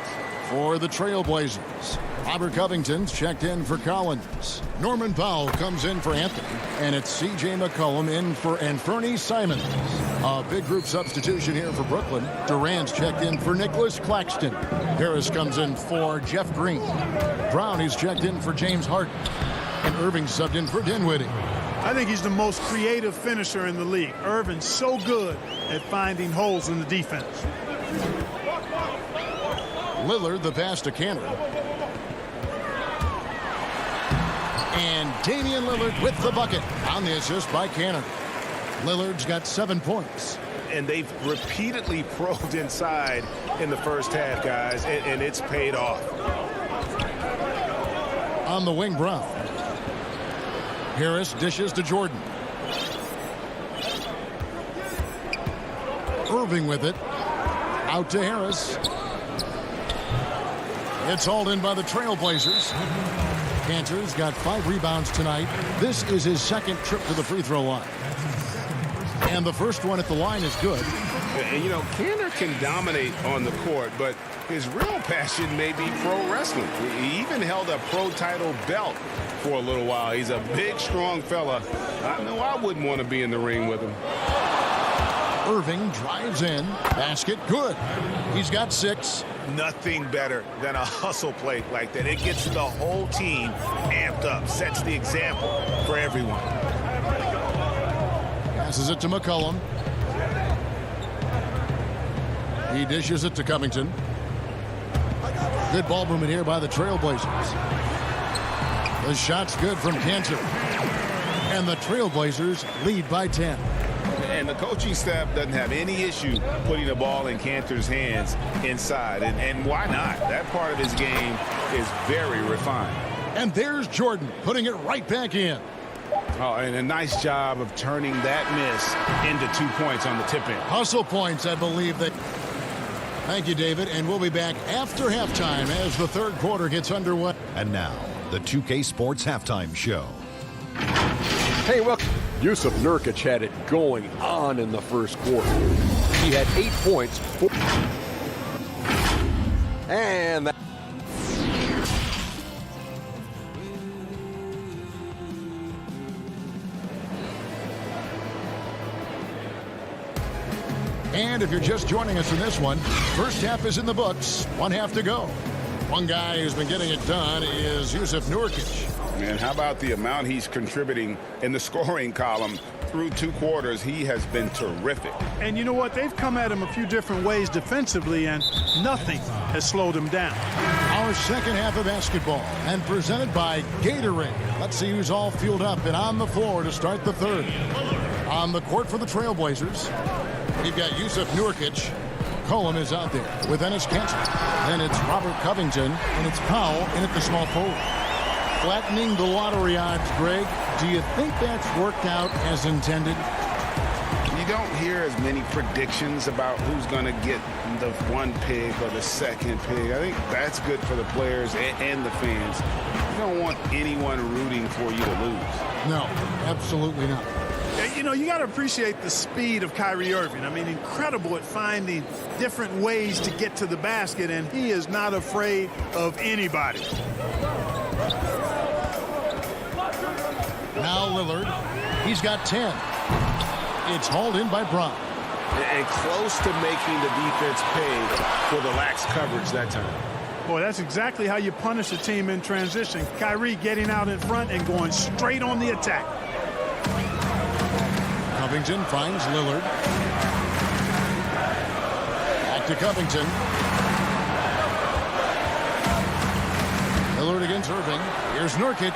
For the Trailblazers, Robert Covington's checked in for Collins. Norman Powell comes in for Anthony. And it's C.J. McCollum in for Anthony Simons. A big group substitution here for Brooklyn. Durant's checked in for Nicholas Claxton. Harris comes in for Jeff Green. Brown is checked in for James Harden. And Irving subbed in for Dinwiddie. I think he's the most creative finisher in the league. Irving's so good at finding holes in the defense. Lillard, the pass to Cantor. And Damian Lillard with the bucket on the assist by Cantor. Lillard's got 7 points. And they've repeatedly probed inside in the first half, guys, and it's paid off. On the wing, Brown. Harris dishes to Jordan. Irving with it. Out to Harris. It's hauled in by the Trailblazers. Cantor's got 5 rebounds tonight. This is his second trip to the free throw line. And the first one at the line is good. And, you know, Cantor can dominate on the court, but his real passion may be pro wrestling. He even held a pro title belt for a little while. He's a big, strong fella. I know I wouldn't want to be in the ring with him. Irving drives in. Basket, good. He's got 6. Nothing better than a hustle play like that. It gets the whole team amped up, sets the example for everyone. Passes it to McCollum. He dishes it to Covington. Good ball movement here by the Trailblazers. The shot's good from Cantor. And the Trailblazers lead by 10. And the coaching staff doesn't have any issue putting the ball in Cantor's hands inside. And why not? That part of his game is very refined. And there's Jordan putting it right back in. Oh, and a nice job of turning that miss into 2 points on the tip in. Hustle points, I believe. Thank you, David. And we'll be back after halftime as the third quarter gets underway. And now, the 2K Sports Halftime Show. Hey, welcome. Yusuf Nurkic had it going on in the first quarter. He had 8 points. And that. And if you're just joining us in this one, first half is in the books. 1 half to go. One guy who's been getting it done is Yusuf Nurkic. And how about the amount he's contributing in the scoring column through 2 quarters? He has been terrific. And you know what? They've come at him a few different ways defensively, and nothing has slowed him down. Our second half of basketball, and presented by Gatorade. Let's see who's all fueled up and on the floor to start the third. On the court for the Trailblazers, we've got Yusuf Nurkic. Colin is out there with Enes Kanter. Then it's Robert Covington, and it's Powell in at the small forward. Flattening the lottery odds, Greg. Do you think that's worked out as intended? You don't hear as many predictions about who's going to get the 1 pick or the 2nd pick. I think that's good for the players and the fans. You don't want anyone rooting for you to lose. No, absolutely not. You know, you got to appreciate the speed of Kyrie Irving. I mean, incredible at finding different ways to get to the basket, and he is not afraid of anybody. Now Lillard. He's got 10. It's hauled in by Brown. And close to making the defense pay for the lax coverage that time. Boy, that's exactly how you punish a team in transition. Kyrie getting out in front and going straight on the attack. Covington finds Lillard. Back to Covington. Lillard against Irving. Here's Nurkic.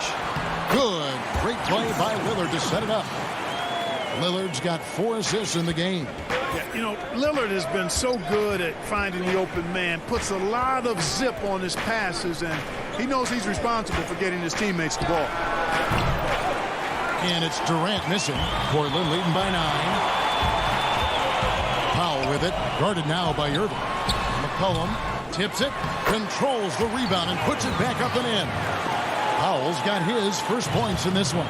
Good. Great play by Lillard to set it up. Lillard's got 4 assists in the game. Yeah, you know, Lillard has been so good at finding the open man, puts a lot of zip on his passes, and he knows he's responsible for getting his teammates the ball. And it's Durant missing. Portland leading by 9. Powell with it. Guarded now by Irving. McCollum tips it, controls the rebound, and puts it back up and in. Powell's got his first points in this one.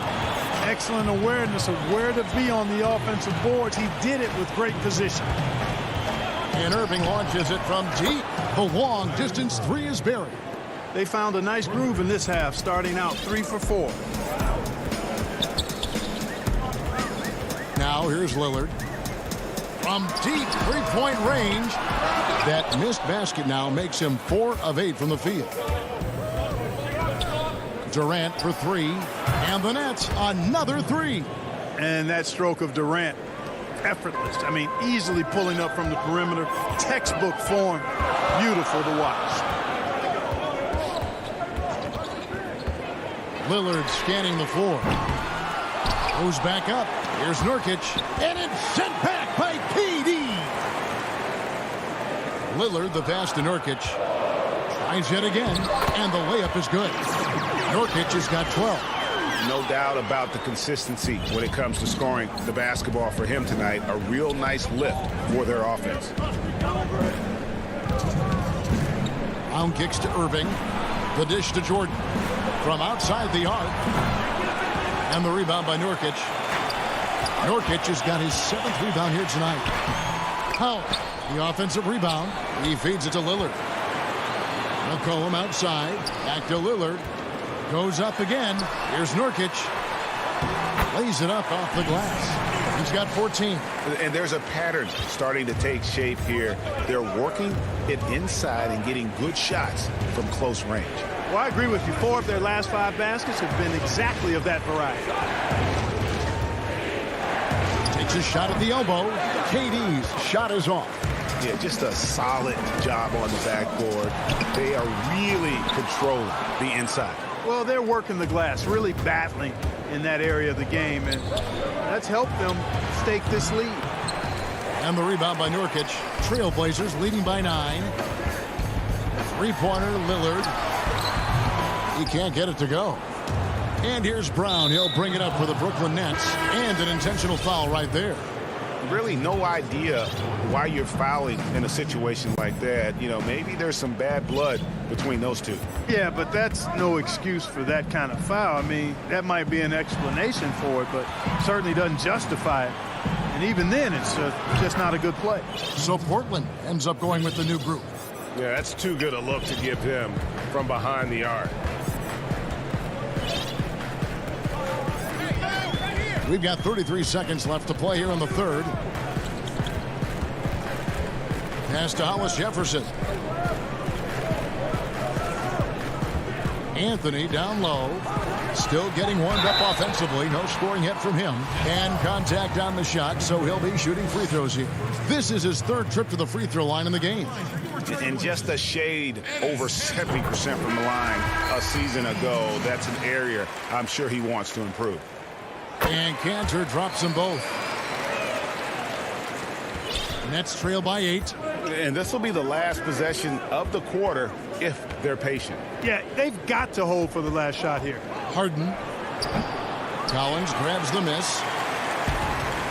Excellent awareness of where to be on the offensive boards. He did it with great position. And Irving launches it from deep. The long distance 3 is buried. They found a nice groove in this half, starting out 3 for 4. Now here's Lillard. From deep 3-point range. That missed basket now makes him 4 of 8 from the field. Durant for 3. And the Nets, another 3. And that stroke of Durant, effortless. I mean, easily pulling up from the perimeter. Textbook form. Beautiful to watch. Lillard scanning the floor. Goes back up. Here's Nurkic. And it's sent back by KD. Lillard, the pass to Nurkic. Tries yet again. And the layup is good. Nurkic has got 12. No doubt about the consistency when it comes to scoring the basketball for him tonight. A real nice lift for their offense. Brown kicks to Irving. The dish to Jordan. From outside the arc. And the rebound by Nurkic. Nurkic has got his 7th rebound here tonight. Powell, the offensive rebound. He feeds it to Lillard. McCollum outside. Back to Lillard. Goes up again. Here's Nurkic. Lays it up off the glass. He's got 14. And there's a pattern starting to take shape here. They're working it inside and getting good shots from close range. Well, I agree with you. 4 of their last 5 baskets have been exactly of that variety. Takes a shot at the elbow. KD's shot is off. Yeah, just a solid job on the backboard. They are really controlling the inside. Well, they're working the glass, really battling in that area of the game, and that's helped them stake this lead. And the rebound by Nurkic. Trailblazers leading by 9. 3-pointer Lillard. He can't get it to go. And here's Brown. He'll bring it up for the Brooklyn Nets. And an intentional foul right there. Really no idea why you're fouling in a situation like that. You know, maybe there's some bad blood between those two. Yeah, but that's no excuse for that kind of foul. I mean, that might be an explanation for it, but certainly doesn't justify it. And even then, it's just not a good play. So Portland ends up going with the new group. Yeah, that's too good a look to give him from behind the arc. We've got 33 seconds left to play here in the third. Pass to Hollis Jefferson. Anthony down low. Still getting warmed up offensively. No scoring hit from him. And contact on the shot, so he'll be shooting free throws here. This is his 3rd trip to the free throw line in the game. And just a shade over 70% from the line a season ago. That's an area I'm sure he wants to improve. And Cantor drops them both. Nets trail by 8. And this will be the last possession of the quarter if they're patient. Yeah, they've got to hold for the last shot here. Harden. Collins grabs the miss.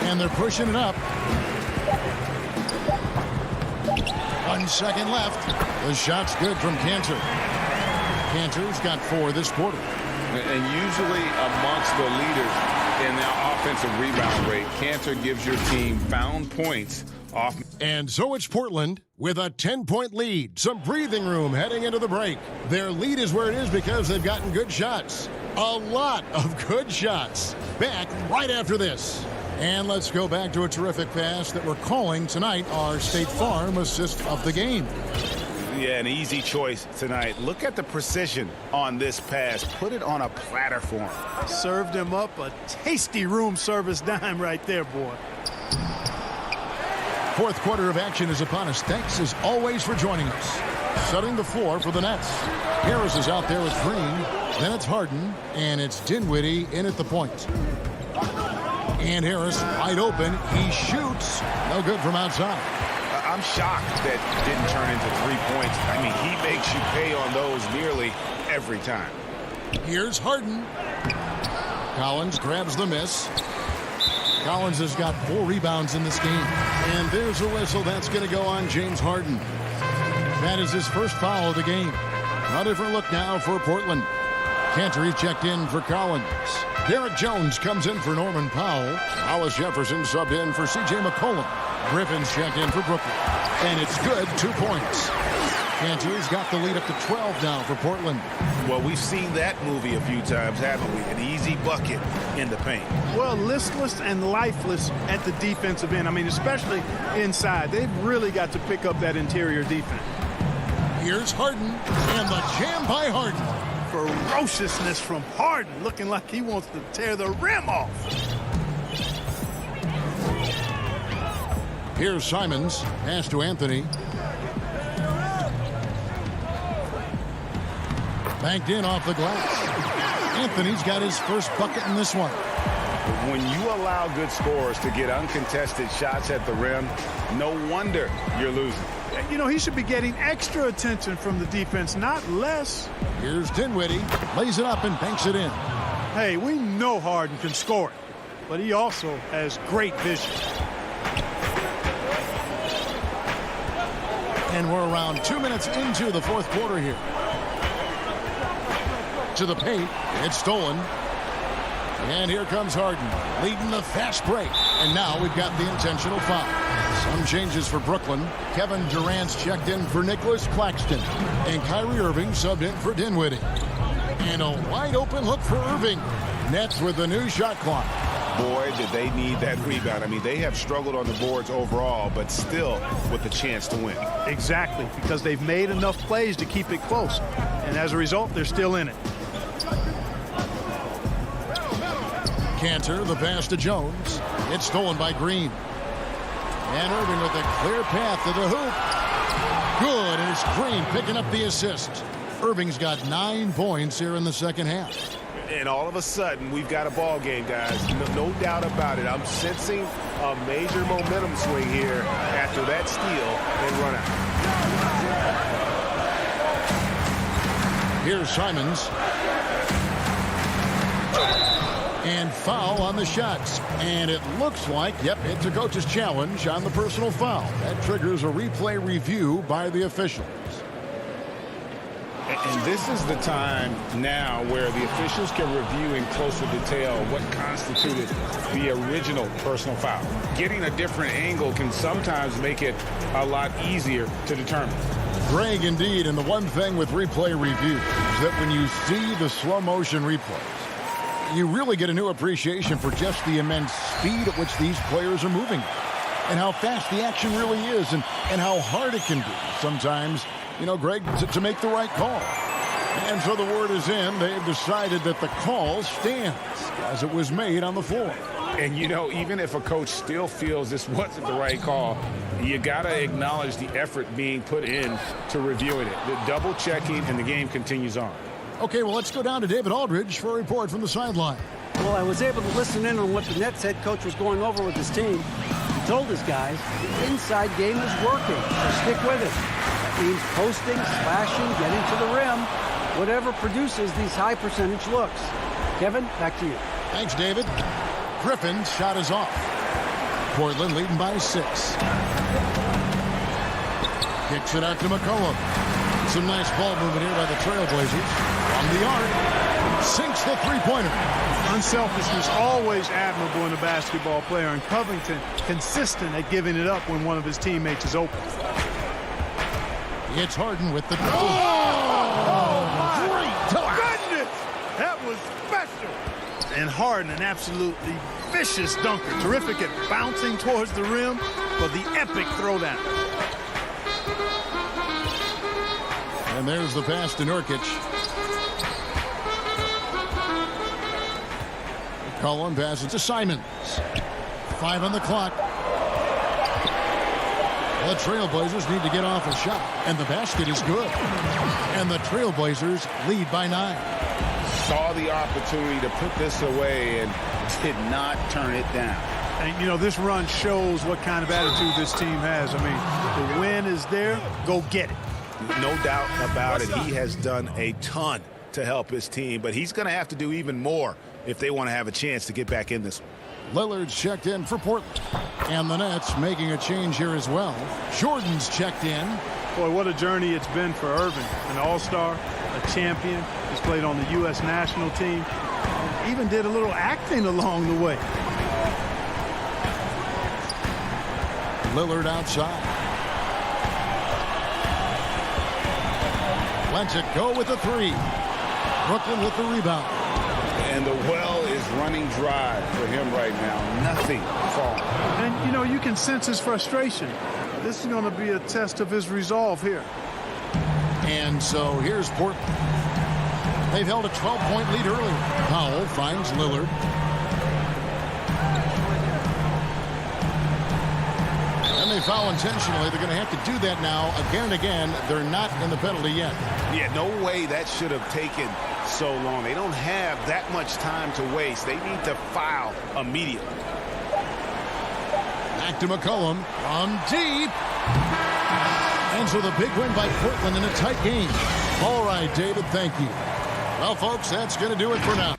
And they're pushing it up. 1 second left. The shot's good from Cantor. Cantor's got 4 this quarter. And usually amongst the leaders in the offensive rebound rate, Cantor gives your team found points off. And so it's Portland with a 10-point lead. Some breathing room heading into the break. Their lead is where it is because they've gotten good shots. A lot of good shots. Back right after this. And let's go back to a terrific pass that we're calling tonight our State Farm assist of the game. Yeah, an easy choice tonight. Look at the precision on this pass. Put it on a platter for him. Served him up a tasty room service dime right there, boy. Fourth quarter of action is upon us. Thanks as always for joining us. Setting the floor for the Nets. Harris is out there with Green. Then it's Harden, and it's Dinwiddie in at the point. And Harris wide open. He shoots. No good from outside. I'm shocked that didn't turn into 3 points. I mean, he makes you pay on those nearly every time. Here's Harden. Collins grabs the miss. Collins has got 4 rebounds in this game. And there's a whistle. That's going to go on James Harden. That is his first foul of the game. A different look now for Portland. Cantor checked in for Collins. Derek Jones comes in for Norman Powell. Hollis Jefferson subbed in for C.J. McCollum. Griffin's checked in for Brooklyn. And it's good, 2 points. Cantor's got the lead up to 12 now for Portland. Well, we've seen that movie a few times, haven't we? An easy bucket in the paint. Well, listless and lifeless at the defensive end. I mean, especially inside. They've really got to pick up that interior defense. Here's Harden, and the jam by Harden. Ferociousness from Harden, looking like he wants to tear the rim off. Here's Simons, pass to Anthony. Banked in off the glass. Anthony's got his first bucket in this one. When you allow good scorers to get uncontested shots at the rim, no wonder you're losing. You know, he should be getting extra attention from the defense, not less. Here's Dinwiddie, lays it up and banks it in. Hey, we know Harden can score it, but he also has great vision. And we're around 2 minutes into the fourth quarter here. To the paint, it's stolen. And here comes Harden, leading the fast break. And now we've got the intentional foul. Some changes for Brooklyn. Kevin Durant's checked in for Nicholas Claxton. And Kyrie Irving subbed in for Dinwiddie. And a wide open look for Irving. Nets with the new shot clock. Boy, did they need that rebound. I mean, they have struggled on the boards overall, but still with the chance to win. Exactly, because they've made enough plays to keep it close. And as a result, they're still in it. Cantor, the pass to Jones. It's stolen by Green. And Irving with a clear path to the hoop. Good, and it's Green picking up the assist. Irving's got 9 points here in the second half. And all of a sudden, we've got a ball game, guys. No doubt about it. I'm sensing a major momentum swing here after that steal and run out. Here's Simons. And foul on the shots. And it looks like, yep, it's a coach's challenge on the personal foul. That triggers a replay review by the officials. And this is the time now where the officials can review in closer detail what constituted the original personal foul. Getting a different angle can sometimes make it a lot easier to determine. Greg, indeed, and the one thing with replay review is that when you see the slow motion replays, you really get a new appreciation for just the immense speed at which these players are moving and how fast the action really is and how hard it can be sometimes, you know, Greg, to make the right call. And so the word is in. They've decided that the call stands as it was made on the floor. And, you know, even if a coach still feels this wasn't the right call, you got to acknowledge the effort being put in to reviewing it. The double checking, and the game continues on. Okay, well, let's go down to David Aldridge for a report from the sideline. Well, I was able to listen in on what the Nets head coach was going over with his team. He told his guys the inside game is working, so stick with it. That means posting, slashing, getting to the rim, whatever produces these high percentage looks. Kevin, back to you. Thanks, David. Griffin's shot is off. Portland leading by 6. Kicks it out to McCollum. Some nice ball movement here by the Trailblazers. On the arc. sinks the three-pointer. Unselfishness always admirable in a basketball player, and Covington consistent at giving it up when one of his teammates is open. It's Harden with the Great goodness! That was special. And Harden, an absolutely vicious dunker. Terrific at bouncing towards the rim for the epic throwdown. And there's the pass to Nurkic. Cullen passes to Simons. 5 on the clock. The Trailblazers need to get off a shot, and the basket is good. And the Trailblazers lead by 9. Saw the opportunity to put this away and did not turn it down. And, you know, this run shows what kind of attitude this team has. I mean, the win is there. Go get it. No doubt about it. He has done a ton to help his team, but he's going to have to do even more if they want to have a chance to get back in this one. Lillard's checked in for Portland. And the Nets making a change here as well. Jordan's checked in. Boy, what a journey it's been for Irving. An all-star, a champion. He's played on the U.S. national team. And even did a little acting along the way. Lillard outside. Lets it go with the 3. Brooklyn with the rebound. And the well is running dry for him right now. Nothing falling. And, you know, you can sense his frustration. This is going to be a test of his resolve here. And so here's Portland. They've held a 12-point lead earlier. Powell finds Lillard. And they foul intentionally. They're going to have to do that now again and again. They're not in the penalty yet. Yeah, no way that should have taken so long. They don't have that much time to waste. They need to foul immediately. Back to McCollum from deep. And so the big win by Portland in a tight game. All right, David, thank you. Well, folks, that's going to do it for now.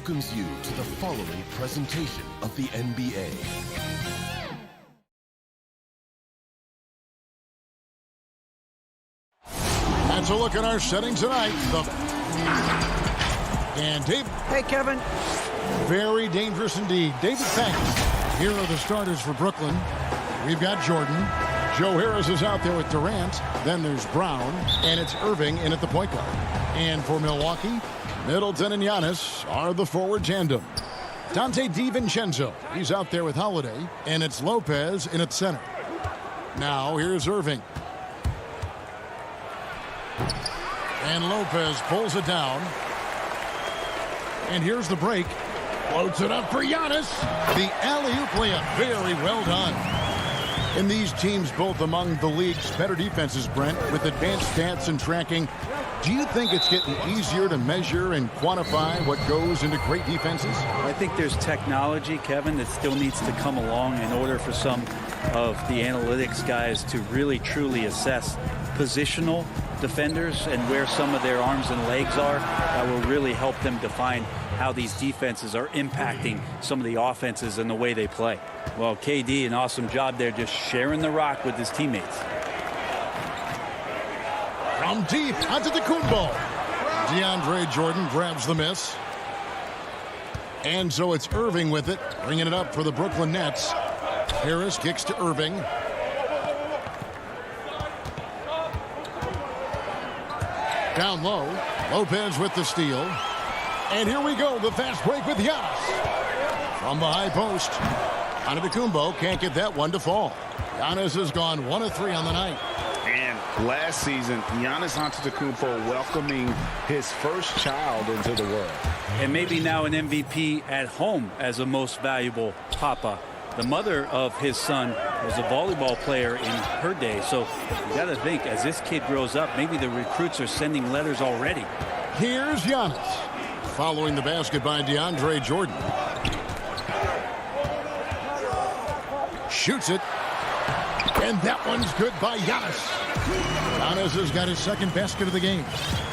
welcomes you to the following presentation of the NBA. That's a look at our setting tonight. And Dave. Hey, Kevin. Very dangerous indeed. David, thanks. Here are the starters for Brooklyn. We've got Jordan. Joe Harris is out there with Durant. Then there's Brown. And it's Irving in at the point guard. And for Milwaukee, Middleton and Giannis are the forward tandem. Dante DiVincenzo, he's out there with Holiday. And it's Lopez in at center. Now here's Irving. And Lopez pulls it down. And here's the break. Floats it up for Giannis. The alley-oop layup. Very well done. And these teams both among the league's better defenses, Brent, with advanced stats and tracking. Do you think it's getting easier to measure and quantify what goes into great defenses? I think there's technology, Kevin, that still needs to come along in order for some of the analytics guys to really truly assess positional defenders and where some of their arms and legs are. That will really help them define how these defenses are impacting some of the offenses and the way they play. Well, KD, an awesome job there, just sharing the rock with his teammates. From deep onto the Kumbo. DeAndre Jordan grabs the miss. And so it's Irving with it, bringing it up for the Brooklyn Nets. Harris kicks to Irving. Down low, Lopez with the steal. And here we go, the fast break with Giannis. From the high post. Antetokounmpo can't get that one to fall. Giannis has gone 1 of 3 on the night. And last season, Giannis Antetokounmpo welcoming his first child into the world. And maybe now an MVP at home as a most valuable papa. The mother of his son was a volleyball player in her day. So you got to think, as this kid grows up, maybe the recruits are sending letters already. Here's Giannis. Following the basket by DeAndre Jordan. Shoots it. And that one's good by Giannis. Giannis has got his second basket of the game.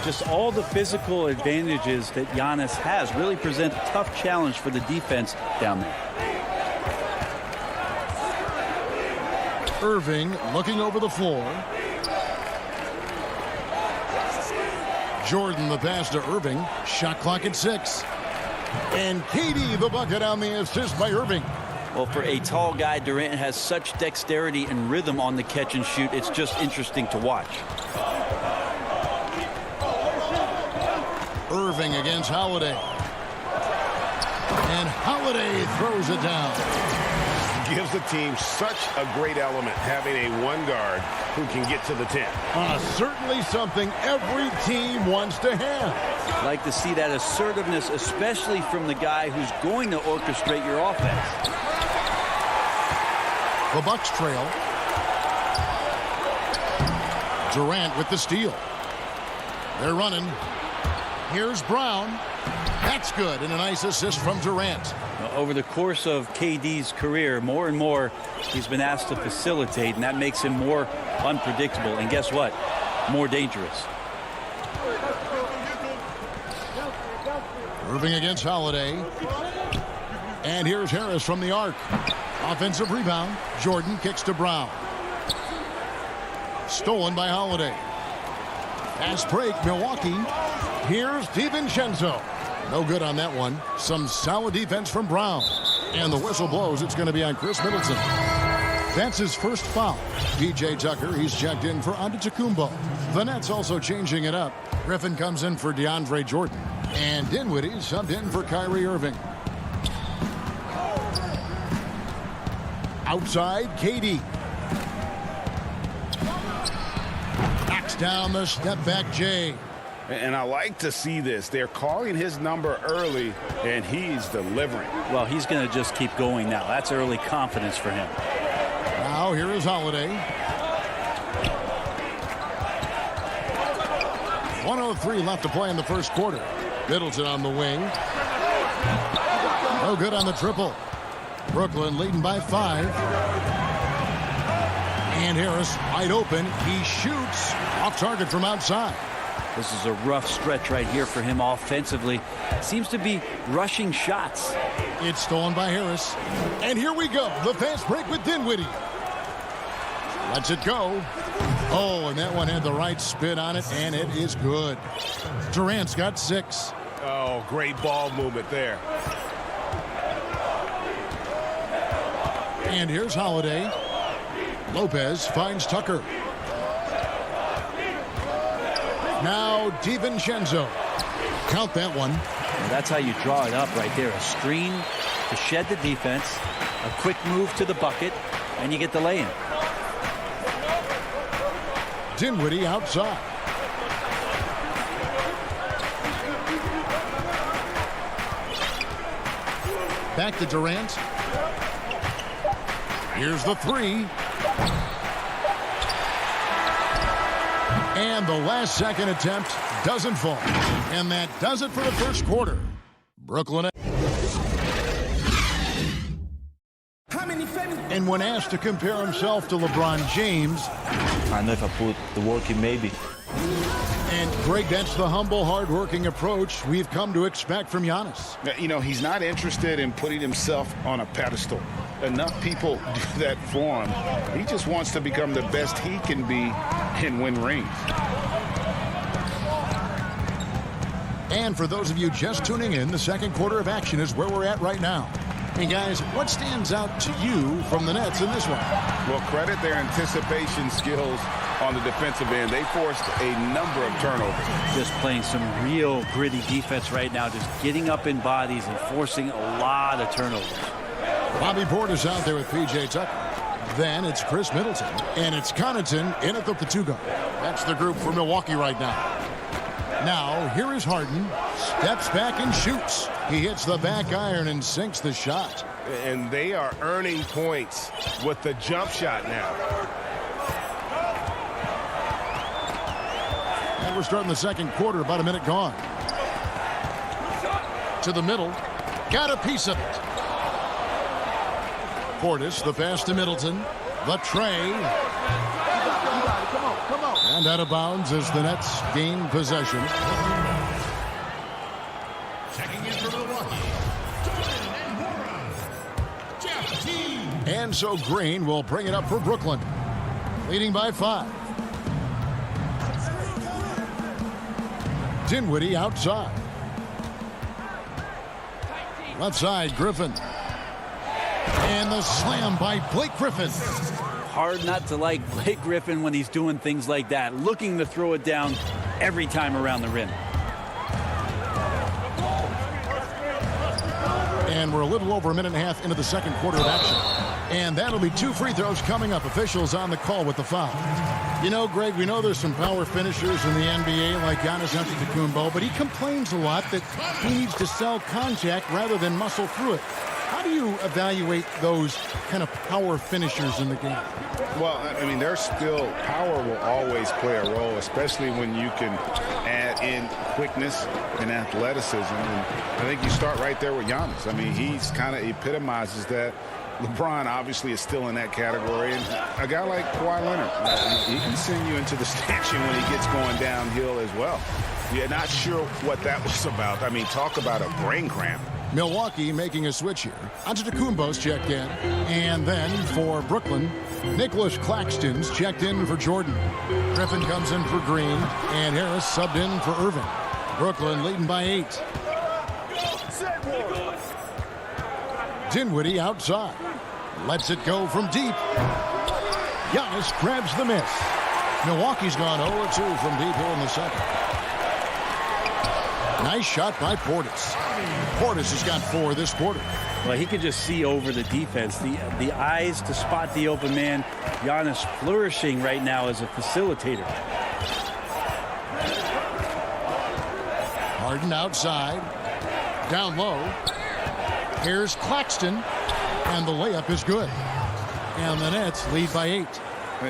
Just all the physical advantages that Giannis has really present a tough challenge for the defense down there. Irving looking over the floor. Jordan the pass to Irving. Shot clock at 6. And KD the bucket on the assist by Irving. Well, for a tall guy, Durant has such dexterity and rhythm on the catch and shoot. It's just interesting to watch. Irving against Holiday. And Holiday throws it down. Gives the team such a great element, having a one guard who can get to the 10. Certainly something every team wants to have. Like to see that assertiveness, especially from the guy who's going to orchestrate your offense. The Bucks trail. Durant with the steal. They're running. Here's Brown. That's good, and a nice assist from Durant. Over the course of KD's career, more and more he's been asked to facilitate, and that makes him more unpredictable. And guess what? More dangerous. Irving against Holiday. And here's Harris from the arc. Offensive rebound. Jordan kicks to Brown. Stolen by Holiday. Fast break, Milwaukee. Here's DiVincenzo. No good on that one. Some solid defense from Brown. And the whistle blows. It's going to be on Chris Middleton. That's his first foul. P.J. Tucker, he's checked in for Antetokounmpo. The Nets also changing it up. Griffin comes in for DeAndre Jordan. And Dinwiddie subbed in for Kyrie Irving. Outside, KD. Knocks down the step back Jay. And I like to see this. They're calling his number early, and he's delivering. Well, he's going to just keep going now. That's early confidence for him. Now here is Holiday. 1:03 left to play in the first quarter. Middleton on the wing. No good on the triple. Brooklyn leading by 5. And Harris wide open. He shoots off target from outside. This is a rough stretch right here for him offensively. Seems to be rushing shots. It's stolen by Harris. And here we go. The fast break with Dinwiddie. Lets it go. Oh, and that one had the right spin on it, and it is good. Durant's got 6. Oh, great ball movement there. And here's Holiday. Lopez finds Tucker. Now DiVincenzo. Count that one. Well, that's how you draw it up right there. A screen to shed the defense, a quick move to the bucket, and you get the lay-in. Dinwiddie outside. Back to Durant. Here's the three. And the last second attempt doesn't fall. And that does it for the first quarter. Brooklyn. And when asked to compare himself to LeBron James, I know if I put the work in, maybe. And Greg, that's the humble, hard-working approach we've come to expect from Giannis. You know, he's not interested in putting himself on a pedestal. Enough people do that for him. He just wants to become the best he can be and win rings. And for those of you just tuning in, the second quarter of action is where we're at right now. And guys, what stands out to you from the Nets in this one? Well, credit their anticipation skills on the defensive end. They forced a number of turnovers. Just playing some real gritty defense right now, just getting up in bodies and forcing a lot of turnovers. Bobby Portis out there with P.J. Tucker. Then it's Chris Middleton. And it's Connaughton in at the two guard. That's the group for Milwaukee right now. Now, here is Harden. Steps back and shoots. He hits the back iron and sinks the shot. And they are earning points with the jump shot now. And we're starting the second quarter, about a minute gone. To the middle. Got a piece of it. Portis, the pass to Middleton. The tray. Come on. And out of bounds as the Nets gain possession. Checking in for Milwaukee. And so Green will bring it up for Brooklyn. Leading by 5. Dinwiddie outside. Left side, Griffin. And the slam by Blake Griffin. Hard not to like Blake Griffin when he's doing things like that, looking to throw it down every time around the rim. And we're a little over a minute and a half into the second quarter of action. And that'll be 2 free throws coming up. Officials on the call with the foul. You know, Greg, we know there's some power finishers in the NBA like Giannis Antetokounmpo, but he complains a lot that he needs to sell contact rather than muscle through it. How do you evaluate those kind of power finishers in the game? Well, I mean, there's still power will always play a role, especially when you can add in quickness and athleticism. And I think you start right there with Giannis. I mean, he's kind of epitomizes that. LeBron obviously is still in that category. And a guy like Kawhi Leonard, he can send you into the stanchion when he gets going downhill as well. You're not sure what that was about. I mean, talk about a brain cramp. Milwaukee making a switch here. Antetokounmpo's checked in. And then for Brooklyn, Nicholas Claxton's checked in for Jordan. Griffin comes in for Green. And Harris subbed in for Irving. Brooklyn leading by 8. Dinwiddie outside. Lets it go from deep. Giannis grabs the miss. Milwaukee's gone 0-2 from deep here in the second. Nice shot by Portis. Portis has got 4 this quarter. Well, he could just see over the defense. The eyes to spot the open man. Giannis flourishing right now as a facilitator. Harden outside. Down low. Here's Claxton. And the layup is good. And the Nets lead by 8.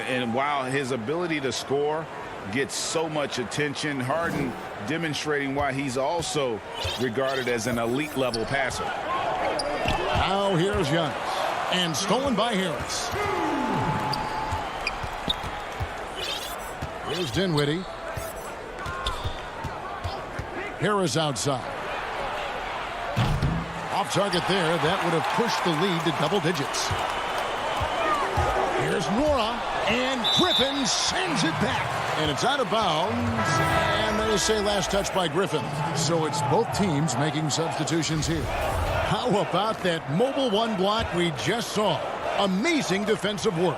And while his ability to score gets so much attention, Harden demonstrating why he's also regarded as an elite level passer. Now here's Giannis. And stolen by Harris. Here's Dinwiddie. Harris outside. Off target there. That would have pushed the lead to double digits. Here's Nora. And Griffin sends it back. And it's out of bounds. And they say last touch by Griffin. So it's both teams making substitutions here. How about that mobile 1 block we just saw? Amazing defensive work.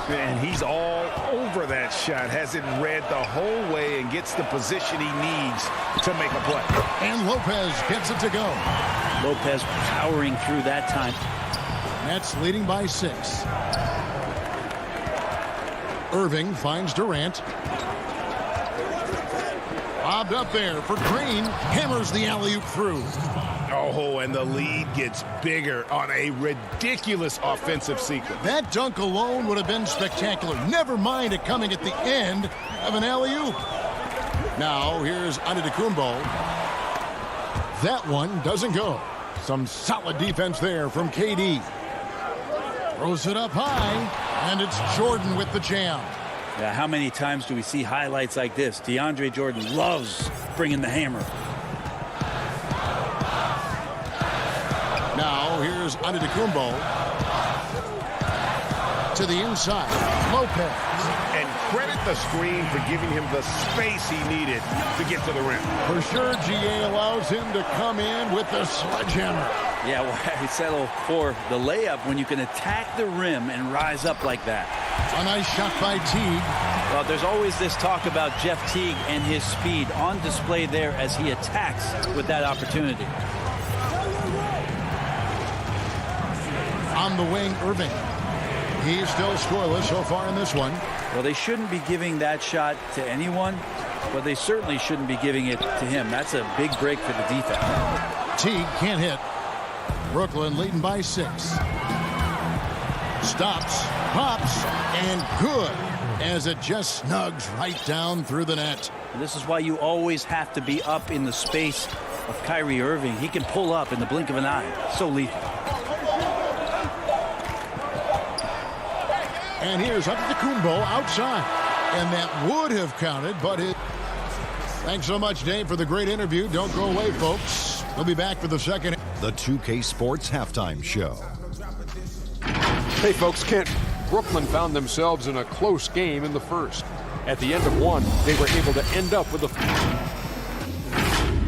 And he's all over that shot. Has it read the whole way and gets the position he needs to make a play. And Lopez gets it to go. Lopez powering through that time. Nets leading by 6. Irving finds Durant. Bobbed up there for Green. Hammers the alley-oop through. Oh, and the lead gets bigger on a ridiculous offensive sequence. That dunk alone would have been spectacular. Never mind it coming at the end of an alley-oop. Now, here's Antetokounmpo. That one doesn't go. Some solid defense there from KD. Throws it up high, and it's Jordan with the jam. Yeah, how many times do we see highlights like this? DeAndre Jordan loves bringing the hammer. Now, here's Antetokounmpo. To the inside. Lopez. And credit the screen for giving him the space he needed to get to the rim. For sure, GA allows him to come in with the sledgehammer. Yeah, well, we settle for the layup when you can attack the rim and rise up like that. A nice shot by Teague. Well, there's always this talk about Jeff Teague and his speed on display there as he attacks with that opportunity. On the wing, Irving. He's still scoreless so far in this one. Well, they shouldn't be giving that shot to anyone, but they certainly shouldn't be giving it to him. That's a big break for the defense. Teague can't hit. Brooklyn leading by 6. Stops, pops, and good as it just snugs right down through the net. And this is why you always have to be up in the space of Kyrie Irving. He can pull up in the blink of an eye. So lethal. And here's Antetokounmpo outside. And that would have counted, but it... Thanks so much, Dave, for the great interview. Don't go away, folks. We'll be back for the second. The 2K Sports Halftime Show. Hey, folks, Brooklyn found themselves in a close game in the first. At the end of one, they were able to end up with a...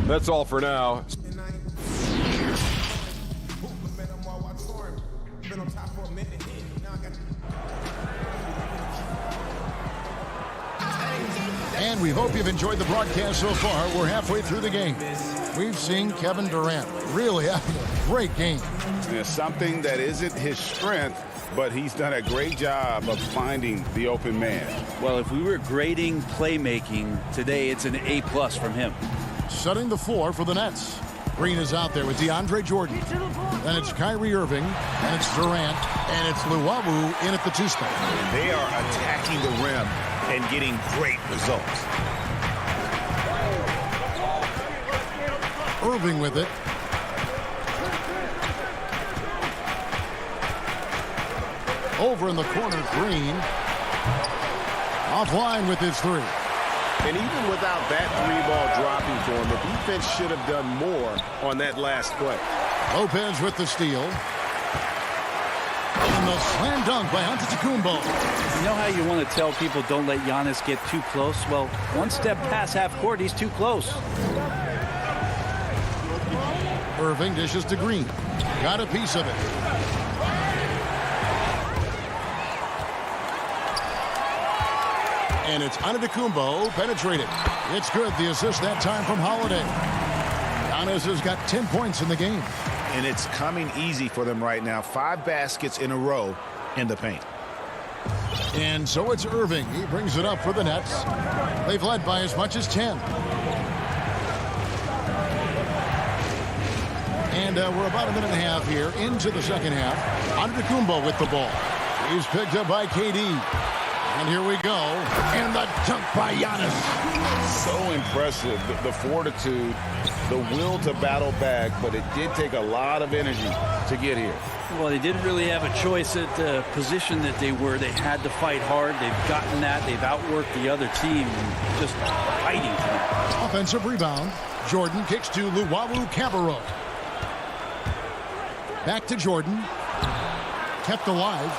That's all for now. And we hope you've enjoyed the broadcast so far. We're halfway through the game. We've seen Kevin Durant really having a great game. There's something that isn't his strength, but he's done a great job of finding the open man. Well, if we were grading playmaking today, it's an A+ from him. Setting the floor for the Nets. Green is out there with DeAndre Jordan. Then it's Kyrie Irving, and it's Durant, and it's Luwawu in at the 2 spot. They are attacking the rim and getting great results. Irving with it. Over in the corner, Green. Offline with his 3. And even without that 3-ball dropping for him, the defense should have done more on that last play. Lopez with the steal. And the slam dunk by Antetokounmpo. You know how you want to tell people don't let Giannis get too close? Well, one step past half court, he's too close. Irving dishes to Green. Got a piece of it. And it's Antetokounmpo penetrated. It's good. The assist that time from Holiday. Giannis has got 10 points in the game. And it's coming easy for them right now. 5 baskets in a row in the paint. And so it's Irving. He brings it up for the Nets. They've led by as much as 10. And we're about a minute and a half here into the second half. Antetokounmpo with the ball. He's picked up by KD. And here we go. And the dunk by Giannis. So impressive. The fortitude, the will to battle back, but it did take a lot of energy to get here. Well, they didn't really have a choice at the position that they were. They had to fight hard. They've gotten that. They've outworked the other team and just fighting tonight. Offensive rebound. Jordan kicks to Luwawu Cabarrot. Back to Jordan. Kept alive.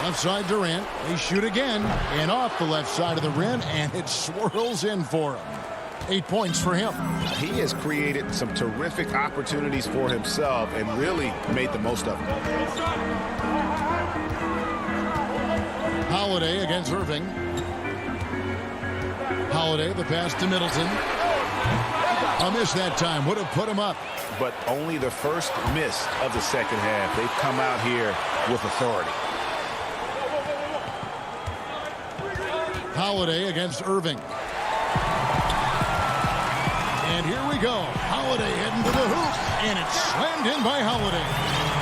Left side Durant. They shoot again. And off the left side of the rim. And it swirls in for him. 8 points for him. He has created some terrific opportunities for himself and really made the most of them. Holiday against Irving. Holiday, the pass to Middleton. A miss that time. Would have put him up. But only the first miss of the second half. They've come out here with authority. Holiday against Irving. And here we go. Holiday heading to the hoop. And it's slammed in by Holiday.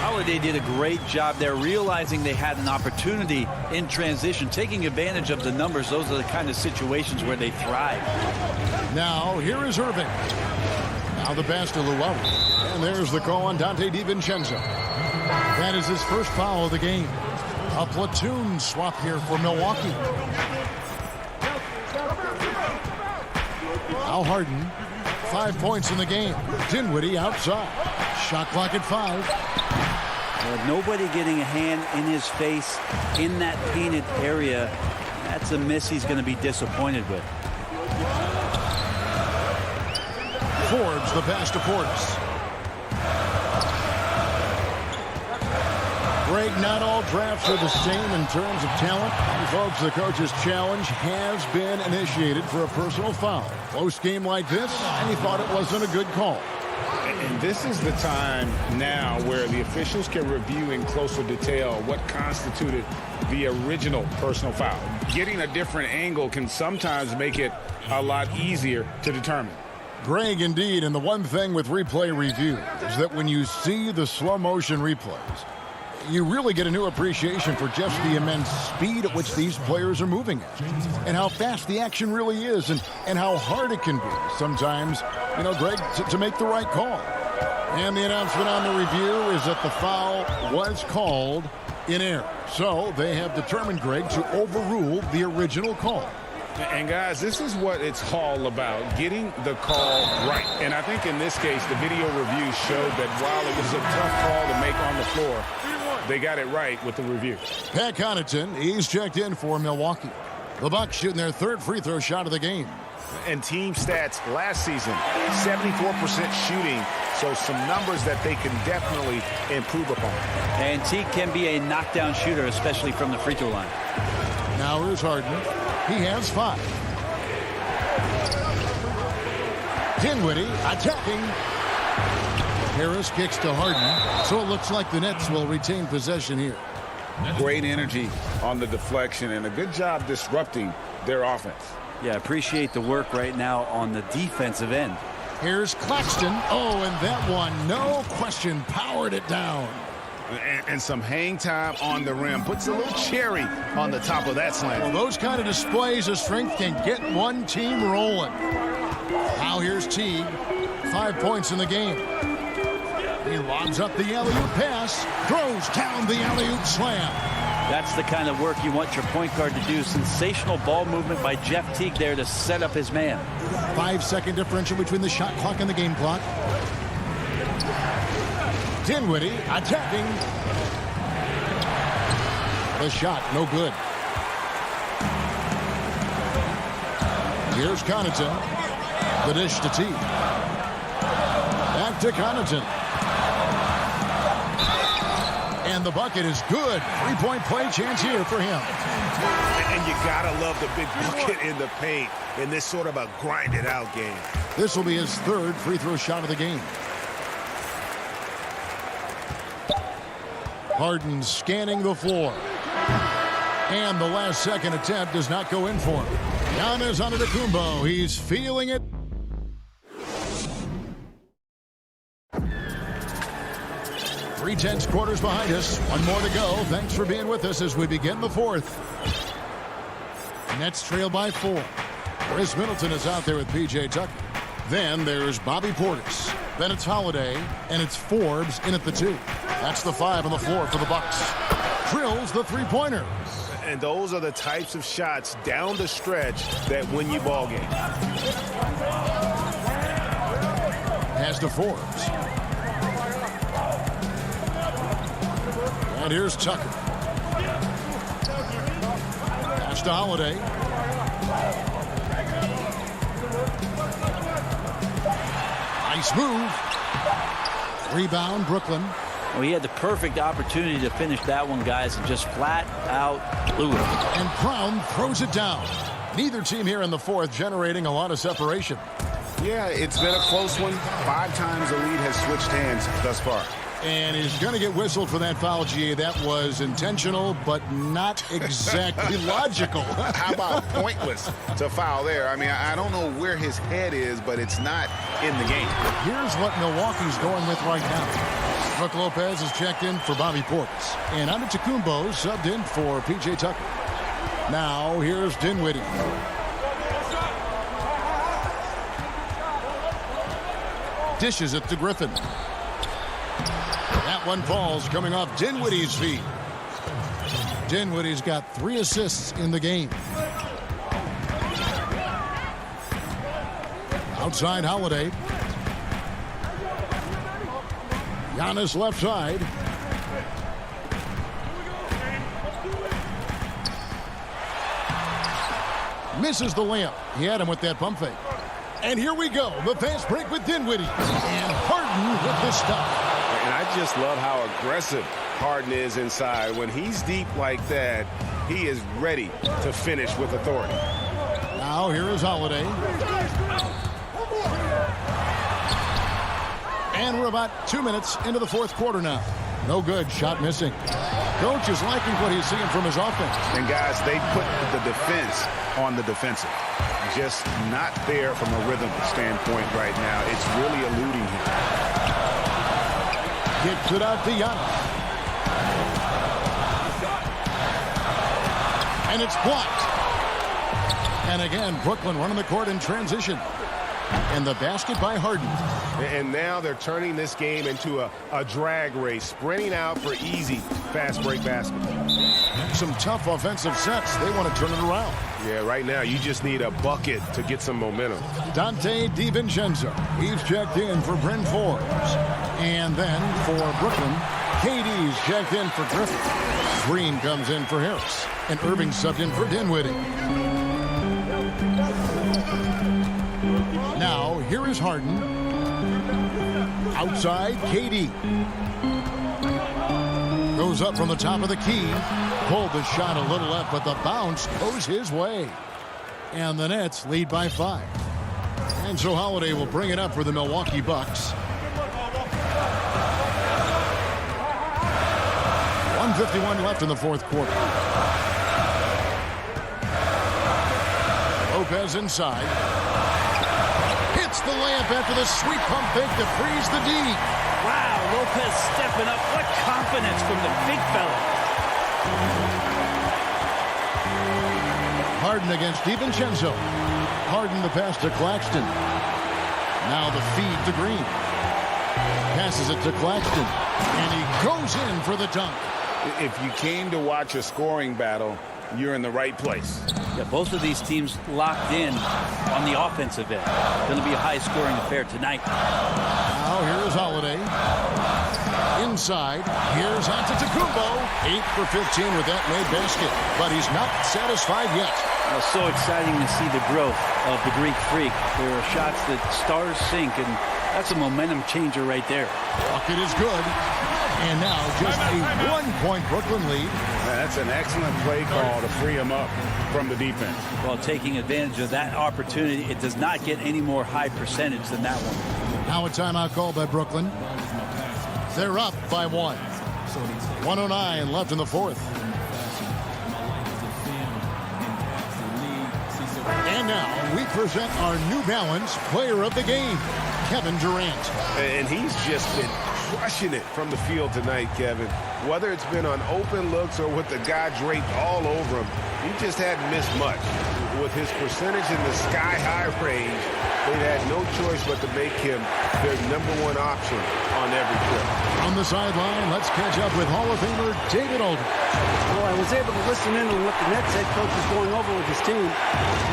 Holiday did a great job there, realizing they had an opportunity in transition, taking advantage of the numbers. Those are the kind of situations where they thrive. Now, here is Irving. Now the pass to Llewellyn. And there's the call on Dante DiVincenzo. That is his first foul of the game. A platoon swap here for Milwaukee. Al Harden, 5 points in the game. Dinwiddie outside. Shot clock at 5. Nobody getting a hand in his face in that painted area. That's a miss he's going to be disappointed with. Forbes, the pass to Portis. Greg, not all drafts are the same in terms of talent. And folks, the coach's challenge has been initiated for a personal foul. Close game like this, and he thought it wasn't a good call. And this is the time now where the officials can review in closer detail what constituted the original personal foul. Getting a different angle can sometimes make it a lot easier to determine. Greg, indeed, and the one thing with replay review is that when you see the slow motion replays, you really get a new appreciation for just the immense speed at which these players are moving at, and how fast the action really is, and how hard it can be sometimes, you know, Greg, to make the right call. And the announcement on the review is that the foul was called in error. So they have determined, Greg, to overrule the original call. And guys, this is what it's all about, getting the call right. And I think in this case, the video review showed that while it was a tough call to make on the floor, they got it right with the review. Pat Connaughton, he's checked in for Milwaukee. The Bucks shooting their third free throw shot of the game. And team stats last season, 74% shooting. So some numbers that they can definitely improve upon. And Teague can be a knockdown shooter, especially from the free throw line. Now here's Harden. He has 5. Dinwiddie attacking. Harris kicks to Harden. So it looks like the Nets will retain possession here. Great energy on the deflection and a good job disrupting their offense. Yeah, appreciate the work right now on the defensive end. Here's Claxton. Oh, and that one, no question, powered it down. And some hang time on the rim. Puts a little cherry on the top of that slam. Well, those kind of displays of strength can get one team rolling. Now here's Teague. 5 points in the game. He lobs up the alley-oop pass. Throws down the alley-oop slam. That's the kind of work you want your point guard to do. Sensational ball movement by Jeff Teague there to set up his man. 5-second differential between the shot clock and the game clock. Dinwiddie attacking. The shot, no good. Here's Connaughton. The dish to Teague. Back to Connaughton. And the bucket is good. 3-point play chance here for him. And you gotta love the big bucket in the paint in this sort of a grinded out game. This will be his third free throw shot of the game. Harden scanning the floor. And the last second attempt does not go in for him. Giannis Antetokounmpo, he's feeling it. Three-tenths quarters behind us. One more to go. Thanks for being with us as we begin the fourth. Nets trail by 4. Chris Middleton is out there with P.J. Tucker. Then there's Bobby Portis. Then it's Holiday, and it's Forbes in at the 2. That's the 5 on the floor for the Bucks. Drills the three-pointer. And those are the types of shots down the stretch that win you ball game. Pass to Forbes. And here's Tucker. Pass to Holiday. Nice move. Rebound, Brooklyn. Well, he had the perfect opportunity to finish that one, guys, and just flat out blew it. And Brown throws it down. Neither team here in the fourth generating a lot of separation. Yeah, it's been a close one. 5 times the lead has switched hands thus far. And he's going to get whistled for that foul, GA. That was intentional, but not exactly logical. How about pointless to foul there? I mean, I don't know where his head is, but it's not in the game. Here's what Milwaukee's going with right now. Brook Lopez is checked in for Bobby Portis. And Antetokounmpo subbed in for P.J. Tucker. Now, here's Dinwiddie. Dishes it to Griffin. That one falls coming off Dinwiddie's feet. Dinwiddie's got 3 assists in the game. Outside Holiday. Giannis left side. Misses the layup. He had him with that pump fake. And here we go. The fast break with Dinwiddie. And Harden with the stop. And I just love how aggressive Harden is inside. When he's deep like that, he is ready to finish with authority. Now here is Holiday. And we're about 2 minutes into the fourth quarter now. No good. Shot missing. Coach is liking what he's seeing from his offense. And guys, they put the defense on the defensive. Just not there from a rhythm standpoint right now. It's really eluding him. Kicks it out to Giannis. And it's blocked. And again, Brooklyn running the court in transition. And the basket by Harden. And now they're turning this game into a drag race, sprinting out for easy fast break baskets. Some tough offensive sets. They want to turn it around. Yeah, right now you just need a bucket to get some momentum. Dante DiVincenzo. He's checked in for Bryn Forbes. And then for Brooklyn, KD's checked in for Griffin. Green comes in for Harris. And Irving subbed in for Dinwiddie. Now, here is Harden. Outside, KD. Goes up from the top of the key. Pulled the shot a little left, but the bounce goes his way. And the Nets lead by 5. And so Holiday will bring it up for the Milwaukee Bucks. 1:51 left in the fourth quarter. Lopez inside. Hits the layup after the sweet pump fake to freeze the D. Wow, Lopez stepping up. What confidence from the big fella. Harden against DiVincenzo. Harden the pass to Claxton. Now the feed to Green. Passes it to Claxton. And he goes in for the dunk. If you came to watch a scoring battle, you're in the right place. Yeah, both of these teams locked in on the offensive end. Going to be a high-scoring affair tonight. Now here's Holiday. Inside. Here's Antetokounmpo. 8 for 15 with that made basket. But he's not satisfied yet. Well, so exciting to see the growth of the Greek Freak. There are shots that stars sink, and that's a momentum changer right there. Bucket is good. And now just a 1-point Brooklyn lead. That's an excellent play call to free him up from the defense. Well, taking advantage of that opportunity, it does not get any more high percentage than that one. Now a timeout called by Brooklyn. They're up by 1. 1:09 left in the fourth. And now we present our New Balance player of the game, Kevin Durant. And he's just been crushing it from the field tonight, Kevin. Whether it's been on open looks or with the guy draped all over him, he just hadn't missed much. With his percentage in the sky-high range, they've had no choice but to make him their #1 option on every trip. On the sideline, let's catch up with Hall of Famer David Aldridge. Well, I was able to listen in on what the Nets head coach is going over with his team,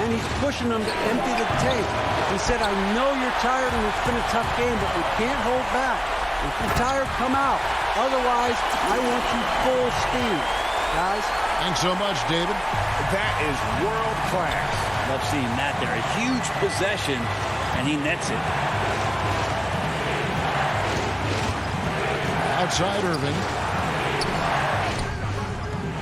and he's pushing them to empty the tape. He said, I know you're tired and it's been a tough game, but we can't hold back. If you're tired, come out. Otherwise, I want you full speed, guys. Thanks so much, David. That is world class. Love seeing that there. A huge possession, and he nets it. outside Irving.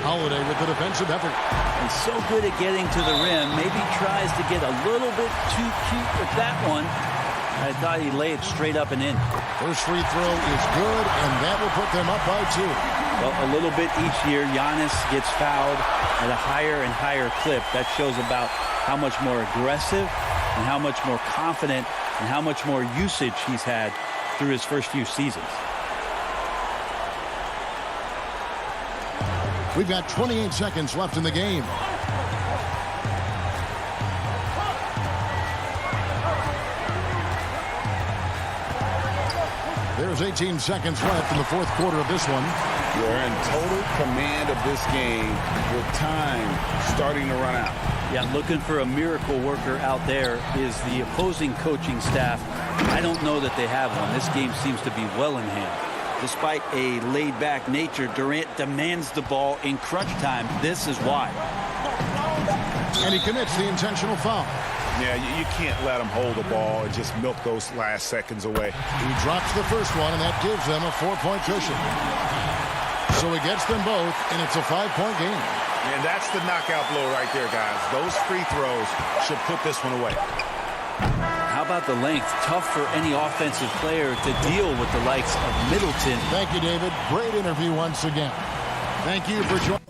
Holiday with the defensive effort. He's so good at getting to the rim. Maybe tries to get a little bit too cute with that one. I thought he'd lay it straight up and in. First free throw is good, and that will put them up by 2. Well, a little bit each year, Giannis gets fouled at a higher and higher clip. That shows about how much more aggressive and how much more confident and how much more usage he's had through his first few seasons. We've got 28 seconds left in the game. There's 18 seconds left in the fourth quarter of this one. You're in total command of this game with time starting to run out. Yeah, looking for a miracle worker out there is the opposing coaching staff. I don't know that they have one. This game seems to be well in hand. Despite a laid-back nature, Durant demands the ball in crunch time. This is why. And he commits the intentional foul. Yeah, you can't let him hold the ball and just milk those last seconds away. He drops the first one, and that gives them a 4-point cushion. So he gets them both, and it's a 5-point game. And that's the knockout blow right there, guys. Those free throws should put this one away. How about the length? Tough for any offensive player to deal with the likes of Middleton. Thank you, David. Great interview once again. Thank you for joining.